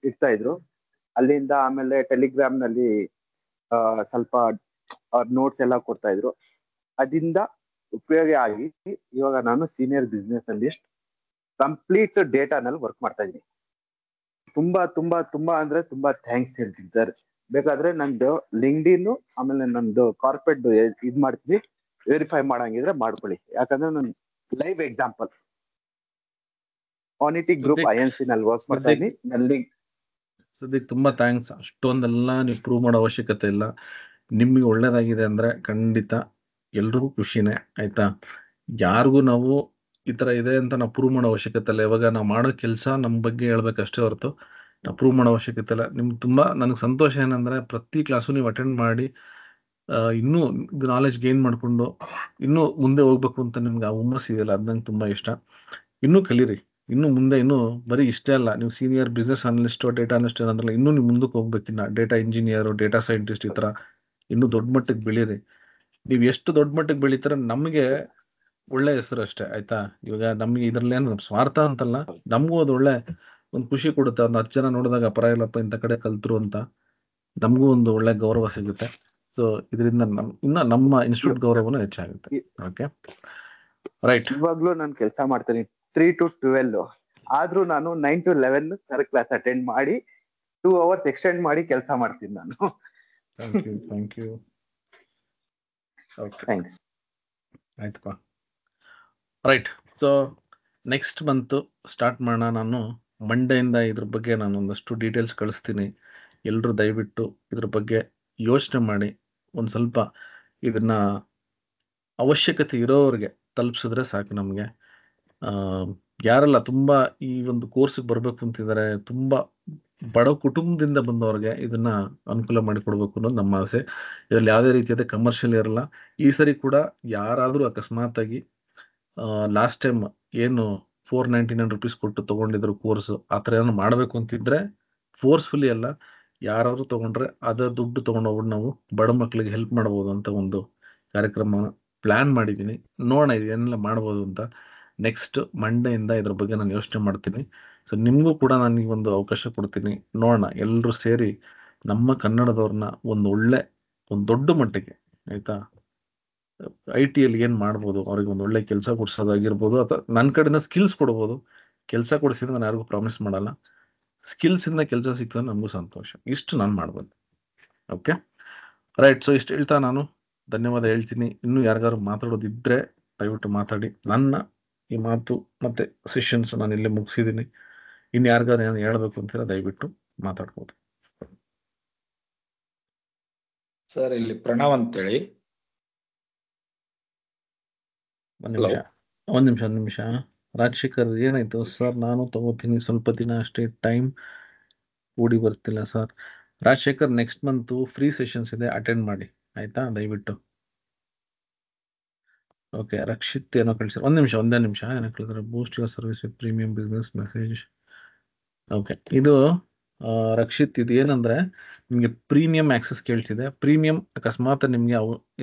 ಇಡ್ತಾ ಇದ್ರು. ಅಲ್ಲಿಂದ ಆಮೇಲೆ ಟೆಲಿಗ್ರಾಮ್ ನಲ್ಲಿ ಸ್ವಲ್ಪ ಅವ್ರ ನೋಟ್ಸ್ ಎಲ್ಲ ಕೊಡ್ತಾ ಇದ್ರು. ಅದರಿಂದ ಉಪಯೋಗ ಆಗಿ ಇವಾಗ ನಾನು ಸೀನಿಯರ್ ಬಿಸ್ನೆಸ್ ಅನಲಿಸ್ಟ್ ಕಂಪ್ಲೀಟ್ ಡೇಟಾನಲ್ಲಿ ವರ್ಕ್ ಮಾಡ್ತಾ ಇದ್ದೀನಿ. ತುಂಬಾ ತುಂಬಾ ತುಂಬಾ ಅಂದ್ರೆ ತುಂಬಾ ಥ್ಯಾಂಕ್ಸ್ ಹೇಳ್ತೀನಿ ಸರ್. ಬೇಕಾದ್ರೆ ನಂದು ಲಿಂಕ್ಡ್ಇನ್ ಆಮೇಲೆ ನಂದು ಕಾರ್ಪೊರೇಟ್ ಇದ್ ಮಾಡ್ತೀನಿ, ವೆರಿಫೈ ಮಾಡಂಗಿದ್ರೆ ಮಾಡ್ಕೊಳ್ಳಿ. ಯಾಕಂದ್ರೆ ನಾನು ಲೈವ್ ಎಕ್ಸಾಂಪಲ್ ಆನಿಟಿ ಗ್ರೂಪ್ INC ನಲ್ಲಿ ವರ್ಕ್ ಮಾಡ್ತಾ ಇದ್ದೀನಿ. ನಲ್ಲಿ ಸದ್ಯಕ್ಕೆ ತುಂಬಾ ಥ್ಯಾಂಕ್ಸ್. ಅಷ್ಟೊಂದೆಲ್ಲ ನೀವು ಪ್ರೂವ್ ಮಾಡೋ ಅವಶ್ಯಕತೆ ಇಲ್ಲ. ನಿಮ್ಗೆ ಒಳ್ಳೇದಾಗಿದೆ ಅಂದ್ರೆ ಖಂಡಿತ ಎಲ್ರಿಗೂ ಖುಷಿನೇ ಆಯ್ತಾ. ಯಾರಿಗೂ ನಾವು ಈ ತರ ಇದೆ ಅಂತ ನಾವು ಪ್ರೂವ್ ಮಾಡೋ ಅವಶ್ಯಕತೆ ಇಲ್ಲ. ಇವಾಗ ನಾವು ಮಾಡೋ ಕೆಲಸ ನಮ್ಮ ಬಗ್ಗೆ ಹೇಳ್ಬೇಕಷ್ಟೇ ಹೊರತು ನಾವು ಪ್ರೂವ್ ಮಾಡೋ ಅವಶ್ಯಕತೆ ಇಲ್ಲ. ನಿಮ್ಗೆ ತುಂಬಾ ನನಗೆ ಸಂತೋಷ ಏನಂದ್ರೆ ಪ್ರತಿ ಕ್ಲಾಸು ನೀವು ಅಟೆಂಡ್ ಮಾಡಿ ಇನ್ನೂ ನಾಲೆಜ್ ಗೇನ್ ಮಾಡಿಕೊಂಡು ಇನ್ನೂ ಮುಂದೆ ಹೋಗ್ಬೇಕು ಅಂತ ನಿಮ್ಗೆ ಆ ಹುಮ್ಮಸ್ ಇದೆಯಲ್ಲ, ಅದು ನಂಗೆ ತುಂಬ ಇಷ್ಟ. ಇನ್ನೂ ಕಲೀರಿ, ಇನ್ನು ಮುಂದೆ ಇನ್ನೂ ಬರೀ ಇಷ್ಟೇ ಅಲ್ಲ, ನೀವು senior business analyst data analyst ಏನಂದ್ರಲ್ಲ, ಇನ್ನೂ ನೀವು ಮುಂದಕ್ಕೆ ಹೋಗ್ಬೇಕಿನ್ನ ಡೇಟಾ ಇಂಜಿನಿಯರು ಡೇಟಾ ಸೈಂಟಿಸ್ಟ್ ಈ ಥರ ಇನ್ನೂ ದೊಡ್ಡ ಮಟ್ಟಕ್ಕೆ ಬೆಳೀರಿ. ನೀವು ಎಷ್ಟು ದೊಡ್ಡ ಮಟ್ಟಕ್ಕೆ ಬೆಳೀತಾರೆ ನಮಗೆ ಒಳ್ಳೆ ಹೆಸರು ಅಷ್ಟೇ ಆಯ್ತಾ. ಇವಾಗ ನಮಗೆ ಇದರಲ್ಲೇನು ಸ್ವಾರ್ಥ ಅಂತಲ್ಲ, ನಮಗೂ ಅದು ಒಳ್ಳೆ ಒಂದು ಖುಷಿ ಕೊಡುತ್ತೆ. ಒಂದು 10 ಜನ ನೋಡಿದಾಗ ಪರವಾಗಿಲ್ಲಪ್ಪ ಇಂಥ ಕಡೆ ಕಲ್ತರು ಅಂತ ನಮಗೂ ಒಂದು ಒಳ್ಳೆ ಗೌರವ ಸಿಗುತ್ತೆ. ಸೊ ಇದರಿಂದ ಇನ್ನ ನಮ್ಮ ಇನ್ಸ್ಟಿಟ್ಯೂಟ್ ಗೌರವನೂ ಹೆಚ್ಚಾಗುತ್ತೆ. Okay right. ಇವಾಗ್ಲೂ ನಾನು ಕೆಲಸ ಮಾಡ್ತೀನಿ 3 to 12, ಆದ್ರೂ ನಾನು 9 to 11 ಸರ್ ಕ್ಲಾಸ್ ಅಟೆಂಡ್ ಮಾಡಿ 2 hours ಎಕ್ಸ್ಟೆಂಡ್ ಮಾಡಿ ಕೆಲಸ ಮಾಡ್ತೀನಿ ನಾನು. Thank you. Okay thanks. ಆಯ್ತಪ್ಪ. Right. So next month start ಮಾಡೋಣ. ನಾನು ಮಂಡೆಯಿಂದ ಇದ್ರ ಬಗ್ಗೆ ನಾನು ಒಂದಷ್ಟು ಡೀಟೇಲ್ಸ್ ಕಳಿಸ್ತೀನಿ. ಎಲ್ಲರೂ ದಯವಿಟ್ಟು ಇದ್ರ ಬಗ್ಗೆ ಯೋಚನೆ ಮಾಡಿ ಒಂದು ಸ್ವಲ್ಪ ಇದನ್ನ ಅವಶ್ಯಕತೆ ಇರೋರಿಗೆ ತಲುಪಿಸಿದ್ರೆ ಸಾಕು. ನಮಗೆ ಯಾರೆಲ್ಲ ತುಂಬ ಈ ಒಂದು ಕೋರ್ಸಿಗೆ ಬರಬೇಕು ಅಂತಿದ್ದಾರೆ, ತುಂಬ ಬಡ ಕುಟುಂಬದಿಂದ ಬಂದವ್ರಿಗೆ ಇದನ್ನ ಅನುಕೂಲ ಮಾಡಿಕೊಡ್ಬೇಕು ಅನ್ನೋದು ನಮ್ಮ ಆಸೆ. ಇದರಲ್ಲಿ ಯಾವುದೇ ರೀತಿಯಾದ ಕಮರ್ಷಿಯಲ್ ಇರಲ್ಲ. ಈ ಸರಿ ಕೂಡ ಯಾರಾದರೂ ಅಕಸ್ಮಾತಾಗಿ ಲಾಸ್ಟ್ ಟೈಮ್ ಏನು 499 rupees ಕೊಟ್ಟು ತೊಗೊಂಡಿದ್ರು ಕೋರ್ಸು, ಆ ಥರ ಏನೋ ಮಾಡಬೇಕು ಅಂತಿದ್ರೆ ಫೋರ್ಸ್ಫುಲಿ ಅಲ್ಲ, ಯಾರಾದರೂ ತೊಗೊಂಡ್ರೆ ಅದೇ ದುಡ್ಡು ತೊಗೊಂಡೋಗ್ಬಿಟ್ಟು ನಾವು ಬಡ ಮಕ್ಕಳಿಗೆ ಹೆಲ್ಪ್ ಮಾಡ್ಬೋದು ಅಂತ ಒಂದು ಕಾರ್ಯಕ್ರಮ ಪ್ಲ್ಯಾನ್ ಮಾಡಿದ್ದೀನಿ. ನೋಡೋಣ ಇದು ಏನೆಲ್ಲ ಮಾಡ್ಬೋದು ಅಂತ. ನೆಕ್ಸ್ಟ್ ಮಂಡೆಯಿಂದ ಇದ್ರ ಬಗ್ಗೆ ನಾನು ಯೋಚನೆ ಮಾಡ್ತೀನಿ. ಸೊ ನಿಮಗೂ ಕೂಡ ನಾನು ಈ ಒಂದು ಅವಕಾಶ ಕೊಡ್ತೀನಿ. ನೋಡೋಣ ಎಲ್ಲರೂ ಸೇರಿ ನಮ್ಮ ಕನ್ನಡದವ್ರನ್ನ ಒಂದು ದೊಡ್ಡ ಮಟ್ಟಿಗೆ ಆಯಿತಾ IT-ಯಲ್ಲಿ ಏನು ಮಾಡ್ಬೋದು, ಅವ್ರಿಗೆ ಒಂದು ಒಳ್ಳೆ ಕೆಲಸ ಕೊಡಿಸೋದಾಗಿರ್ಬೋದು, ಅಥವಾ ನನ್ನ ಕಡೆಯಿಂದ ಸ್ಕಿಲ್ಸ್ ಕೊಡ್ಬೋದು. ಕೆಲಸ ಕೊಡಿಸಿದ್ರೆ ನಾನು ಯಾರಿಗೂ ಪ್ರಾಮಿಸ್ ಮಾಡಲ್ಲ. ಸ್ಕಿಲ್ಸಿಂದ ಕೆಲಸ ಸಿಗ್ತದೆ ನಮಗೂ ಸಂತೋಷ. ಇಷ್ಟು ನಾನು ಮಾಡ್ಬೋದು. Okay right. ಸೊ ಇಷ್ಟು ಹೇಳ್ತಾ ನಾನು ಧನ್ಯವಾದ ಹೇಳ್ತೀನಿ. ಇನ್ನೂ ಯಾರಿಗಾರು ಮಾತಾಡೋದಿದ್ದರೆ ದಯವಿಟ್ಟು ಮಾತಾಡಿ. ನನ್ನ ಈ ಮಾತು ಮತ್ತು ಸೆಷನ್ಸ್ ನಾನು ಇಲ್ಲೇ ಮುಗಿಸಿದ್ದೀನಿ. ಇನ್ನು ಯಾರಿಗಾರು ಏನು ಹೇಳಬೇಕು ಅಂತೀರ ದಯವಿಟ್ಟು ಮಾತಾಡ್ಬೋದು. ಸರ್ ಇಲ್ಲಿ ಪ್ರಣವ್ ಅಂತೇಳಿ. ಒಂದು ನಿಮಿಷ. ರಾಜಶೇಖರ್ ಏನಾಯ್ತು ಸರ್? ನಾನು ತಗೋತೀನಿ, ಸ್ವಲ್ಪ ದಿನ ಅಷ್ಟೇ ಟೈಮ್ ಕೂಡಿ ಬರ್ತಿಲ್ಲ sir. Rajashekar next month free sessions ಇದೆ, ಅಟೆಂಡ್ ಮಾಡಿ ಆಯ್ತಾ ದಯವಿಟ್ಟು. ಓಕೆ ರಕ್ಷಿತ್ ಏನೋ ಕಳಿಸಿದ್ರು. ಒಂದೇ ನಿಮಿಷ ಏನೋ ಕಳಿಸಿದ್ರೆ ಬೂಸ್ಟ್ your service with premium business message. Okay ಇದು ರಕ್ಷಿತ್, ಇದು ಏನಂದರೆ ನಿಮಗೆ ಪ್ರೀಮಿಯಂ ಆ್ಯಕ್ಸಸ್ ಕೇಳ್ತಿದೆ. ಪ್ರೀಮಿಯಂ ಅಕಸ್ಮಾತ್ ನಿಮಗೆ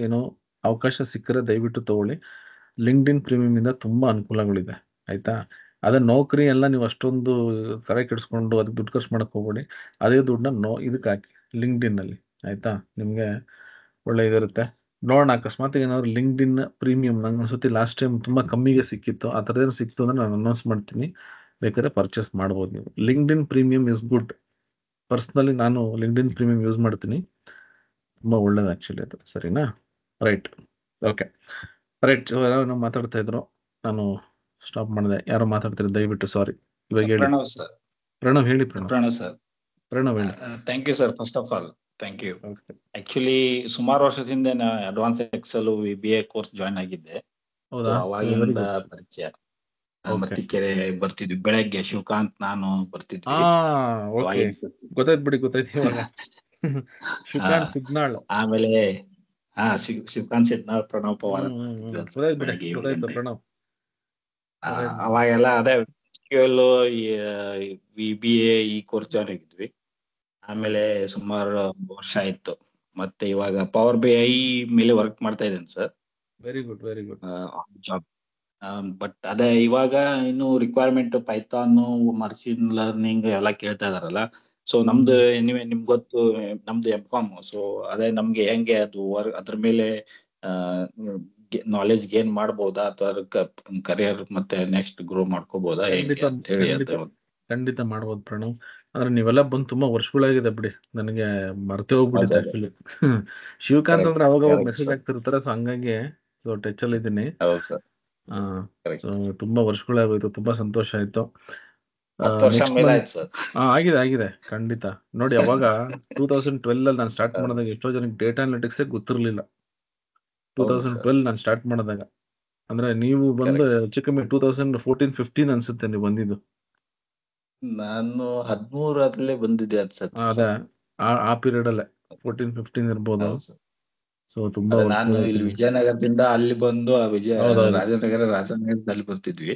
ಏನೋ ಅವಕಾಶ ಸಿಕ್ಕರೆ ದಯವಿಟ್ಟು ತೊಗೊಳ್ಳಿ. ಲಿಂಕ್ಡ್ಇನ್ ಪ್ರೀಮಿಯಮಿಂದ ತುಂಬ ಅನುಕೂಲಗಳಿದೆ ಆಯಿತಾ. ಅದೇ ನೌಕರಿ ಎಲ್ಲ ನೀವು ಅಷ್ಟೊಂದು ತಲೆ ಕೆಡಿಸ್ಕೊಂಡು ಅದಕ್ಕೆ ದುಡ್ಡು ಖರ್ಚು ಮಾಡೋಕ್ಕೆ ಹೋಗ್ಬೇಡಿ. ಅದೇ ದುಡ್ಡನ್ನ ಇದಕ್ಕೆ ಹಾಕಿ ಲಿಂಕ್ಡ್ಇನ್ನಲ್ಲಿ ಆಯಿತಾ, ನಿಮಗೆ ಒಳ್ಳೆ ಇದಿರುತ್ತೆ. ನೋಡೋಣ ಅಕಸ್ಮಾತ್ ಏನಾದ್ರು ಲಿಂಕ್ಡ್ಇನ್ ಪ್ರೀಮಿಯಂ ನಂಗೆ ಅನ್ಸುತ್ತೆ ಲಾಸ್ಟ್ ಟೈಮ್ ತುಂಬ ಕಮ್ಮಿಗೆ ಸಿಕ್ಕಿತ್ತು. ಆ ಥರದ್ದೇನು ಸಿಕ್ತು ಅಂದರೆ ನಾನು ಅನೌನ್ಸ್ ಮಾಡ್ತೀನಿ, ಬೇಕಾದ್ರೆ ಪರ್ಚೇಸ್ ಮಾಡ್ಬೋದು ನೀವು. LinkedIn premium is good. Personally ನಾನು ಲಿಂಕ್ಡ್ಇನ್ ಪ್ರೀಮಿಯಂ ಯೂಸ್ ಮಾಡ್ತೀನಿ, ತುಂಬ ಒಳ್ಳೇದು ಆ್ಯಕ್ಚುಲಿ ಅದು. ಸರಿನಾ? ರೈಟ್. Okay right. ಯಾರೋ ಮಾತಾಡ್ತಾ ಇದ್ರು, ನಾನು ಸ್ಟಾಪ್ ಮಾಡಿದೆ. ಯಾರೋ ಮಾತಾಡ್ತಾರೆ ದಯವಿಟ್ಟು ಸಾರಿ. ಇವಾಗ ಹೇಳಿ. ಪ್ರಣವ್ ಸರ್. ಪ್ರಣವ್ ಹೇಳಿ. ಪ್ರಣವ್ ಸರ್. ಪ್ರಣವ್ ಹೇಳಿ. Thank you sir. First of all thank you. Actually ಸುಮಾರು ವರ್ಷದಿಂದ ನಾ advance Excel VBA course join ಆಗಿದ್ದೆ. ಅವಾಗಿಂದ ಪರಿಚಯ. ಮತ್ತಿಕೆರೆ ಬರ್ತಿದ್ವಿ ಬೆಳಗ್ಗೆ, ಶಿವಕಾಂತ್ ನಾನು ಬರ್ತಿದ್ವಿ. ಗೊತ್ತಾಯ್ತು ಇವಾಗ. ಶಿವಕಾಂತ್ ಸಿಗ್ನಾಳ್, ಆಮೇಲೆ ಶಿವಕಾಂತ್ ಸಿಗ್ನಾಳ್, ಪ್ರಣವ್ ಪವಾರ್. ಅವಾಗೆಲ್ಲ ಅದೇ VBA ಈ ಕೋರ್ಸ್ ಜಾಯ್ನ್ ಆಗಿದ್ವಿ. ಆಮೇಲೆ ಸುಮಾರು ವರ್ಷ ಆಯ್ತು. ಮತ್ತೆ ಇವಾಗ ಪವರ್ BI ಮೇಲೆ ವರ್ಕ್ ಮಾಡ್ತಾ ಇದ್ದೇನೆ sir. Very good job. But ಅದೇ ಇವಾಗ ಇನ್ನು ರಿಕ್ವೈರ್ಮೆಂಟ್ ಪೈಥಾನ್, ಮಷಿನ್ ಲರ್ನಿಂಗ್ ಎಲ್ಲ ಕೇಳ್ತಾ ಇದಾರಲ್ಲ. ಸೊ ನಮ್ದು ನಿಮ್ಗೆ ಗೊತ್ತು, ನಮ್ದು M.Com. ಸೊ ಅದೇ ನಮ್ಗೆ ಹೆಂಗೆ ಅದು ಅದ್ರ ಮೇಲೆ ನಾಲೆಜ್ ಗೇನ್ ಮಾಡ್ಬೋದಾ, ಅಥವಾ ಕರಿಯರ್ ಮತ್ತೆ ನೆಕ್ಸ್ಟ್ ಗ್ರೋ ಮಾಡ್ಕೋಬಹುದಾ ಅಂತ ಹೇಳಿ. ಖಂಡಿತ ಮಾಡ್ಬೋದು ಪ್ರಣವ್. ಅಂದ್ರೆ ನೀವೆಲ್ಲ ಬಂದು ತುಂಬಾ ವರ್ಷಗಳಾಗಿದೆ ಬಿಡಿ, ನನಗೆ ಮರ್ತೇ ಹೋಗ್ಬಿಟ್ಟಿದೆ ಆಕ್ಚುಲಿ. ಶಿವಕಾಂತ್ ಅಂದ್ರೆ ಅವಾಗ ಮೆಸೇಜ್ ಆಗ್ತಿರ್ತಾರೆ, ಸೊ ಹಂಗಾಗಿ ಟಚ್ ಅಲ್ಲಿ ಇದ್ದೀನಿ. ತುಂಬಾ ವರ್ಷಗಳಾಗೋಯ್ತು, ತುಂಬಾ ಸಂತೋಷ ಆಯ್ತು. ಆಗಿದೆ ಖಂಡಿತ. ನೋಡಿ ಅವಾಗ 2012 ಅಲ್ಲಿ ನಾನು ಸ್ಟಾರ್ಟ್ ಮಾಡಿದಾಗ ಎಷ್ಟೋ ಜನಕ್ಕೆ ಡೇಟಾ ಅನಾಲಿಟಿಕ್ಸ್ ಗೊತ್ತಿರ್ಲಿಲ್ಲ. 2012 ನಾನು ಸ್ಟಾರ್ಟ್ ಮಾಡಿದಾಗ. ಅಂದ್ರೆ ನೀವು ಬಂದು ಹೆಚ್ಚು ಕಮ್ಮಿ 2014-15 ಅನ್ಸುತ್ತೆ ನೀವು ಬಂದಿದ್ದು. ನಾನು 13 ಬಂದಿದ್ದೆ ಅನ್ಸತ್ತೆ. ಅದೇ ಆ ಪೀರಿಯಡ್ ಅಲ್ಲೇ 14-15 ಇರ್ಬೋದು. ಸೊ ತುಂಬಾ ನಾನು ಇಲ್ಲಿ ವಿಜಯನಗರದಿಂದ ಅಲ್ಲಿ ಬಂದು ರಾಜನಗರದಲ್ಲಿ ಬರ್ತಿದ್ವಿ.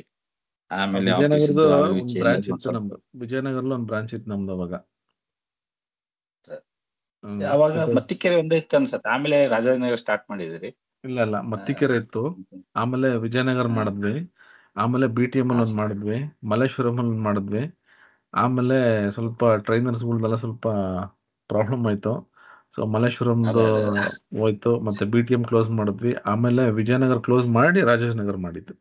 ಆಮೇಲೆ ವಿಜಯನಗರದ ಒಂದು ಬ್ರಾಂಚ್ ಇತ್ತು ನಮ್ದು. ವಿಜಯನಗರದಲ್ಲಿ ಒಂದು ಬ್ರಾಂಚ್ ಇತ್ತು ನಮ್ದು ಅವಾಗ. ಅವಾಗ ಮತ್ತಿಕೆರೆ ಒಂದೇ ಇತ್ತು ಅನ್ಸತ್ತೆ. ಆಮೇಲೆ ರಾಜನಗರ ಸ್ಟಾರ್ಟ್ ಮಾಡಿದ್ರಿ? ಇಲ್ಲ ಮತ್ತಿಕೆರೆ ಇತ್ತು, ಆಮೇಲೆ ವಿಜಯನಗರ ಮಾಡಿದ್ವಿ, ಆಮೇಲೆ BTM ಅಲ್ಲಿ ಒಂದ್ ಮಾಡಿದ್ವಿ, ಮಲ್ಲೇಶ್ವರಂ ಅಲ್ಲಿ ಒಂದ್ ಮಾಡಿದ್ವಿ. ಆಮೇಲೆ ಸ್ವಲ್ಪ ಟ್ರೈನರ್ಸ್ಗಳ್ದೆಲ್ಲ ಸ್ವಲ್ಪ ಪ್ರಾಬ್ಲಮ್ ಆಯ್ತು. ಸೊ ಮಲ್ಲೇಶ್ವರಂದು ಹೋಯ್ತು, ಮತ್ತೆ BTM ಕ್ಲೋಸ್ ಮಾಡಿದ್ವಿ. ಆಮೇಲೆ ವಿಜಯನಗರ ಕ್ಲೋಸ್ ಮಾಡಿ ರಾಜಾಜಿನಗರ ಮಾಡಿದ್ದು.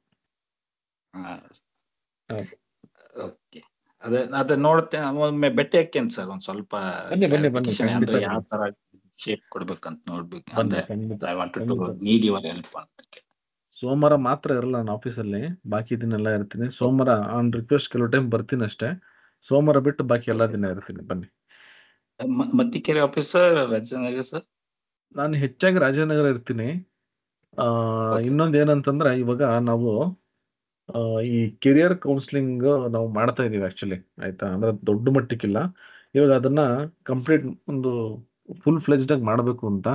ಅದೇ ನೋಡುತ್ತೆ. ಒಮ್ಮೆ ಭೇಟಿ ಹಾಕೇನ್ ಸರ್, ಒಂದ್ ಸ್ವಲ್ಪ ಅಂದ್ರೆ ಯಾವ ತರ ಶೇಪ್ ಕೊಡ್ಬೇಕಂತ ನೋಡ್ಬೇಕು. ಅಂದ್ರೆ I wanted to need your help ಅಂತ. ಸೋಮವಾರ ಮಾತ್ರ ಇರಲ್ಲ ನಾನು ಆಫೀಸಲ್ಲಿ, ಬಾಕಿ ದಿನ ಎಲ್ಲ ಇರ್ತೀನಿ. ಸೋಮವಾರ ಆನ್ ರಿಕ್ವೆಸ್ಟ್ ಕೆಲವು ಟೈಮ್ ಬರ್ತೀನಿ ಅಷ್ಟೇ. ಸೋಮವಾರ ಬಿಟ್ಟು ಬಾಕಿ ಎಲ್ಲಾ ದಿನ ಇರ್ತೀನಿ. ಬನ್ನಿ. Mattikere office Rajanagara sir? ನಾನು ಹೆಚ್ಚಾಗಿ ರಾಜನಗರ ಇರ್ತೀನಿ. ಇನ್ನೊಂದು ಏನಂತಂದ್ರೆ, ಇವಾಗ ನಾವು ಈ ಕೆರಿಯರ್ ಕೌನ್ಸಿಲಿಂಗ್ ನಾವು ಮಾಡ್ತಾ ಇದೀವಿ ಆಕ್ಚುಲಿ, ಆಯ್ತಾ. ಅಂದ್ರೆ ದೊಡ್ಡ ಮಟ್ಟಕ್ಕಿಲ್ಲ, ಇವಾಗ ಅದನ್ನ ಕಂಪ್ಲೀಟ್ ಒಂದು ಫುಲ್ ಫ್ಲೆಜ್ಡ್ ಆಗಿ ಮಾಡಬೇಕು ಅಂತ.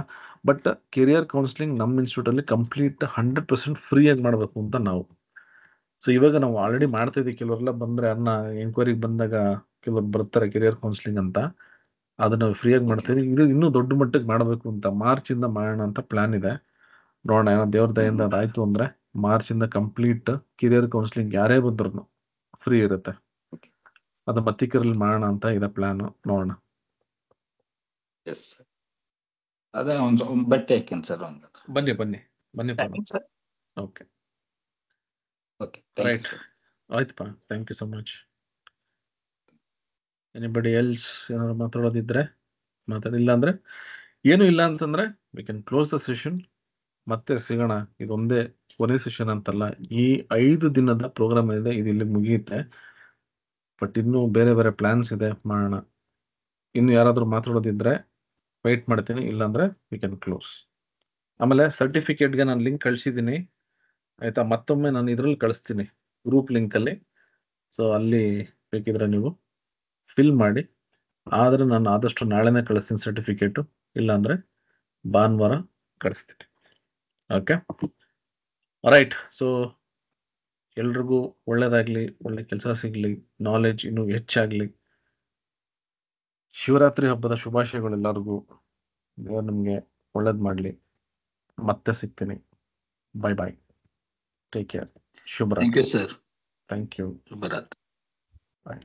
ಬಟ್ ಕೆರಿಯರ್ ಕೌನ್ಸಿಲಿಂಗ್ ನಮ್ಮ ಇನ್ಸ್ಟಿಟ್ಯೂಟ್ ಅಲ್ಲಿ ಕಂಪ್ಲೀಟ್ 100% ಫ್ರೀ ಆಗಿ ಮಾಡಬೇಕು ಅಂತ ನಾವು. ಸೊ ಇವಾಗ ನಾವು ಆಲ್ರೆಡಿ ಮಾಡ್ತಾ ಇದೀವಿ. ಕೆಲವರೆಲ್ಲ ಬಂದ್ರೆ ಅನ್ನ ಎಂಕ್ವೈರಿಗೆ ಬಂದಾಗ ಕೆಲವರು ಬರ್ತಾರೆ ಕೆರಿಯರ್ ಕೌನ್ಸಿಲಿಂಗ್ ಅಂತ, ಅದನ್ನ ಫ್ರೀ ಆಗಿ ಮಾಡ್ತಾ ಇದೀವಿ. ಇದು ಇನ್ನೂ ದೊಡ್ಡ ಮಟ್ಟಕ್ಕೆ ಮಾಡಬೇಕು ಅಂತ ಮಾರ್ಚ್ ಇಂದ ಮಾಡೋಣ ಅಂತ ಪ್ಲಾನ್ ಇದೆ. ನೋಡೋಣ, ಏನೋ ದೇವ್ರ ದಯಿಂದ ಅದಾಯ್ತು ಅಂದ್ರೆ ಮಾರ್ಚ್ ಇಂದ ಕಂಪ್ಲೀಟ್ ಕೆರಿಯರ್ ಕೌನ್ಸಿಲಿಂಗ್ ಯಾರೇ ಬಂದ್ರು ಫ್ರೀ ಇರುತ್ತೆ. ಅದು ಮತ್ತಿಕೆರೆಯಲ್ಲಿ ಮಾಡೋಣ ಅಂತ ಇದೆ ಪ್ಲಾನ್. ನೋಡೋಣ. ಅದೇ ಒಂದು ಬಟ್ಟೆ ಹಾಕೇನ್ ಸರ್. ಬನ್ನಿ ಸರ್. ಓಕೆ ರೈಟ್, ಆಯ್ತಪ್ಪ. Thank you so much. Anybody else ಏನಾದ್ರು ಮಾತಾಡೋದಿದ್ರೆ ಮಾತಾಡಿಲ್ಲ ಅಂದ್ರೆ ಏನು ಇಲ್ಲ ಅಂತಂದ್ರೆ we can close the session. ಮತ್ತೆ ಸಿಗೋಣ. ಇದೊಂದೇ ಕೊನೆ ಸೆಷನ್ ಅಂತಲ್ಲ, ಈ 5 ದಿನದ ಪ್ರೋಗ್ರಾಮ್ ಇದೆ, ಇದು ಇಲ್ಲಿ ಮುಗಿಯುತ್ತೆ. ಬಟ್ ಇನ್ನೂ ಬೇರೆ ಬೇರೆ ಪ್ಲಾನ್ಸ್ ಇದೆ, ಮಾಡೋಣ. ಇನ್ನು ಯಾರಾದ್ರೂ ಮಾತಾಡೋದಿದ್ರೆ ವೆಯ್ಟ್ ಮಾಡ್ತೀನಿ, ಇಲ್ಲಾಂದ್ರೆ ವಿ ಕ್ಯಾನ್ ಕ್ಲೋಸ್. ಆಮೇಲೆ ಸರ್ಟಿಫಿಕೇಟ್ಗೆ ನಾನು ಲಿಂಕ್ ಕಳಿಸಿದ್ದೀನಿ, ಆಯ್ತಾ. ಮತ್ತೊಮ್ಮೆ ನಾನು ಇದ್ರಲ್ಲಿ ಕಳಿಸ್ತೀನಿ, ಗ್ರೂಪ್ ಲಿಂಕಲ್ಲಿ. ಸೊ ಅಲ್ಲಿ ಬೇಕಿದ್ರೆ ನೀವು ಫಿಲ್ ಮಾಡಿ. ಆದ್ರೆ ನಾನು ಆದಷ್ಟು ನಾಳೆನೇ ಕಳಿಸ್ತೀನಿ ಸರ್ಟಿಫಿಕೇಟು, ಇಲ್ಲಾಂದ್ರೆ ಭಾನುವಾರ ಕಳಿಸ್ತೀನಿ. Okay right. ಸೊ ಎಲ್ರಿಗೂ ಒಳ್ಳೇದಾಗ್ಲಿ, ಒಳ್ಳೆ ಕೆಲಸ ಸಿಗ್ಲಿ, ನಾಲೆಜ್ ಇನ್ನೂ ಹೆಚ್ಚಾಗ್ಲಿ. ಶಿವರಾತ್ರಿ ಹಬ್ಬದ ಶುಭಾಶಯಗಳು ಎಲ್ಲರಿಗೂ. ದೇವರು ನಿಮಗೆ ಒಳ್ಳೇದು ಮಾಡಲಿ. ಮತ್ತೆ ಸಿಗ್ತೀನಿ. ಬಾಯ್. Take care. ಶುಭರಾತ್ರಿ. Thank you sir. Thank you. ಶುಭರಾತ್ರಿ. ಬಾಯ್.